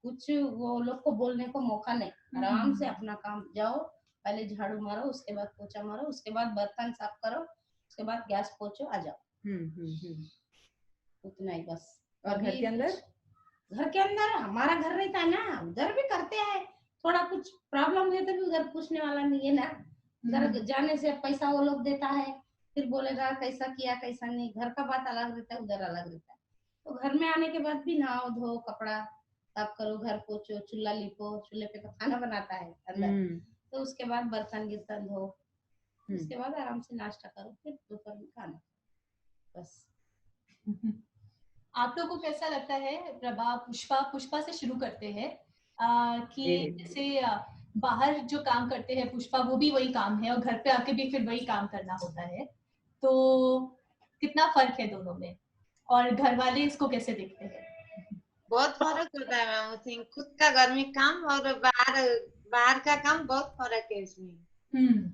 कुछ वो लोग को बोलने को मौका नहीं, आराम से अपना काम जाओ, पहले झाड़ू मारो, उसके बाद पोछा मारो, उसके बाद बर्तन साफ करो, उसके बाद गैस पोछो, आ जाओ। उतना ही बस। और घर के अंदर? घर के अंदर हमारा घर रहता है ना, उधर भी करते हैं, थोड़ा कुछ प्रॉब्लम हुए तो भी उधर पूछने वाला नहीं है ना। उधर जाने से पैसा वो लोग देता है, फिर बोलेगा कैसा किया कैसा नहीं, घर का बात अलग रहता है, उधर अलग रहता है। तो घर में आने के बाद भी नहाओ धो, कपड़ा साफ करो, घर पोछो, चूल्हा लिपो, चूल्हे पे तो खाना बनाता है अंदर, तो उसके बाद बर्तन गिर्तन धो, उसके बाद आराम से नाश्ता करो, फिर दोपहर में खाना, बस। आप लोगों को कैसा लगता है? प्रभा, पुष्पा से शुरू करते हैं कि जैसे बाहर जो काम करते हैं पुष्पा, वो भी वही काम है और घर पे आके भी फिर वही काम करना होता है, तो कितना फर्क है दोनों में और घर वाले इसको कैसे देखते हैं? बहुत फर्क होता है मैम। उसमें खुद का घर में काम और बाहर का काम बहुत फर्क है इसमें।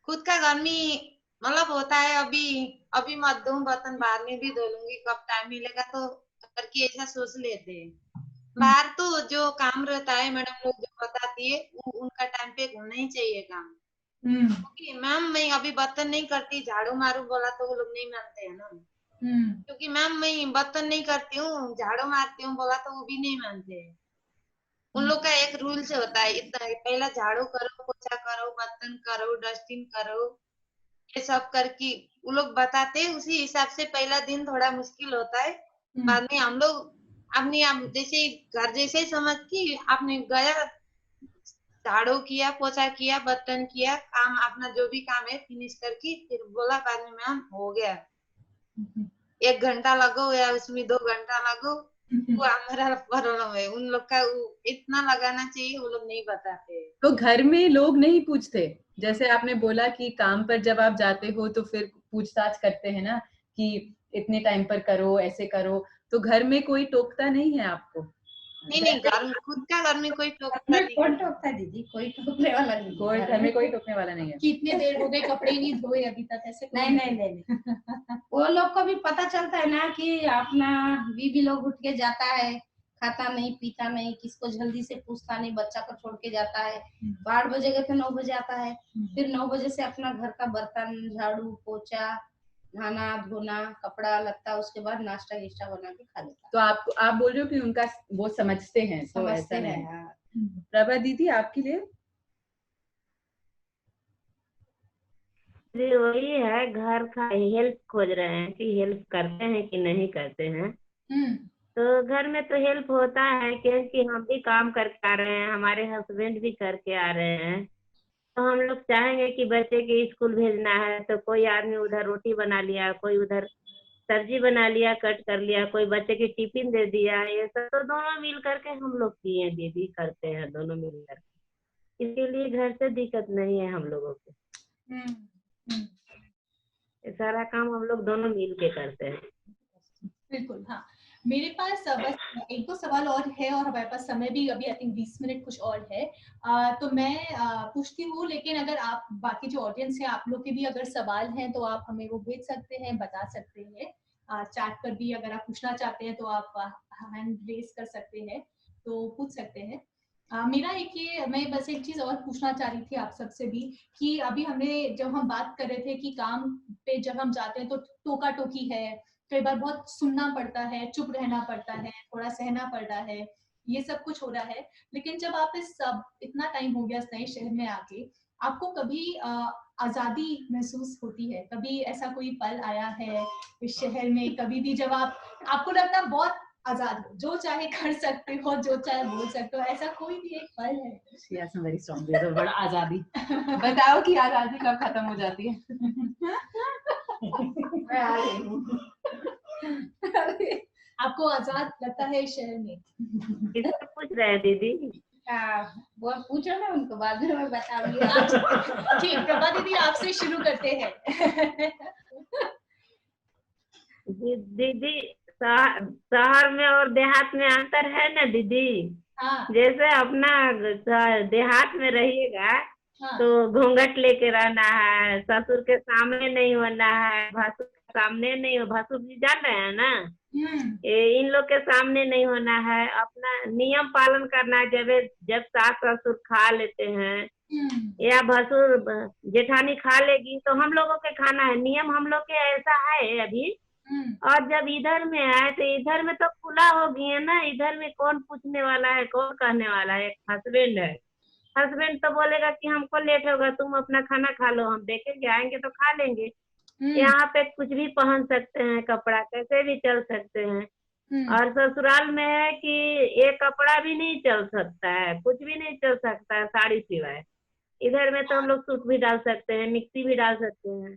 खुद का घर में मतलब होता है अभी मत दूं बर्तन, बाद में भी धो लूंगी, कब टाइम मिलेगा तो करके ऐसा सोच लेते हैं। बाहर तो जो काम रहता है मैडम लोग जो बताती है उनका टाइम पे होना ही चाहिए काम। क्योंकि मैम मैं अभी बर्तन नहीं करती, झाड़ू मारू बोला तो वो लोग नहीं मानते हैं ना। क्योंकि मैम मैं बर्तन नहीं करती हूँ, झाड़ू मारती हूँ बोला तो वो भी नहीं मानते हैं। उन लोग का एक रूल से होता है, इतना पहला झाड़ू करो, पोछा करो, बर्तन करो, डस्टिंग करो, ये सब करके वो लोग बताते हैं। उसी हिसाब से पहला दिन थोड़ा मुश्किल होता है, बाद में हम लोग अपने आप जैसे घर जैसे ही समझ के आपने गया, झाड़ू किया, पोछा किया, बर्तन किया, काम अपना जो भी काम है फिनिश करके फिर बोला बाद में मैम हो गया। 1 घंटा लगो या उसमें 2 घंटा लगो, वो हमारा प्रॉब्लम है। उन लोग का इतना लगाना चाहिए, वो लोग नहीं बताते। तो घर में लोग नहीं पूछते? जैसे आपने बोला कि काम पर जब आप जाते हो तो फिर पूछताछ करते हैं ना कि इतने टाइम पर करो, ऐसे करो, तो घर में कोई टोकता नहीं है आपको? नहीं, खुद का घर में कोई टोकता नहीं। कौन टोकता है दीदी? कोई टोकने वाला नहीं, कोई घर में कोई टोकने वाला नहीं है। कितने देर हो गए कपड़े नहीं धोए अभी तक, ऐसे नहीं। वो लोग को भी पता चलता है ना कि अपना बीबी लोग उठ के जाता है, खाता नहीं पीता नहीं, किसको जल्दी से पूछता नहीं, बच्चा को छोड़ के जाता है। 8 बजे गए तो 9 बजे आता है, फिर 9 बजे से अपना घर का बर्तन झाड़ू पोछा, नहाना धोना, कपड़ा लत्ता, उसके बाद नाश्ता गिश्ता बना के खा लेता। तो आप बोल रहे हो कि उनका वो समझते हैं, तो ऐसा नहीं। प्रभा दीदी आपके लिए? जी वही है, घर का हेल्प खोज रहे हैं कि हेल्प करते हैं कि नहीं करते हैं। तो घर में तो हेल्प होता है क्योंकि हम भी काम करके आ रहे हैं, हमारे हस्बैंड भी करके आ रहे हैं। तो हम लोग चाहेंगे कि बच्चे के स्कूल भेजना है तो कोई आदमी उधर रोटी बना लिया, कोई उधर सब्जी बना लिया, कट कर लिया, कोई बच्चे की टिफिन दे दिया, ये सब तो दोनों मिल करके हम लोग किए दीदी, करते हैं दोनों मिल करके। इसीलिए घर से दिक्कत नहीं है हम लोगों को। ये सारा काम हम लोग दोनों मिल के करते हैं। बिल्कुल। हाँ, मेरे पास बस 1-2 सवाल और है और हमारे पास समय भी अभी आई थिंक 20 मिनट कुछ और है, तो मैं पूछती हूँ, लेकिन अगर आप बाकी जो ऑडियंस है आप लोग के भी अगर सवाल हैं तो आप हमें वो भेज सकते हैं, बता सकते हैं। चैट पर भी अगर आप पूछना चाहते हैं तो आप हैंड रेज कर सकते हैं, तो पूछ सकते हैं। मेरा मैं बस एक चीज और पूछना चाह रही थी आप सबसे भी कि अभी जब हम बात कर रहे थे कि काम पे जब हम जाते हैं तो टोका टोकी है, कई बार बहुत सुनना पड़ता है, चुप रहना पड़ता है, थोड़ा सहना पड़ रहा है, ये सब कुछ हो रहा है। लेकिन जब आप इतना टाइम हो गया इस नए शहर में आके, आपको कभी आजादी महसूस होती है? कभी ऐसा कोई पल आया है इस शहर में, कभी भी जब आपको लगता है बहुत आजाद हो, जो चाहे कर सकते हो, जो चाहे बोल सकते हो, ऐसा कोई भी एक पल है? Yes, very strong. ये तो बड़ा आजादी। बताओ कि आजादी कब खत्म हो जाती है? मैं आ रही हूँ। आपको आजाद लगता है इस शहर में? किससे पूछ रहे हैं दीदी? वो पूछो ना उनको, बाद में मैं बताऊंगी। ठीक, प्रभा दीदी आपसे शुरू करते हैं। दीदी शहर में और देहात में अंतर है ना दीदी। हाँ। जैसे अपना देहात में रहिएगा तो घूंघट लेके रहना है, ससुर के सामने नहीं होना है, भसुर के सामने नहीं हो, भसुर जी जान रहे हैं ना, इन लोग के सामने नहीं होना है, अपना नियम पालन करना है। जब सास ससुर खा लेते हैं या भसुर जेठानी खा लेगी तो हम लोगों के खाना है, नियम हम लोग के ऐसा है अभी। और जब इधर में आए तो इधर में तो खुला हो गई है ना, इधर में कौन पूछने वाला है, कौन कहने वाला है। हस्बैंड है, हस्बैंड तो बोलेगा कि हमको लेट होगा, तुम अपना खाना खा लो, हम देखेंगे, आएंगे तो खा लेंगे। यहाँ पे कुछ भी पहन सकते हैं, कपड़ा कैसे भी चल सकते हैं। और ससुराल में है कि एक कपड़ा भी नहीं चल सकता है, कुछ भी नहीं चल सकता है साड़ी सिवाय। इधर में तो हम लोग सूट भी डाल सकते हैं, मिक्सी भी डाल सकते हैं,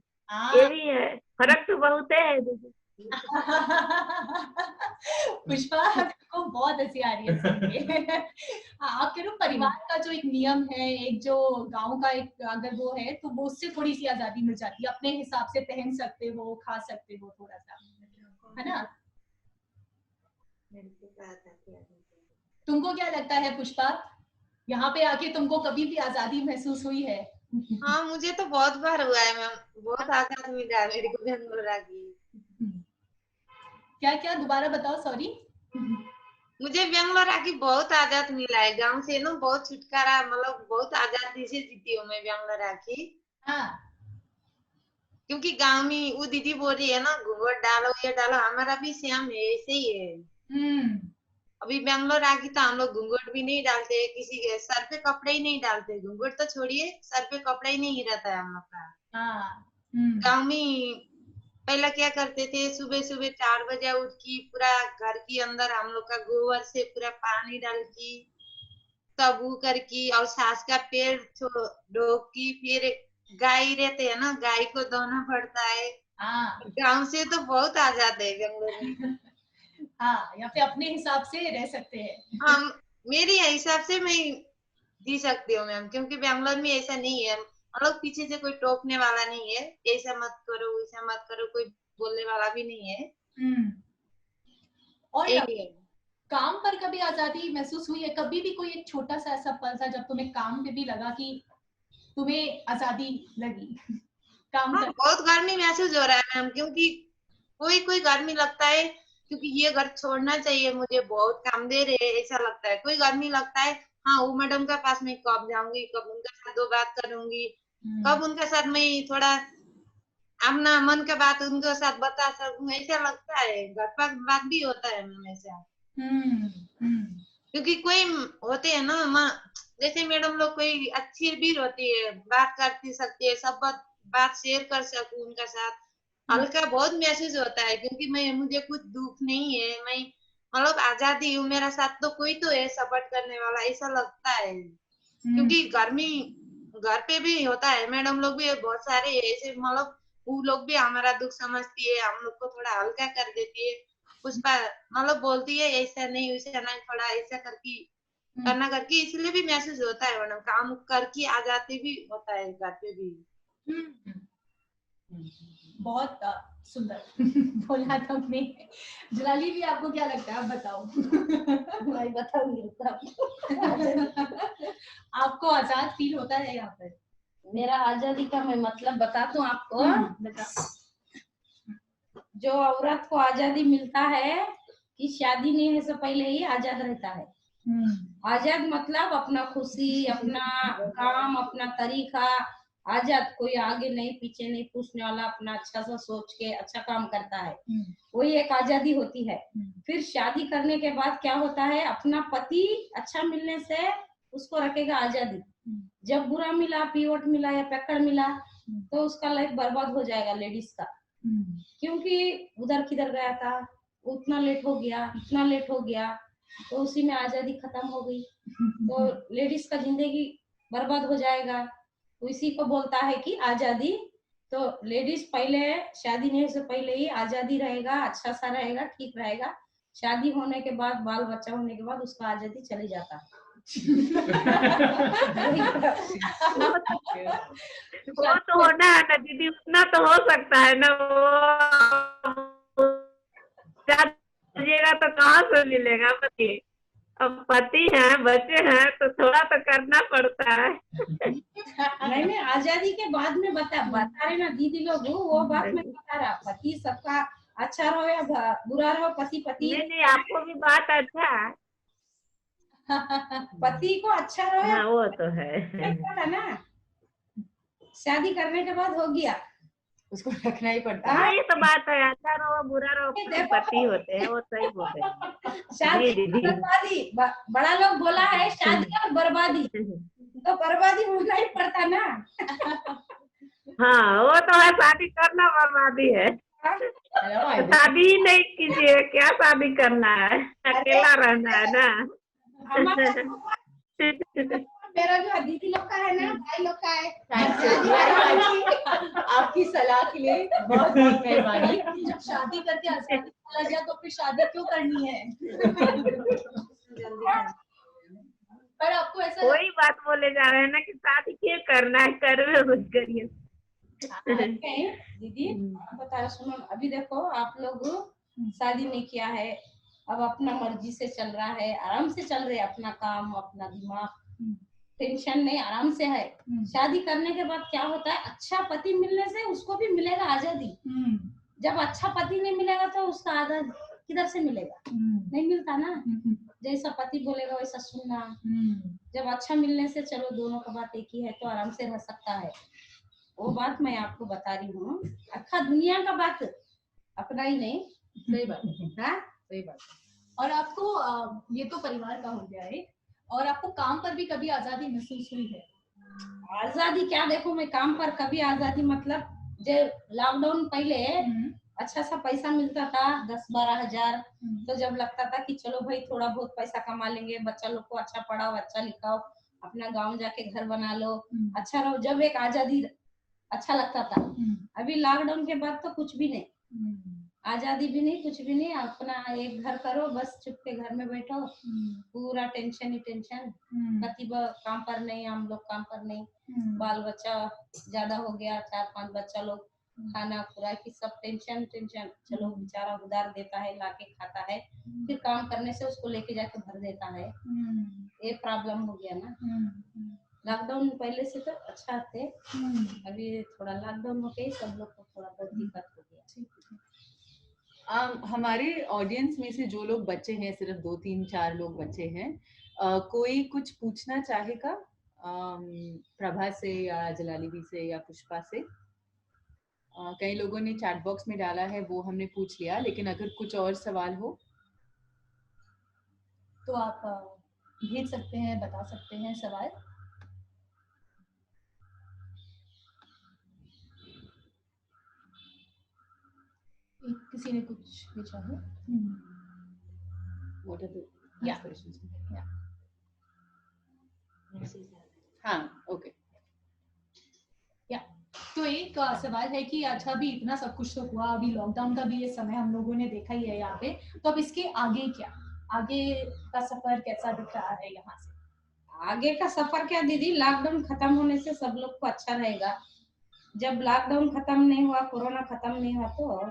ये भी है। फर्क तो बहुत है दीदी। पुष्पा को बहुत हंसी आ रही है सुन के। आप कह रहे हो परिवार का जो एक नियम है, एक जो गांव का एक अगर वो है तो वो उससे थोड़ी सी आजादी मिल जाती है, अपने हिसाब से पहन सकते हो, खा सकते हो, थोड़ा सा, है ना। तुमको क्या लगता है पुष्पा, यहाँ पे आके तुमको कभी भी आजादी महसूस हुई है? हाँ, मुझे तो बहुत बार हुआ है मैम, बहुत आजाद मिला है मेरे को बेंगलोर आके। क्या क्या दोबारा बताओ, सॉरी। मुझे बेंगलोर आके बहुत आजाद मिला है, गांव से ना बहुत छुटकारा, मतलब बहुत आजादी से जीती हूँ मैं बेंगलोर आके। हाँ। क्योंकि गांव में वो दीदी बोल रही है ना, घूंघट डालो ये डालो, हमारा भी सेम है, ऐसे ही है। अभी बेंगलोर आके तो हम लोग घूंघट भी नहीं डालते, किसी के सर पे कपड़े ही नहीं डालते, घूंघट तो छोड़िए, सर पे कपड़ा ही नहीं रहता है हम लोग का। गाँव में पहला क्या करते थे, सुबह सुबह 4 बजे उठ की पूरा घर के अंदर हम लोग का गोबर से पूरा पानी डाल की तब वो करके, और सास का पैर धो की, फिर गाय रहते हैं ना, गाय को धोना पड़ता है। गांव से तो बहुत आजाद है बेंगलोर में। हाँ, यहाँ पे अपने हिसाब से रह सकते हैं। हाँ, मेरे हिसाब से मैं जी सकती हूँ मैम, क्योंकि बेंगलोर में ऐसा नहीं है, मतलब पीछे से कोई टोकने वाला नहीं है, ऐसा मत करो वैसा मत करो, कोई बोलने वाला भी नहीं है। और काम पर कभी आजादी महसूस हुई है? कभी भी कोई एक छोटा सा ऐसा पल था जब तुम्हें काम पे भी लगा कि तुम्हें आजादी लगी काम हाँ, बहुत गर्मी महसूस हो रहा है मैम, क्योंकि कोई कोई गर्मी लगता है क्योंकि ये घर छोड़ना चाहिए मुझे, बहुत काम दे रहे हैं ऐसा लगता है। कोई गर्मी लगता है हाँ वो मैडम के पास मैं कब जाऊंगी, कब उनके साथ 2 बात करूंगी, कब उनके साथ मैं थोड़ा अपना मन का बात उनके साथ बता सकूं, ऐसा लगता है। घर पर बात भी होता है मैम ऐसा। क्योंकि कोई होते हैं ना माँ, जैसे मैडम लोग कोई अच्छी भी होती है, बात करती सकती है, सब बात शेयर कर सकूं उनके साथ, हल्का बहुत महसूस होता है। क्योंकि मुझे कुछ दुख नहीं है, मैं मतलब आजादी हूँ, मेरा साथ तो कोई तो है सपोर्ट करने वाला, ऐसा लगता है। क्योंकि गर्मी घर पे भी होता है, मैडम लोग भी बहुत सारे ऐसे, मतलब वो लोग भी हमारा दुख समझती है, हम लोग को थोड़ा हल्का कर देती है, पुष्पा मतलब बोलती है ऐसा नहीं वैसा नहीं, थोड़ा ऐसा करके करना करके, इसलिए भी महसूस होता है मैडम, काम करके आ जाते भी होता है घर पे भी। बहुत सुंदर बोला तुमने। जलाली भी आपको क्या लगता है, आप बताओ। मैं बताऊंगी आपको आजाद फील होता है यहाँ पर? मेरा आजादी का मैं मतलब बता दूं आपको। जो औरत को आजादी मिलता है कि शादी नहीं होने से पहले ही आजाद रहता है। आजाद मतलब अपना खुशी, अपना काम, अपना तरीका, आजाद, कोई आगे नहीं पीछे नहीं पूछने वाला, अपना अच्छा सा सोच के अच्छा काम करता है, वही एक आजादी होती है। फिर शादी करने के बाद क्या होता है, अपना पति अच्छा मिलने से उसको रखेगा आजादी। जब बुरा मिला, पीवट मिला या पैकड़ मिला तो उसका लाइफ बर्बाद हो जाएगा लेडीज का। क्योंकि उधर किधर गया था, उतना लेट हो गया, इतना लेट हो गया, तो उसी में आजादी खत्म हो गई, तो लेडीज का जिंदगी बर्बाद हो जाएगा। तो इसी को बोलता है कि आजादी। तो लेडीज पहले शादी नहीं से पहले ही आजादी रहेगा, अच्छा सा रहेगा, ठीक रहेगा। शादी होने के बाद, बाल बच्चा होने के बाद उसका आजादी चली जाता है। वो तो होना है ना दीदी, उतना तो हो सकता है ना, वो तो कहाँ से मिलेगा पति? अब पति है, बच्चे हैं, तो थोड़ा तो करना पड़ता है। नहीं, आजादी के बाद में बता रहे ना दीदी लोग, वो बात में रहा, पति सबका अच्छा रहो या बुरा रहो, पति पति नहीं आपको भी बात अच्छा है। पति को अच्छा रहो या हाँ वो तो है। ना, शादी करने के बाद हो गया, उसको रखना ही पड़ता है। हाँ ये तो बात है, अच्छा रहो बुरा रहो पति होते हैं, वो सही बोल रहे हैं। शादी दीदी बर्बादी, बड़ा लोग बोला है शादी और बर्बादी, तो बर्बादी होना ही पड़ता ना। हाँ वो तो है, शादी करना बर्बादी है। शादी ही नहीं कीजिए, क्या शादी करना है, अकेला रहना है ना। मेरा जो दीदी लोग का है ना, भाई लोग का है। आपकी सलाह के लिए बहुत बहुत मेहरबानी। जब शादी करके आजादी चला गया तो फिर शादी क्यों करनी है? पर आपको ऐसा वही बात बोले जा रहे हैं ना कि शादी क्यों करना है, कर कुछ करिए। दीदी बता सुनो, अभी देखो आप लोग शादी नहीं किया है, अब अपना मर्जी से चल रहा है, आराम से चल रहे, अपना काम अपना दिमाग, टेंशन नहीं, आराम से है। शादी करने के बाद क्या होता है, अच्छा पति मिलने से उसको भी मिलेगा आजादी। जब अच्छा पति नहीं मिलेगा तो उसका आजाद किधर से मिलेगा? नहीं मिलता ना। जैसा पति बोलेगा वैसा सुनना। जब अच्छा मिलने से चलो दोनों का बात एक ही है तो आराम से रह सकता है। वो बात मैं आपको बता रही हूँ, अक्खा दुनिया का बात अपना ही नहीं। सही बात है, सही बात है। और आपको ये तो परिवार का हो गया है, और आपको काम पर भी कभी आजादी महसूस हुई है? आजादी क्या, देखो मैं काम पर कभी आजादी मतलब जब लॉकडाउन पहले अच्छा सा पैसा मिलता था 10-12 हजार, तो जब लगता था कि चलो भाई थोड़ा बहुत पैसा कमा लेंगे, बच्चा लोग को अच्छा पढ़ाओ अच्छा लिखाओ, अपना गांव जाके घर बना लो, अच्छा रहो, जब एक आजादी अच्छा लगता था। अभी लॉकडाउन के बाद तो कुछ भी नहीं, आजादी भी नहीं, कुछ भी नहीं, अपना एक घर करो बस, चुप के घर में बैठो, पूरा टेंशन ही टेंशन। पति काम पर नहीं, हम लोग काम पर नहीं, बाल बच्चा ज्यादा हो गया, 4-5 बच्चा लोग, खाना खुराक की सब टेंशन टेंशन। चलो बेचारा उधार देता है, लाके खाता है, फिर काम करने से उसको लेके जाके भर देता है, ये प्रॉब्लम हो गया ना। लॉकडाउन पहले से तो अच्छा थे, अभी थोड़ा लॉकडाउन हो गई, सब लोग को थोड़ा बहुत दिक्कत हो गया। हमारे ऑडियंस में से जो लोग बच्चे हैं, सिर्फ 2-3-4 लोग बच्चे हैं, कोई कुछ पूछना चाहेगा प्रभा से या जलाली दी से या पुष्पा से? कई लोगों ने चैट बॉक्स में डाला है, वो हमने पूछ लिया, लेकिन अगर कुछ और सवाल हो तो आप भेज सकते हैं, बता सकते हैं सवाल। किसी ने कुछ पूछा है? What are the questions? हाँ, ओके। तो एक सवाल है कि अच्छा भी इतना सब कुछ तो हुआ, अभी लॉकडाउन का भी ये समय हम लोगों ने देखा ही है यहाँ पे, तो अब इसके आगे क्या, आगे का सफर कैसा दिख रहा है यहाँ से? आगे का सफर क्या दीदी, लॉकडाउन खत्म होने से सब लोग को अच्छा रहेगा। जब लॉकडाउन खत्म नहीं हुआ, कोरोना खत्म नहीं हुआ तो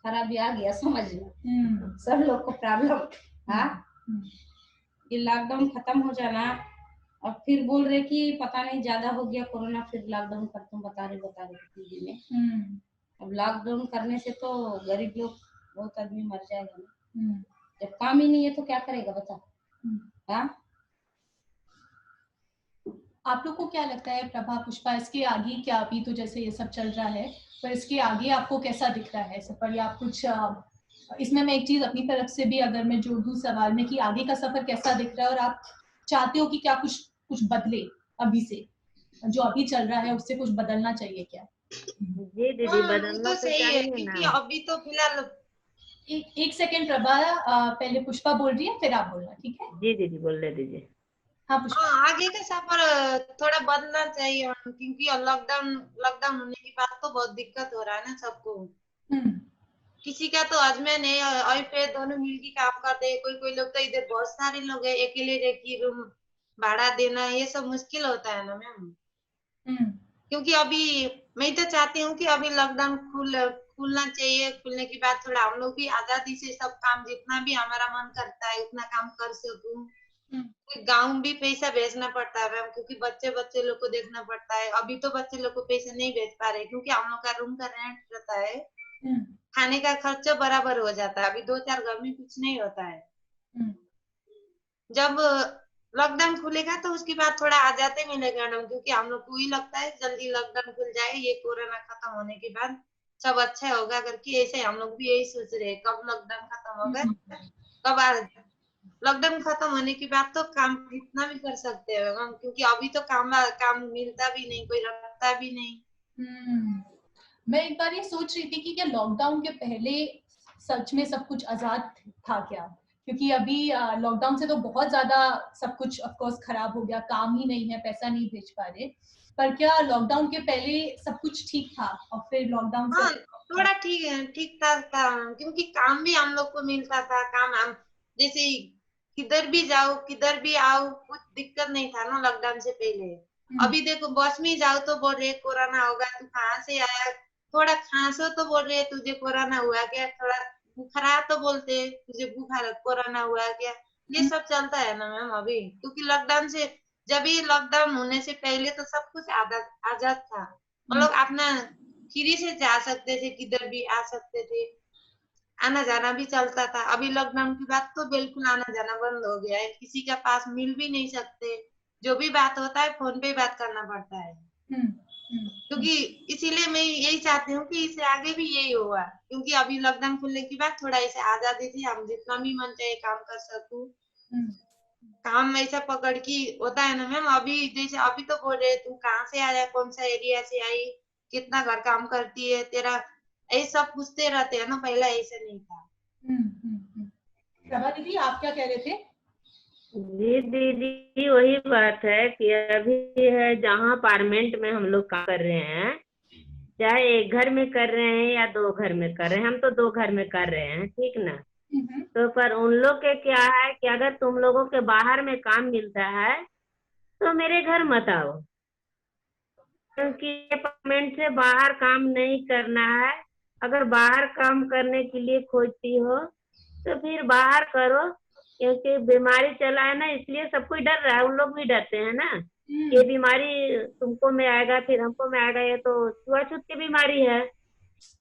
खराबी आ गया, समझ लो सब लोग को प्रॉब्लम। ये लॉकडाउन खत्म हो जाना, और फिर बोल रहे कि पता नहीं ज्यादा हो गया कोरोना, फिर लॉकडाउन खत्म बता रहे टीवी में। अब लॉकडाउन करने से तो गरीब लोग बहुत आदमी मर जाएगा ना, जब काम ही नहीं है तो क्या करेगा बता। आप लोग को क्या लगता है प्रभा, पुष्पा, इसके आगे क्या? अभी तो जैसे ये सब चल रहा है, पर इसके आगे आपको कैसा दिख रहा है सफर, या कुछ इसमें मैं एक चीज अपनी तरफ से भी अगर मैं जोड़ दूं सवाल में कि आगे का सफर कैसा दिख रहा है, और आप चाहते हो कि क्या कुछ बदले अभी से, जो अभी चल रहा है उससे कुछ बदलना चाहिए क्या? जी दीदी बदलना तो सही है, क्योंकि अभी तो फिलहाल एक सेकेंड प्रभा, पहले पुष्पा बोल रही है फिर आप बोलना, ठीक है? जी दीदी बोलने दीजिए। हाँ, आगे का सफर थोड़ा बदलना चाहिए, क्योंकि लॉकडाउन होने के बाद तो बहुत दिक्कत हो रहा है ना सबको। किसी का तो अजमेर है, और फिर दोनों मिलकर काम करते हैं, कोई लोग तो इधर बहुत सारे लोग हैं, अकेले रह के रूम भाड़ा देना ये सब मुश्किल होता है ना मैम। क्योंकि अभी मैं तो चाहती हूँ कि अभी लॉकडाउन खुलना चाहिए, खुलने के बाद थोड़ा हम लोग भी आजादी से सब काम जितना भी हमारा मन करता है उतना काम कर सकूं, गाँव भी पैसा भेजना पड़ता है मैम, क्योंकि बच्चे लोग को देखना पड़ता है। अभी तो बच्चे लोग को पैसा नहीं भेज पा रहे क्योंकि हम लोग का रूम का रेंट रहता है, खाने का खर्चा बराबर हो जाता है। अभी 2-4 घर में कुछ नहीं होता है। जब लॉकडाउन खुलेगा तो उसके बाद थोड़ा आजादी मिलेगा मैडम, क्योंकि हम लोग को ही लगता है जल्दी लॉकडाउन खुल जाए, ये कोरोना खत्म होने के बाद सब अच्छा होगा करके। ऐसे हम लोग भी यही सोच रहे हैं, कब लॉकडाउन खत्म होगा, कब लॉकडाउन खत्म होने के बाद तो काम कितना भी कर सकते हैं हम, क्योंकि अभी तो काम मिलता भी नहीं, कोई रखता भी नहीं। मैं एक बार ये सोच रही थी कि क्या लॉकडाउन के पहले सच में सब कुछ आजाद था क्या? क्योंकि अभी लॉकडाउन से तो बहुत ज्यादा सब कुछ ऑफ कोर्स खराब हो गया, काम ही नहीं है, पैसा नहीं भेज पा रहे। पर क्या लॉकडाउन के पहले सब कुछ ठीक था और फिर लॉकडाउन से थोड़ा ठीक था, क्योंकि काम भी हम लोग को मिलता था। काम हम जैसे किधर भी जाओ किधर भी आओ, कुछ दिक्कत नहीं था ना लॉकडाउन से पहले। अभी देखो बस में जाओ तो बोल रहे कोरोना होगा, तू कहाँ से आया, थोड़ा खांसो तो बोल रहे तुझे कोरोना हुआ क्या, थोड़ा बुखार तो बोलते तुझे बुखार कोरोना हुआ क्या। ये सब चलता है ना मैम अभी, क्योंकि लॉकडाउन से, जब ये लॉकडाउन होने से पहले तो सब कुछ आजाद था। हम लोग अपना फ्री से जा सकते थे, किधर भी आ सकते थे, आना जाना भी चलता था। अभी लॉकडाउन की बात तो बिल्कुल आना जाना बंद हो गया है, किसी के पास मिल भी नहीं सकते। जो भी बात होता है फोन पे बात करना पड़ता है। क्योंकि इसीलिए मैं यही चाहती हूँ कि इससे आगे भी यही होगा, क्योंकि अभी लॉकडाउन खुलने के बाद थोड़ा ऐसे आजादी थी, हम जितना भी मन चाहे काम कर सकूं। काम ऐसा पकड़ की होता है ना मैम। अभी जैसे अभी तो बोल रहे तू कहाँ से आया, कौन सा एरिया से आई, कितना घर काम करती है तेरा, ये सब पूछते रहते हैं ना, पहले ऐसा नहीं था। प्रभा दीदी आप क्या कह रहे थे? जी दीदी वही बात है कि अभी है जहाँ अपार्टमेंट में हम लोग काम कर रहे हैं, चाहे एक घर में कर रहे हैं या 2 घर में कर रहे हैं, हम तो 2 घर में कर रहे हैं, ठीक ना। तो पर उन लोग के क्या है कि अगर तुम लोगों के बाहर में काम मिलता है तो मेरे घर मत आओ, क्योंकि अपार्टमेंट से बाहर काम नहीं करना है। अगर बाहर काम करने के लिए खोजती हो तो फिर बाहर करो, क्योंकि बीमारी चला है ना, इसलिए सब कोई डर रहा है। उन लोग भी डरते हैं ना, ये बीमारी तुमको में आएगा फिर हमको में आएगा, ये तो छुआछूत की बीमारी है।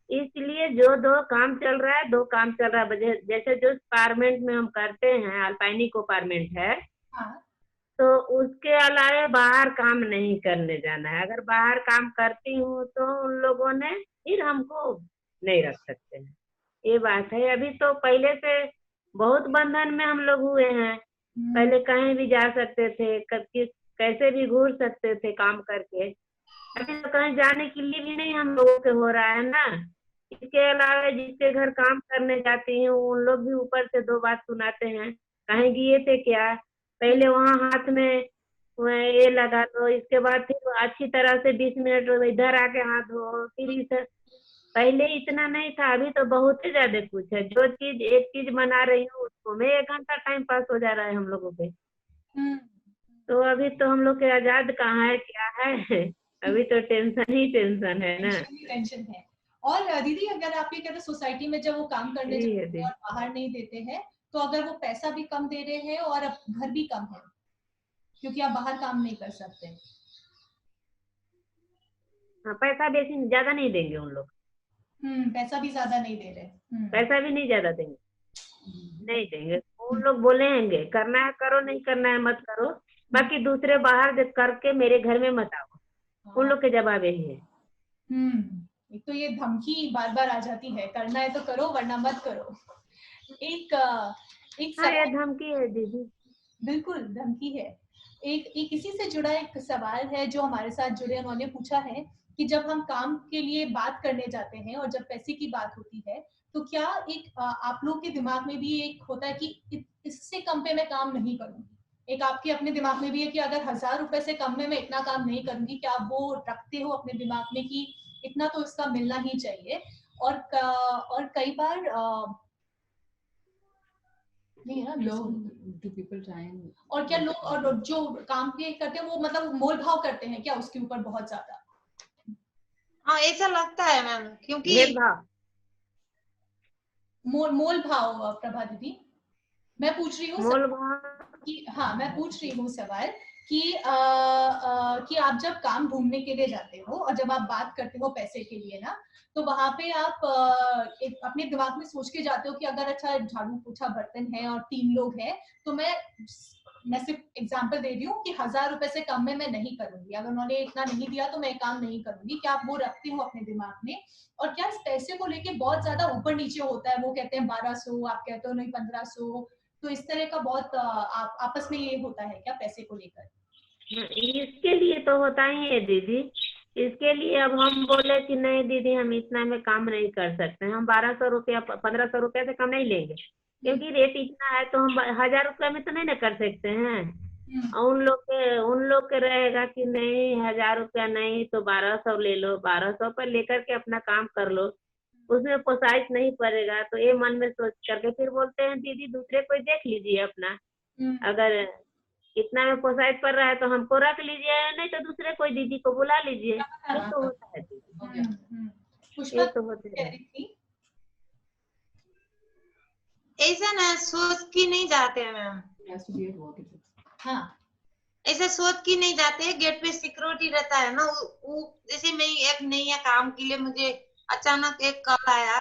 इसलिए जो 2 काम चल रहा है 2 काम चल रहा है। जैसे जो अपार्टमेंट में हम करते हैं, अल्पाइनिक अपार्टमेंट है, तो उसके अलावा बाहर काम नहीं करने जाना है। अगर बाहर काम करती हूँ तो उन लोगों ने फिर हमको नहीं रख सकते हैं, ये बात है। अभी तो पहले से बहुत बंधन में हम लोग हुए हैं, पहले कहीं भी जा सकते थे, कैसे भी घूर सकते थे काम करके। अभी तो कहीं जाने के लिए भी नहीं हम लोगों के हो रहा है ना। इसके अलावा जिसके घर काम करने जाती हूँ उन लोग भी ऊपर से 2 बात सुनाते हैं, कहीं गए थे क्या, पहले वहाँ हाथ में ये लगा दो, इसके बाद फिर अच्छी तरह से 20 मिनट इधर आके हाथ धो, फिर इधर। पहले इतना नहीं था, अभी तो बहुत ही ज्यादा कुछ है। जो चीज एक चीज बना रही हूँ उसको में 1 घंटा टाइम पास हो जा रहा है हम लोगों पे। तो अभी तो हम लोग के आजाद कहाँ है, क्या है, अभी तो टेंशन ही टेंशन है ना। टेंशन है। और दीदी अगर आप ये कहते सोसाइटी में जब वो काम करने जाते हैं और बाहर नहीं देते हैं, तो अगर वो पैसा भी कम दे रहे हैं और अब घर भी कम है, क्योंकि आप बाहर काम नहीं कर सकते। हाँ, पैसा बेसी ज्यादा नहीं देंगे उन लोग। पैसा भी ज्यादा नहीं दे रहे। पैसा भी नहीं ज्यादा देंगे, नहीं देंगे। उन लोग बोलेंगे करना है करो, नहीं करना है मत करो, बाकी दूसरे बाहर करके मेरे घर में मत आओ। उन लोग के जवाब यही है। एक तो ये धमकी बार बार आ जाती है, करना है तो करो वरना मत करो। एक ये धमकी है दीदी, बिल्कुल धमकी है। एक इसी से जुड़ा एक सवाल है जो हमारे साथ जुड़े, उन्होंने पूछा है कि जब हम काम के लिए बात करने जाते हैं और जब पैसे की बात होती है, तो क्या एक आप लोग के दिमाग में भी एक होता है कि इससे कम पे मैं काम नहीं करूंगी? एक आपके अपने दिमाग में भी है कि अगर 1000 रुपए से कम में मैं इतना काम नहीं करूंगी, क्या आप वो रखते हो अपने दिमाग में कि इतना तो इसका मिलना ही चाहिए? और कई बार नहीं है ना, और क्या लोग और जो काम के करते हैं वो मतलब मोल भाव करते हैं क्या उसके ऊपर बहुत ज्यादा? हाँ ऐसा लगता है मैम, क्योंकि मोल भाव। प्रभा दीदी मैं पूछ रही हूँ, मोल भाव कि हाँ, मैं पूछ रही हूँ सवाल कि आप जब काम ढूंढने के लिए जाते हो और जब आप बात करते हो पैसे के लिए ना, तो वहां पे आप एक अपने दिमाग में सोच के जाते हो कि अगर अच्छा झाड़ू पोछा बर्तन है और 3 लोग हैं, तो मैं सिर्फ एग्जांपल दे रही हूँ कि 1000 रुपए से कम में मैं नहीं करूंगी, अगर उन्होंने इतना नहीं दिया तो मैं काम नहीं करूंगी। क्या आप वो रखते हो अपने दिमाग में? और क्या इस पैसे को लेके बहुत ज्यादा ऊपर नीचे होता है? वो कहते हैं 1200, आप कहते हो नहीं 1500, तो इस तरह का बहुत आप आपस में ये होता है क्या पैसे को लेकर? इसके लिए तो होता ही है दीदी। इसके लिए अब हम बोले कि नहीं दीदी हम इतना में काम नहीं कर सकते, हम 1200 रुपया 1500 रुपया से कम नहीं लेंगे, क्योंकि रेट इतना है तो हम 1000 रुपया में तो नहीं ना कर सकते हैं। और उन लोग के रहेगा कि नहीं 1000 रुपया नहीं तो 1200 ले लो, 1200 पर लेकर के अपना काम कर लो, उसमें पोसाइश नहीं पड़ेगा। तो ये मन में सोच करके फिर बोलते हैं दीदी दूसरे कोई देख लीजिए अपना, अगर इतना में पोसाइश पड़ रहा है तो हमको रख लीजिए, नहीं तो दूसरे कोई दीदी को बुला लीजिए। ये तो होता है दीदी, ये तो होता है। ऐसा ना सोच के नहीं जाते हैं मैम। हाँ, ऐसा सोच के नहीं जाते। गेट पे सिक्योरिटी रहता है ना, वो जैसे मैं एक नया काम के लिए मुझे अचानक एक कॉल आया,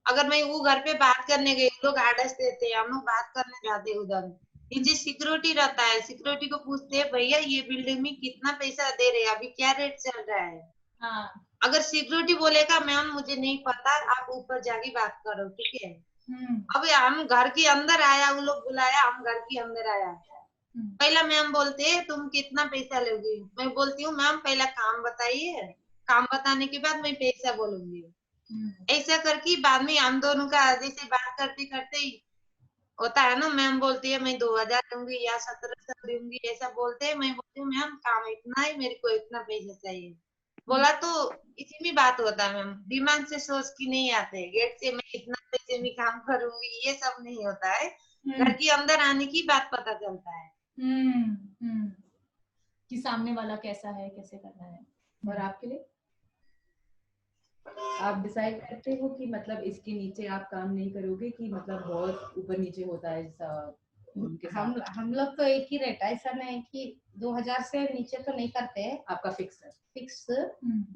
अगर मैं वो घर पे बात करने गई, लोग एड्रेस देते हैं, हम लोग बात करने जाते हैं उधर, नीचे सिक्योरिटी रहता है, सिक्योरिटी को पूछते हैं भैया ये बिल्डिंग में कितना पैसा दे रहे हैं, अभी क्या रेट चल रहा है। हाँ। अगर सिक्योरिटी बोलेगा मैम मुझे नहीं पता, आप ऊपर जाके बात करो, ठीक है। अब हम घर के अंदर आया, वो लोग बुलाया, हम घर के अंदर आया, पहला मैम बोलते हैं तुम कितना पैसा लोगी, मैं बोलती हूँ मैम पहला काम बताइए, काम बताने के बाद मैं पैसा बोलूंगी। ऐसा करके बाद में हम दोनों का जैसे बात करते करते ही होता है ना, मैम बोलती है मैं 2000 दूंगी या 1700 दूंगी, ऐसा बोलते हैं। मैं बोलती हूँ मैम काम इतना है, मेरे को इतना पैसा चाहिए। बोला तो इसी में बात होता है मैम, दिमाग से सोच के नहीं आते, गेट से मैं इतना पैसे में काम करूंगी, ये सब नहीं होता है। घर के अंदर आने की बात पता चलता है कि सामने वाला कैसा है, कैसे करना है। और आपके लिए आप डिसाइड करते हो कि मतलब इसके नीचे आप काम नहीं करोगे, कि मतलब बहुत ऊपर नीचे होता है जैसा उनके साथ? हम लोग तो एक ही रेट है, ऐसा नहीं कि 2000 से नीचे तो नहीं करते हैं। आपका फिक्स है? फिक्स,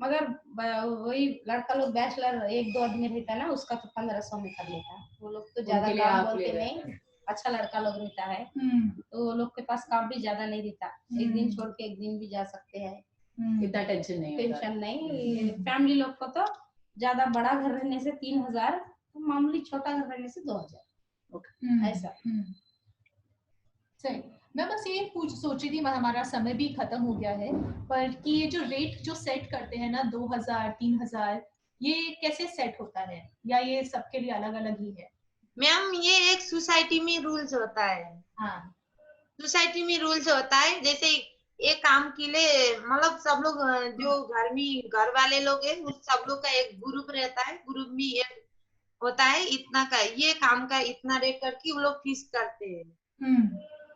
मगर वही लड़का लोग बैचलर 1-2 आदमी रहता है ना, उसका तो 1500 में कर लेता है। वो लोग तो ज्यादा काम बोलते नहीं, अच्छा लड़का लोग रहता है तो वो लोग के पास काम भी ज्यादा नहीं रहता, एक दिन छोड़ के एक दिन भी जा सकते हैं, इतना टेंशन नहीं। फैमिली लोग को तो ज्यादा बड़ा घर रहने से 3000, तो मामूली छोटा घर रहने से 2000 ऐसा। सही। मैं बस ये सोची थी, हमारा समय भी खत्म हो गया है, पर कि ये जो रेट जो सेट करते हैं ना 2000 3000, ये कैसे सेट होता है, या ये सबके लिए अलग अलग ही है? मैम ये एक सोसाइटी में रूल्स होता है। हाँ, सोसाइटी में रूल्स होता है, जैसे एक काम के लिए मतलब सब लोग जो घर में घर वाले लोग हैं उस सब लोग का एक ग्रुप रहता है, ग्रुप में एक होता है इतना का, ये काम का इतना रेट करके वो लोग फीस करते हैं।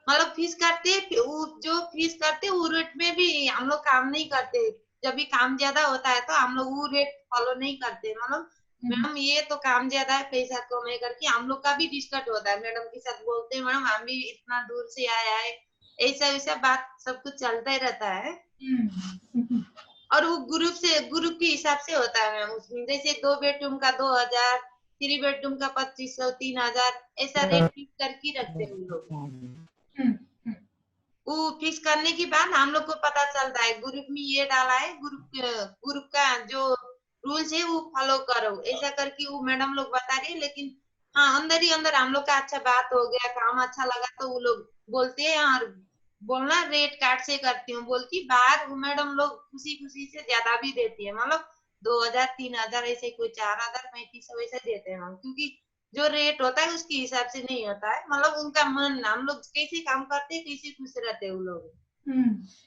मतलब फीस करते हैं, वो जो फीस करते हैं वो रेट में भी हम लोग काम नहीं करते। जब भी काम ज्यादा होता है तो हम लोग वो रेट फॉलो नहीं करते, मतलब मैम ये तो काम ज्यादा है पैसा कम है करके हम लोग का भी डिस्कस होता है, मैडम के साथ बोलते हैं मैडम हम भी इतना दूर से आया है, ऐसा वैसा बात सब कुछ चलता ही रहता है। और वो ग्रुप के हिसाब से होता है मैम, उसमें जैसे 2 बेडरूम का 2000, 3 बेडरूम का 2500, 3000 ऐसा रेट फिक्स करके रखते हैं हम लोग। वो फिक्स करने के बाद हम लोग को पता चलता है ग्रुप में ये डाला है, ग्रुप का जो रूल्स है वो फॉलो करो, ऐसा करके वो मैडम लोग बता रही है। लेकिन हाँ अंदर ही अंदर हम लोग का अच्छा बात हो गया, काम अच्छा लगा तो वो लोग बोलते हैं और बोलना रेट कार्ड से करती हूँ बोलती, बाहर वो मैडम लोग खुशी खुशी से ज्यादा भी देती है, मतलब 2000 3000 ऐसे, कोई 4000 3500 ऐसे देते हैं हम, क्योंकि जो रेट होता है उसके हिसाब से नहीं होता है, मतलब उनका मन, हम लोग कैसे काम करते हैं कैसे खुश रहते हैं वो लोग,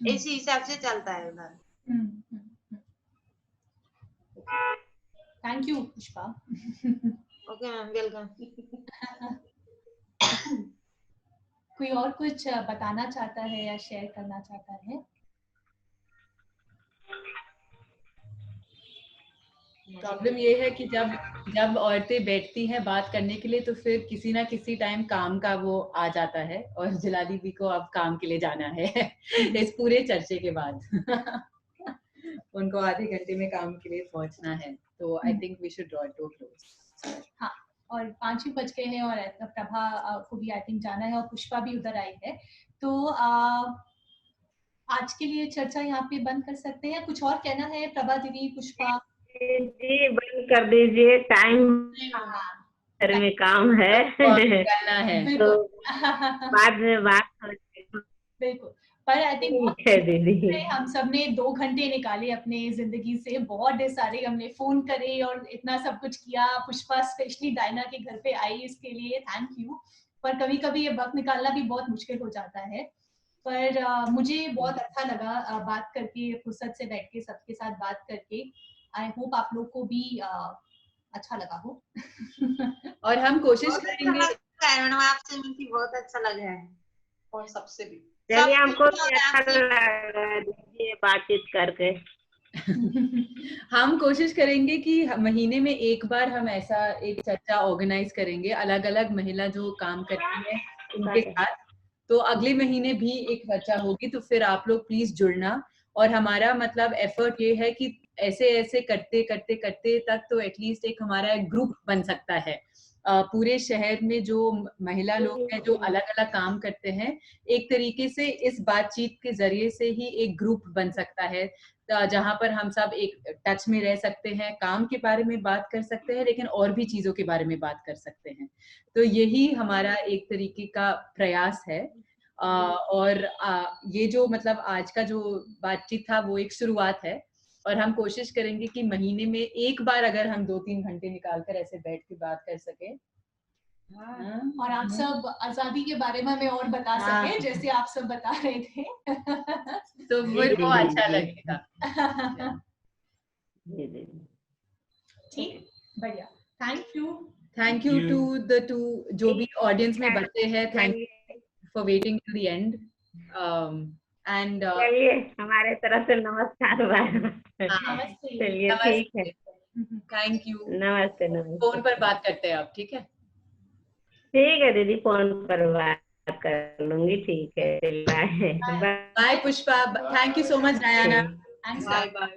इसी हिसाब से चलता है उधर। Thank you Pushpa. Okay ma'am, welcome. कोई और कुछ बताना चाहता है या शेयर करना चाहता है? प्रॉब्लम ये है कि जब औरतें बैठती हैं बात करने के लिए तो फिर किसी ना किसी टाइम काम का वो आ जाता है, और जिला दीदी को अब काम के लिए जाना है इस पूरे चर्चे के बाद उनको आधे घंटे में काम के लिए पहुंचना है, तो I think we should draw it to close. हाँ, और 5 बज गए हैं और प्रभा को भी आई थिंक जाना है और पुष्पा भी उधर आई है, तो आज के लिए चर्चा यहाँ पे बंद कर सकते हैं। कुछ और कहना है प्रभा दीदी, पुष्पा? जी बंद कर दीजिए, टाइम घर में काम है करना है तो बाद में बात करेंगे। बिल्कुल, पर आई थिंक हम सब ने 2 घंटे निकाले अपने जिंदगी से, बहुत सारे हमने फोन करे और इतना सब कुछ किया। पुष्पा स्पेशली डायना के घर पे आई, इसके लिए थैंक यू। पर कभी कभी ये वक्त निकालना भी बहुत मुश्किल हो जाता है, पर मुझे बहुत अच्छा लगा बात करके, फुर्सत से बैठ के सबके साथ बात करके। आई होप आप लोग को भी अच्छा लगा हो और हम कोशिश करेंगे। आपसे मिलकर बहुत अच्छा लगा है, और सबसे भी चलिए, हमको भी अच्छा लगा दीजिए बातचीत करके। हम कोशिश करेंगे कि महीने में एक बार हम ऐसा एक चर्चा ऑर्गेनाइज करेंगे अलग अलग महिला जो काम करती है उनके साथ, तो अगले महीने भी एक चर्चा होगी, तो फिर आप लोग प्लीज जुड़ना। और हमारा मतलब एफर्ट ये है कि ऐसे ऐसे करते करते करते तक तो एटलीस्ट एक हमारा एक ग्रुप बन सकता है। पूरे शहर में जो महिला लोग हैं जो अलग अलग काम करते हैं, एक तरीके से इस बातचीत के जरिए से ही एक ग्रुप बन सकता है, जहां पर हम सब एक टच में रह सकते हैं, काम के बारे में बात कर सकते हैं, लेकिन और भी चीजों के बारे में बात कर सकते हैं। तो यही हमारा एक तरीके का प्रयास है। और ये जो मतलब आज का जो बातचीत था वो एक शुरुआत है, और हम कोशिश करेंगे कि महीने में एक बार अगर हम 2-3 घंटे निकालकर ऐसे बैठ के बात कर सके, और आप सब आजादी के बारे में हमें और बता सके जैसे आप सब बता रहे थे तो फिर वो अच्छा लगेगा। ठीक, बढ़िया। थैंक यू टू द जो भी ऑडियंस में बैठे हैं, thank you for waiting to the end, and चलिए हमारे तरफ से नमस्कार। चलिए ठीक है, थैंक यू। नमस्ते। फोन पर बात करते हैं आप, ठीक है? ठीक है दीदी, फोन पर बात कर लूंगी। ठीक है, bye bye Pushpa, thank you so much Diana. Bye bye.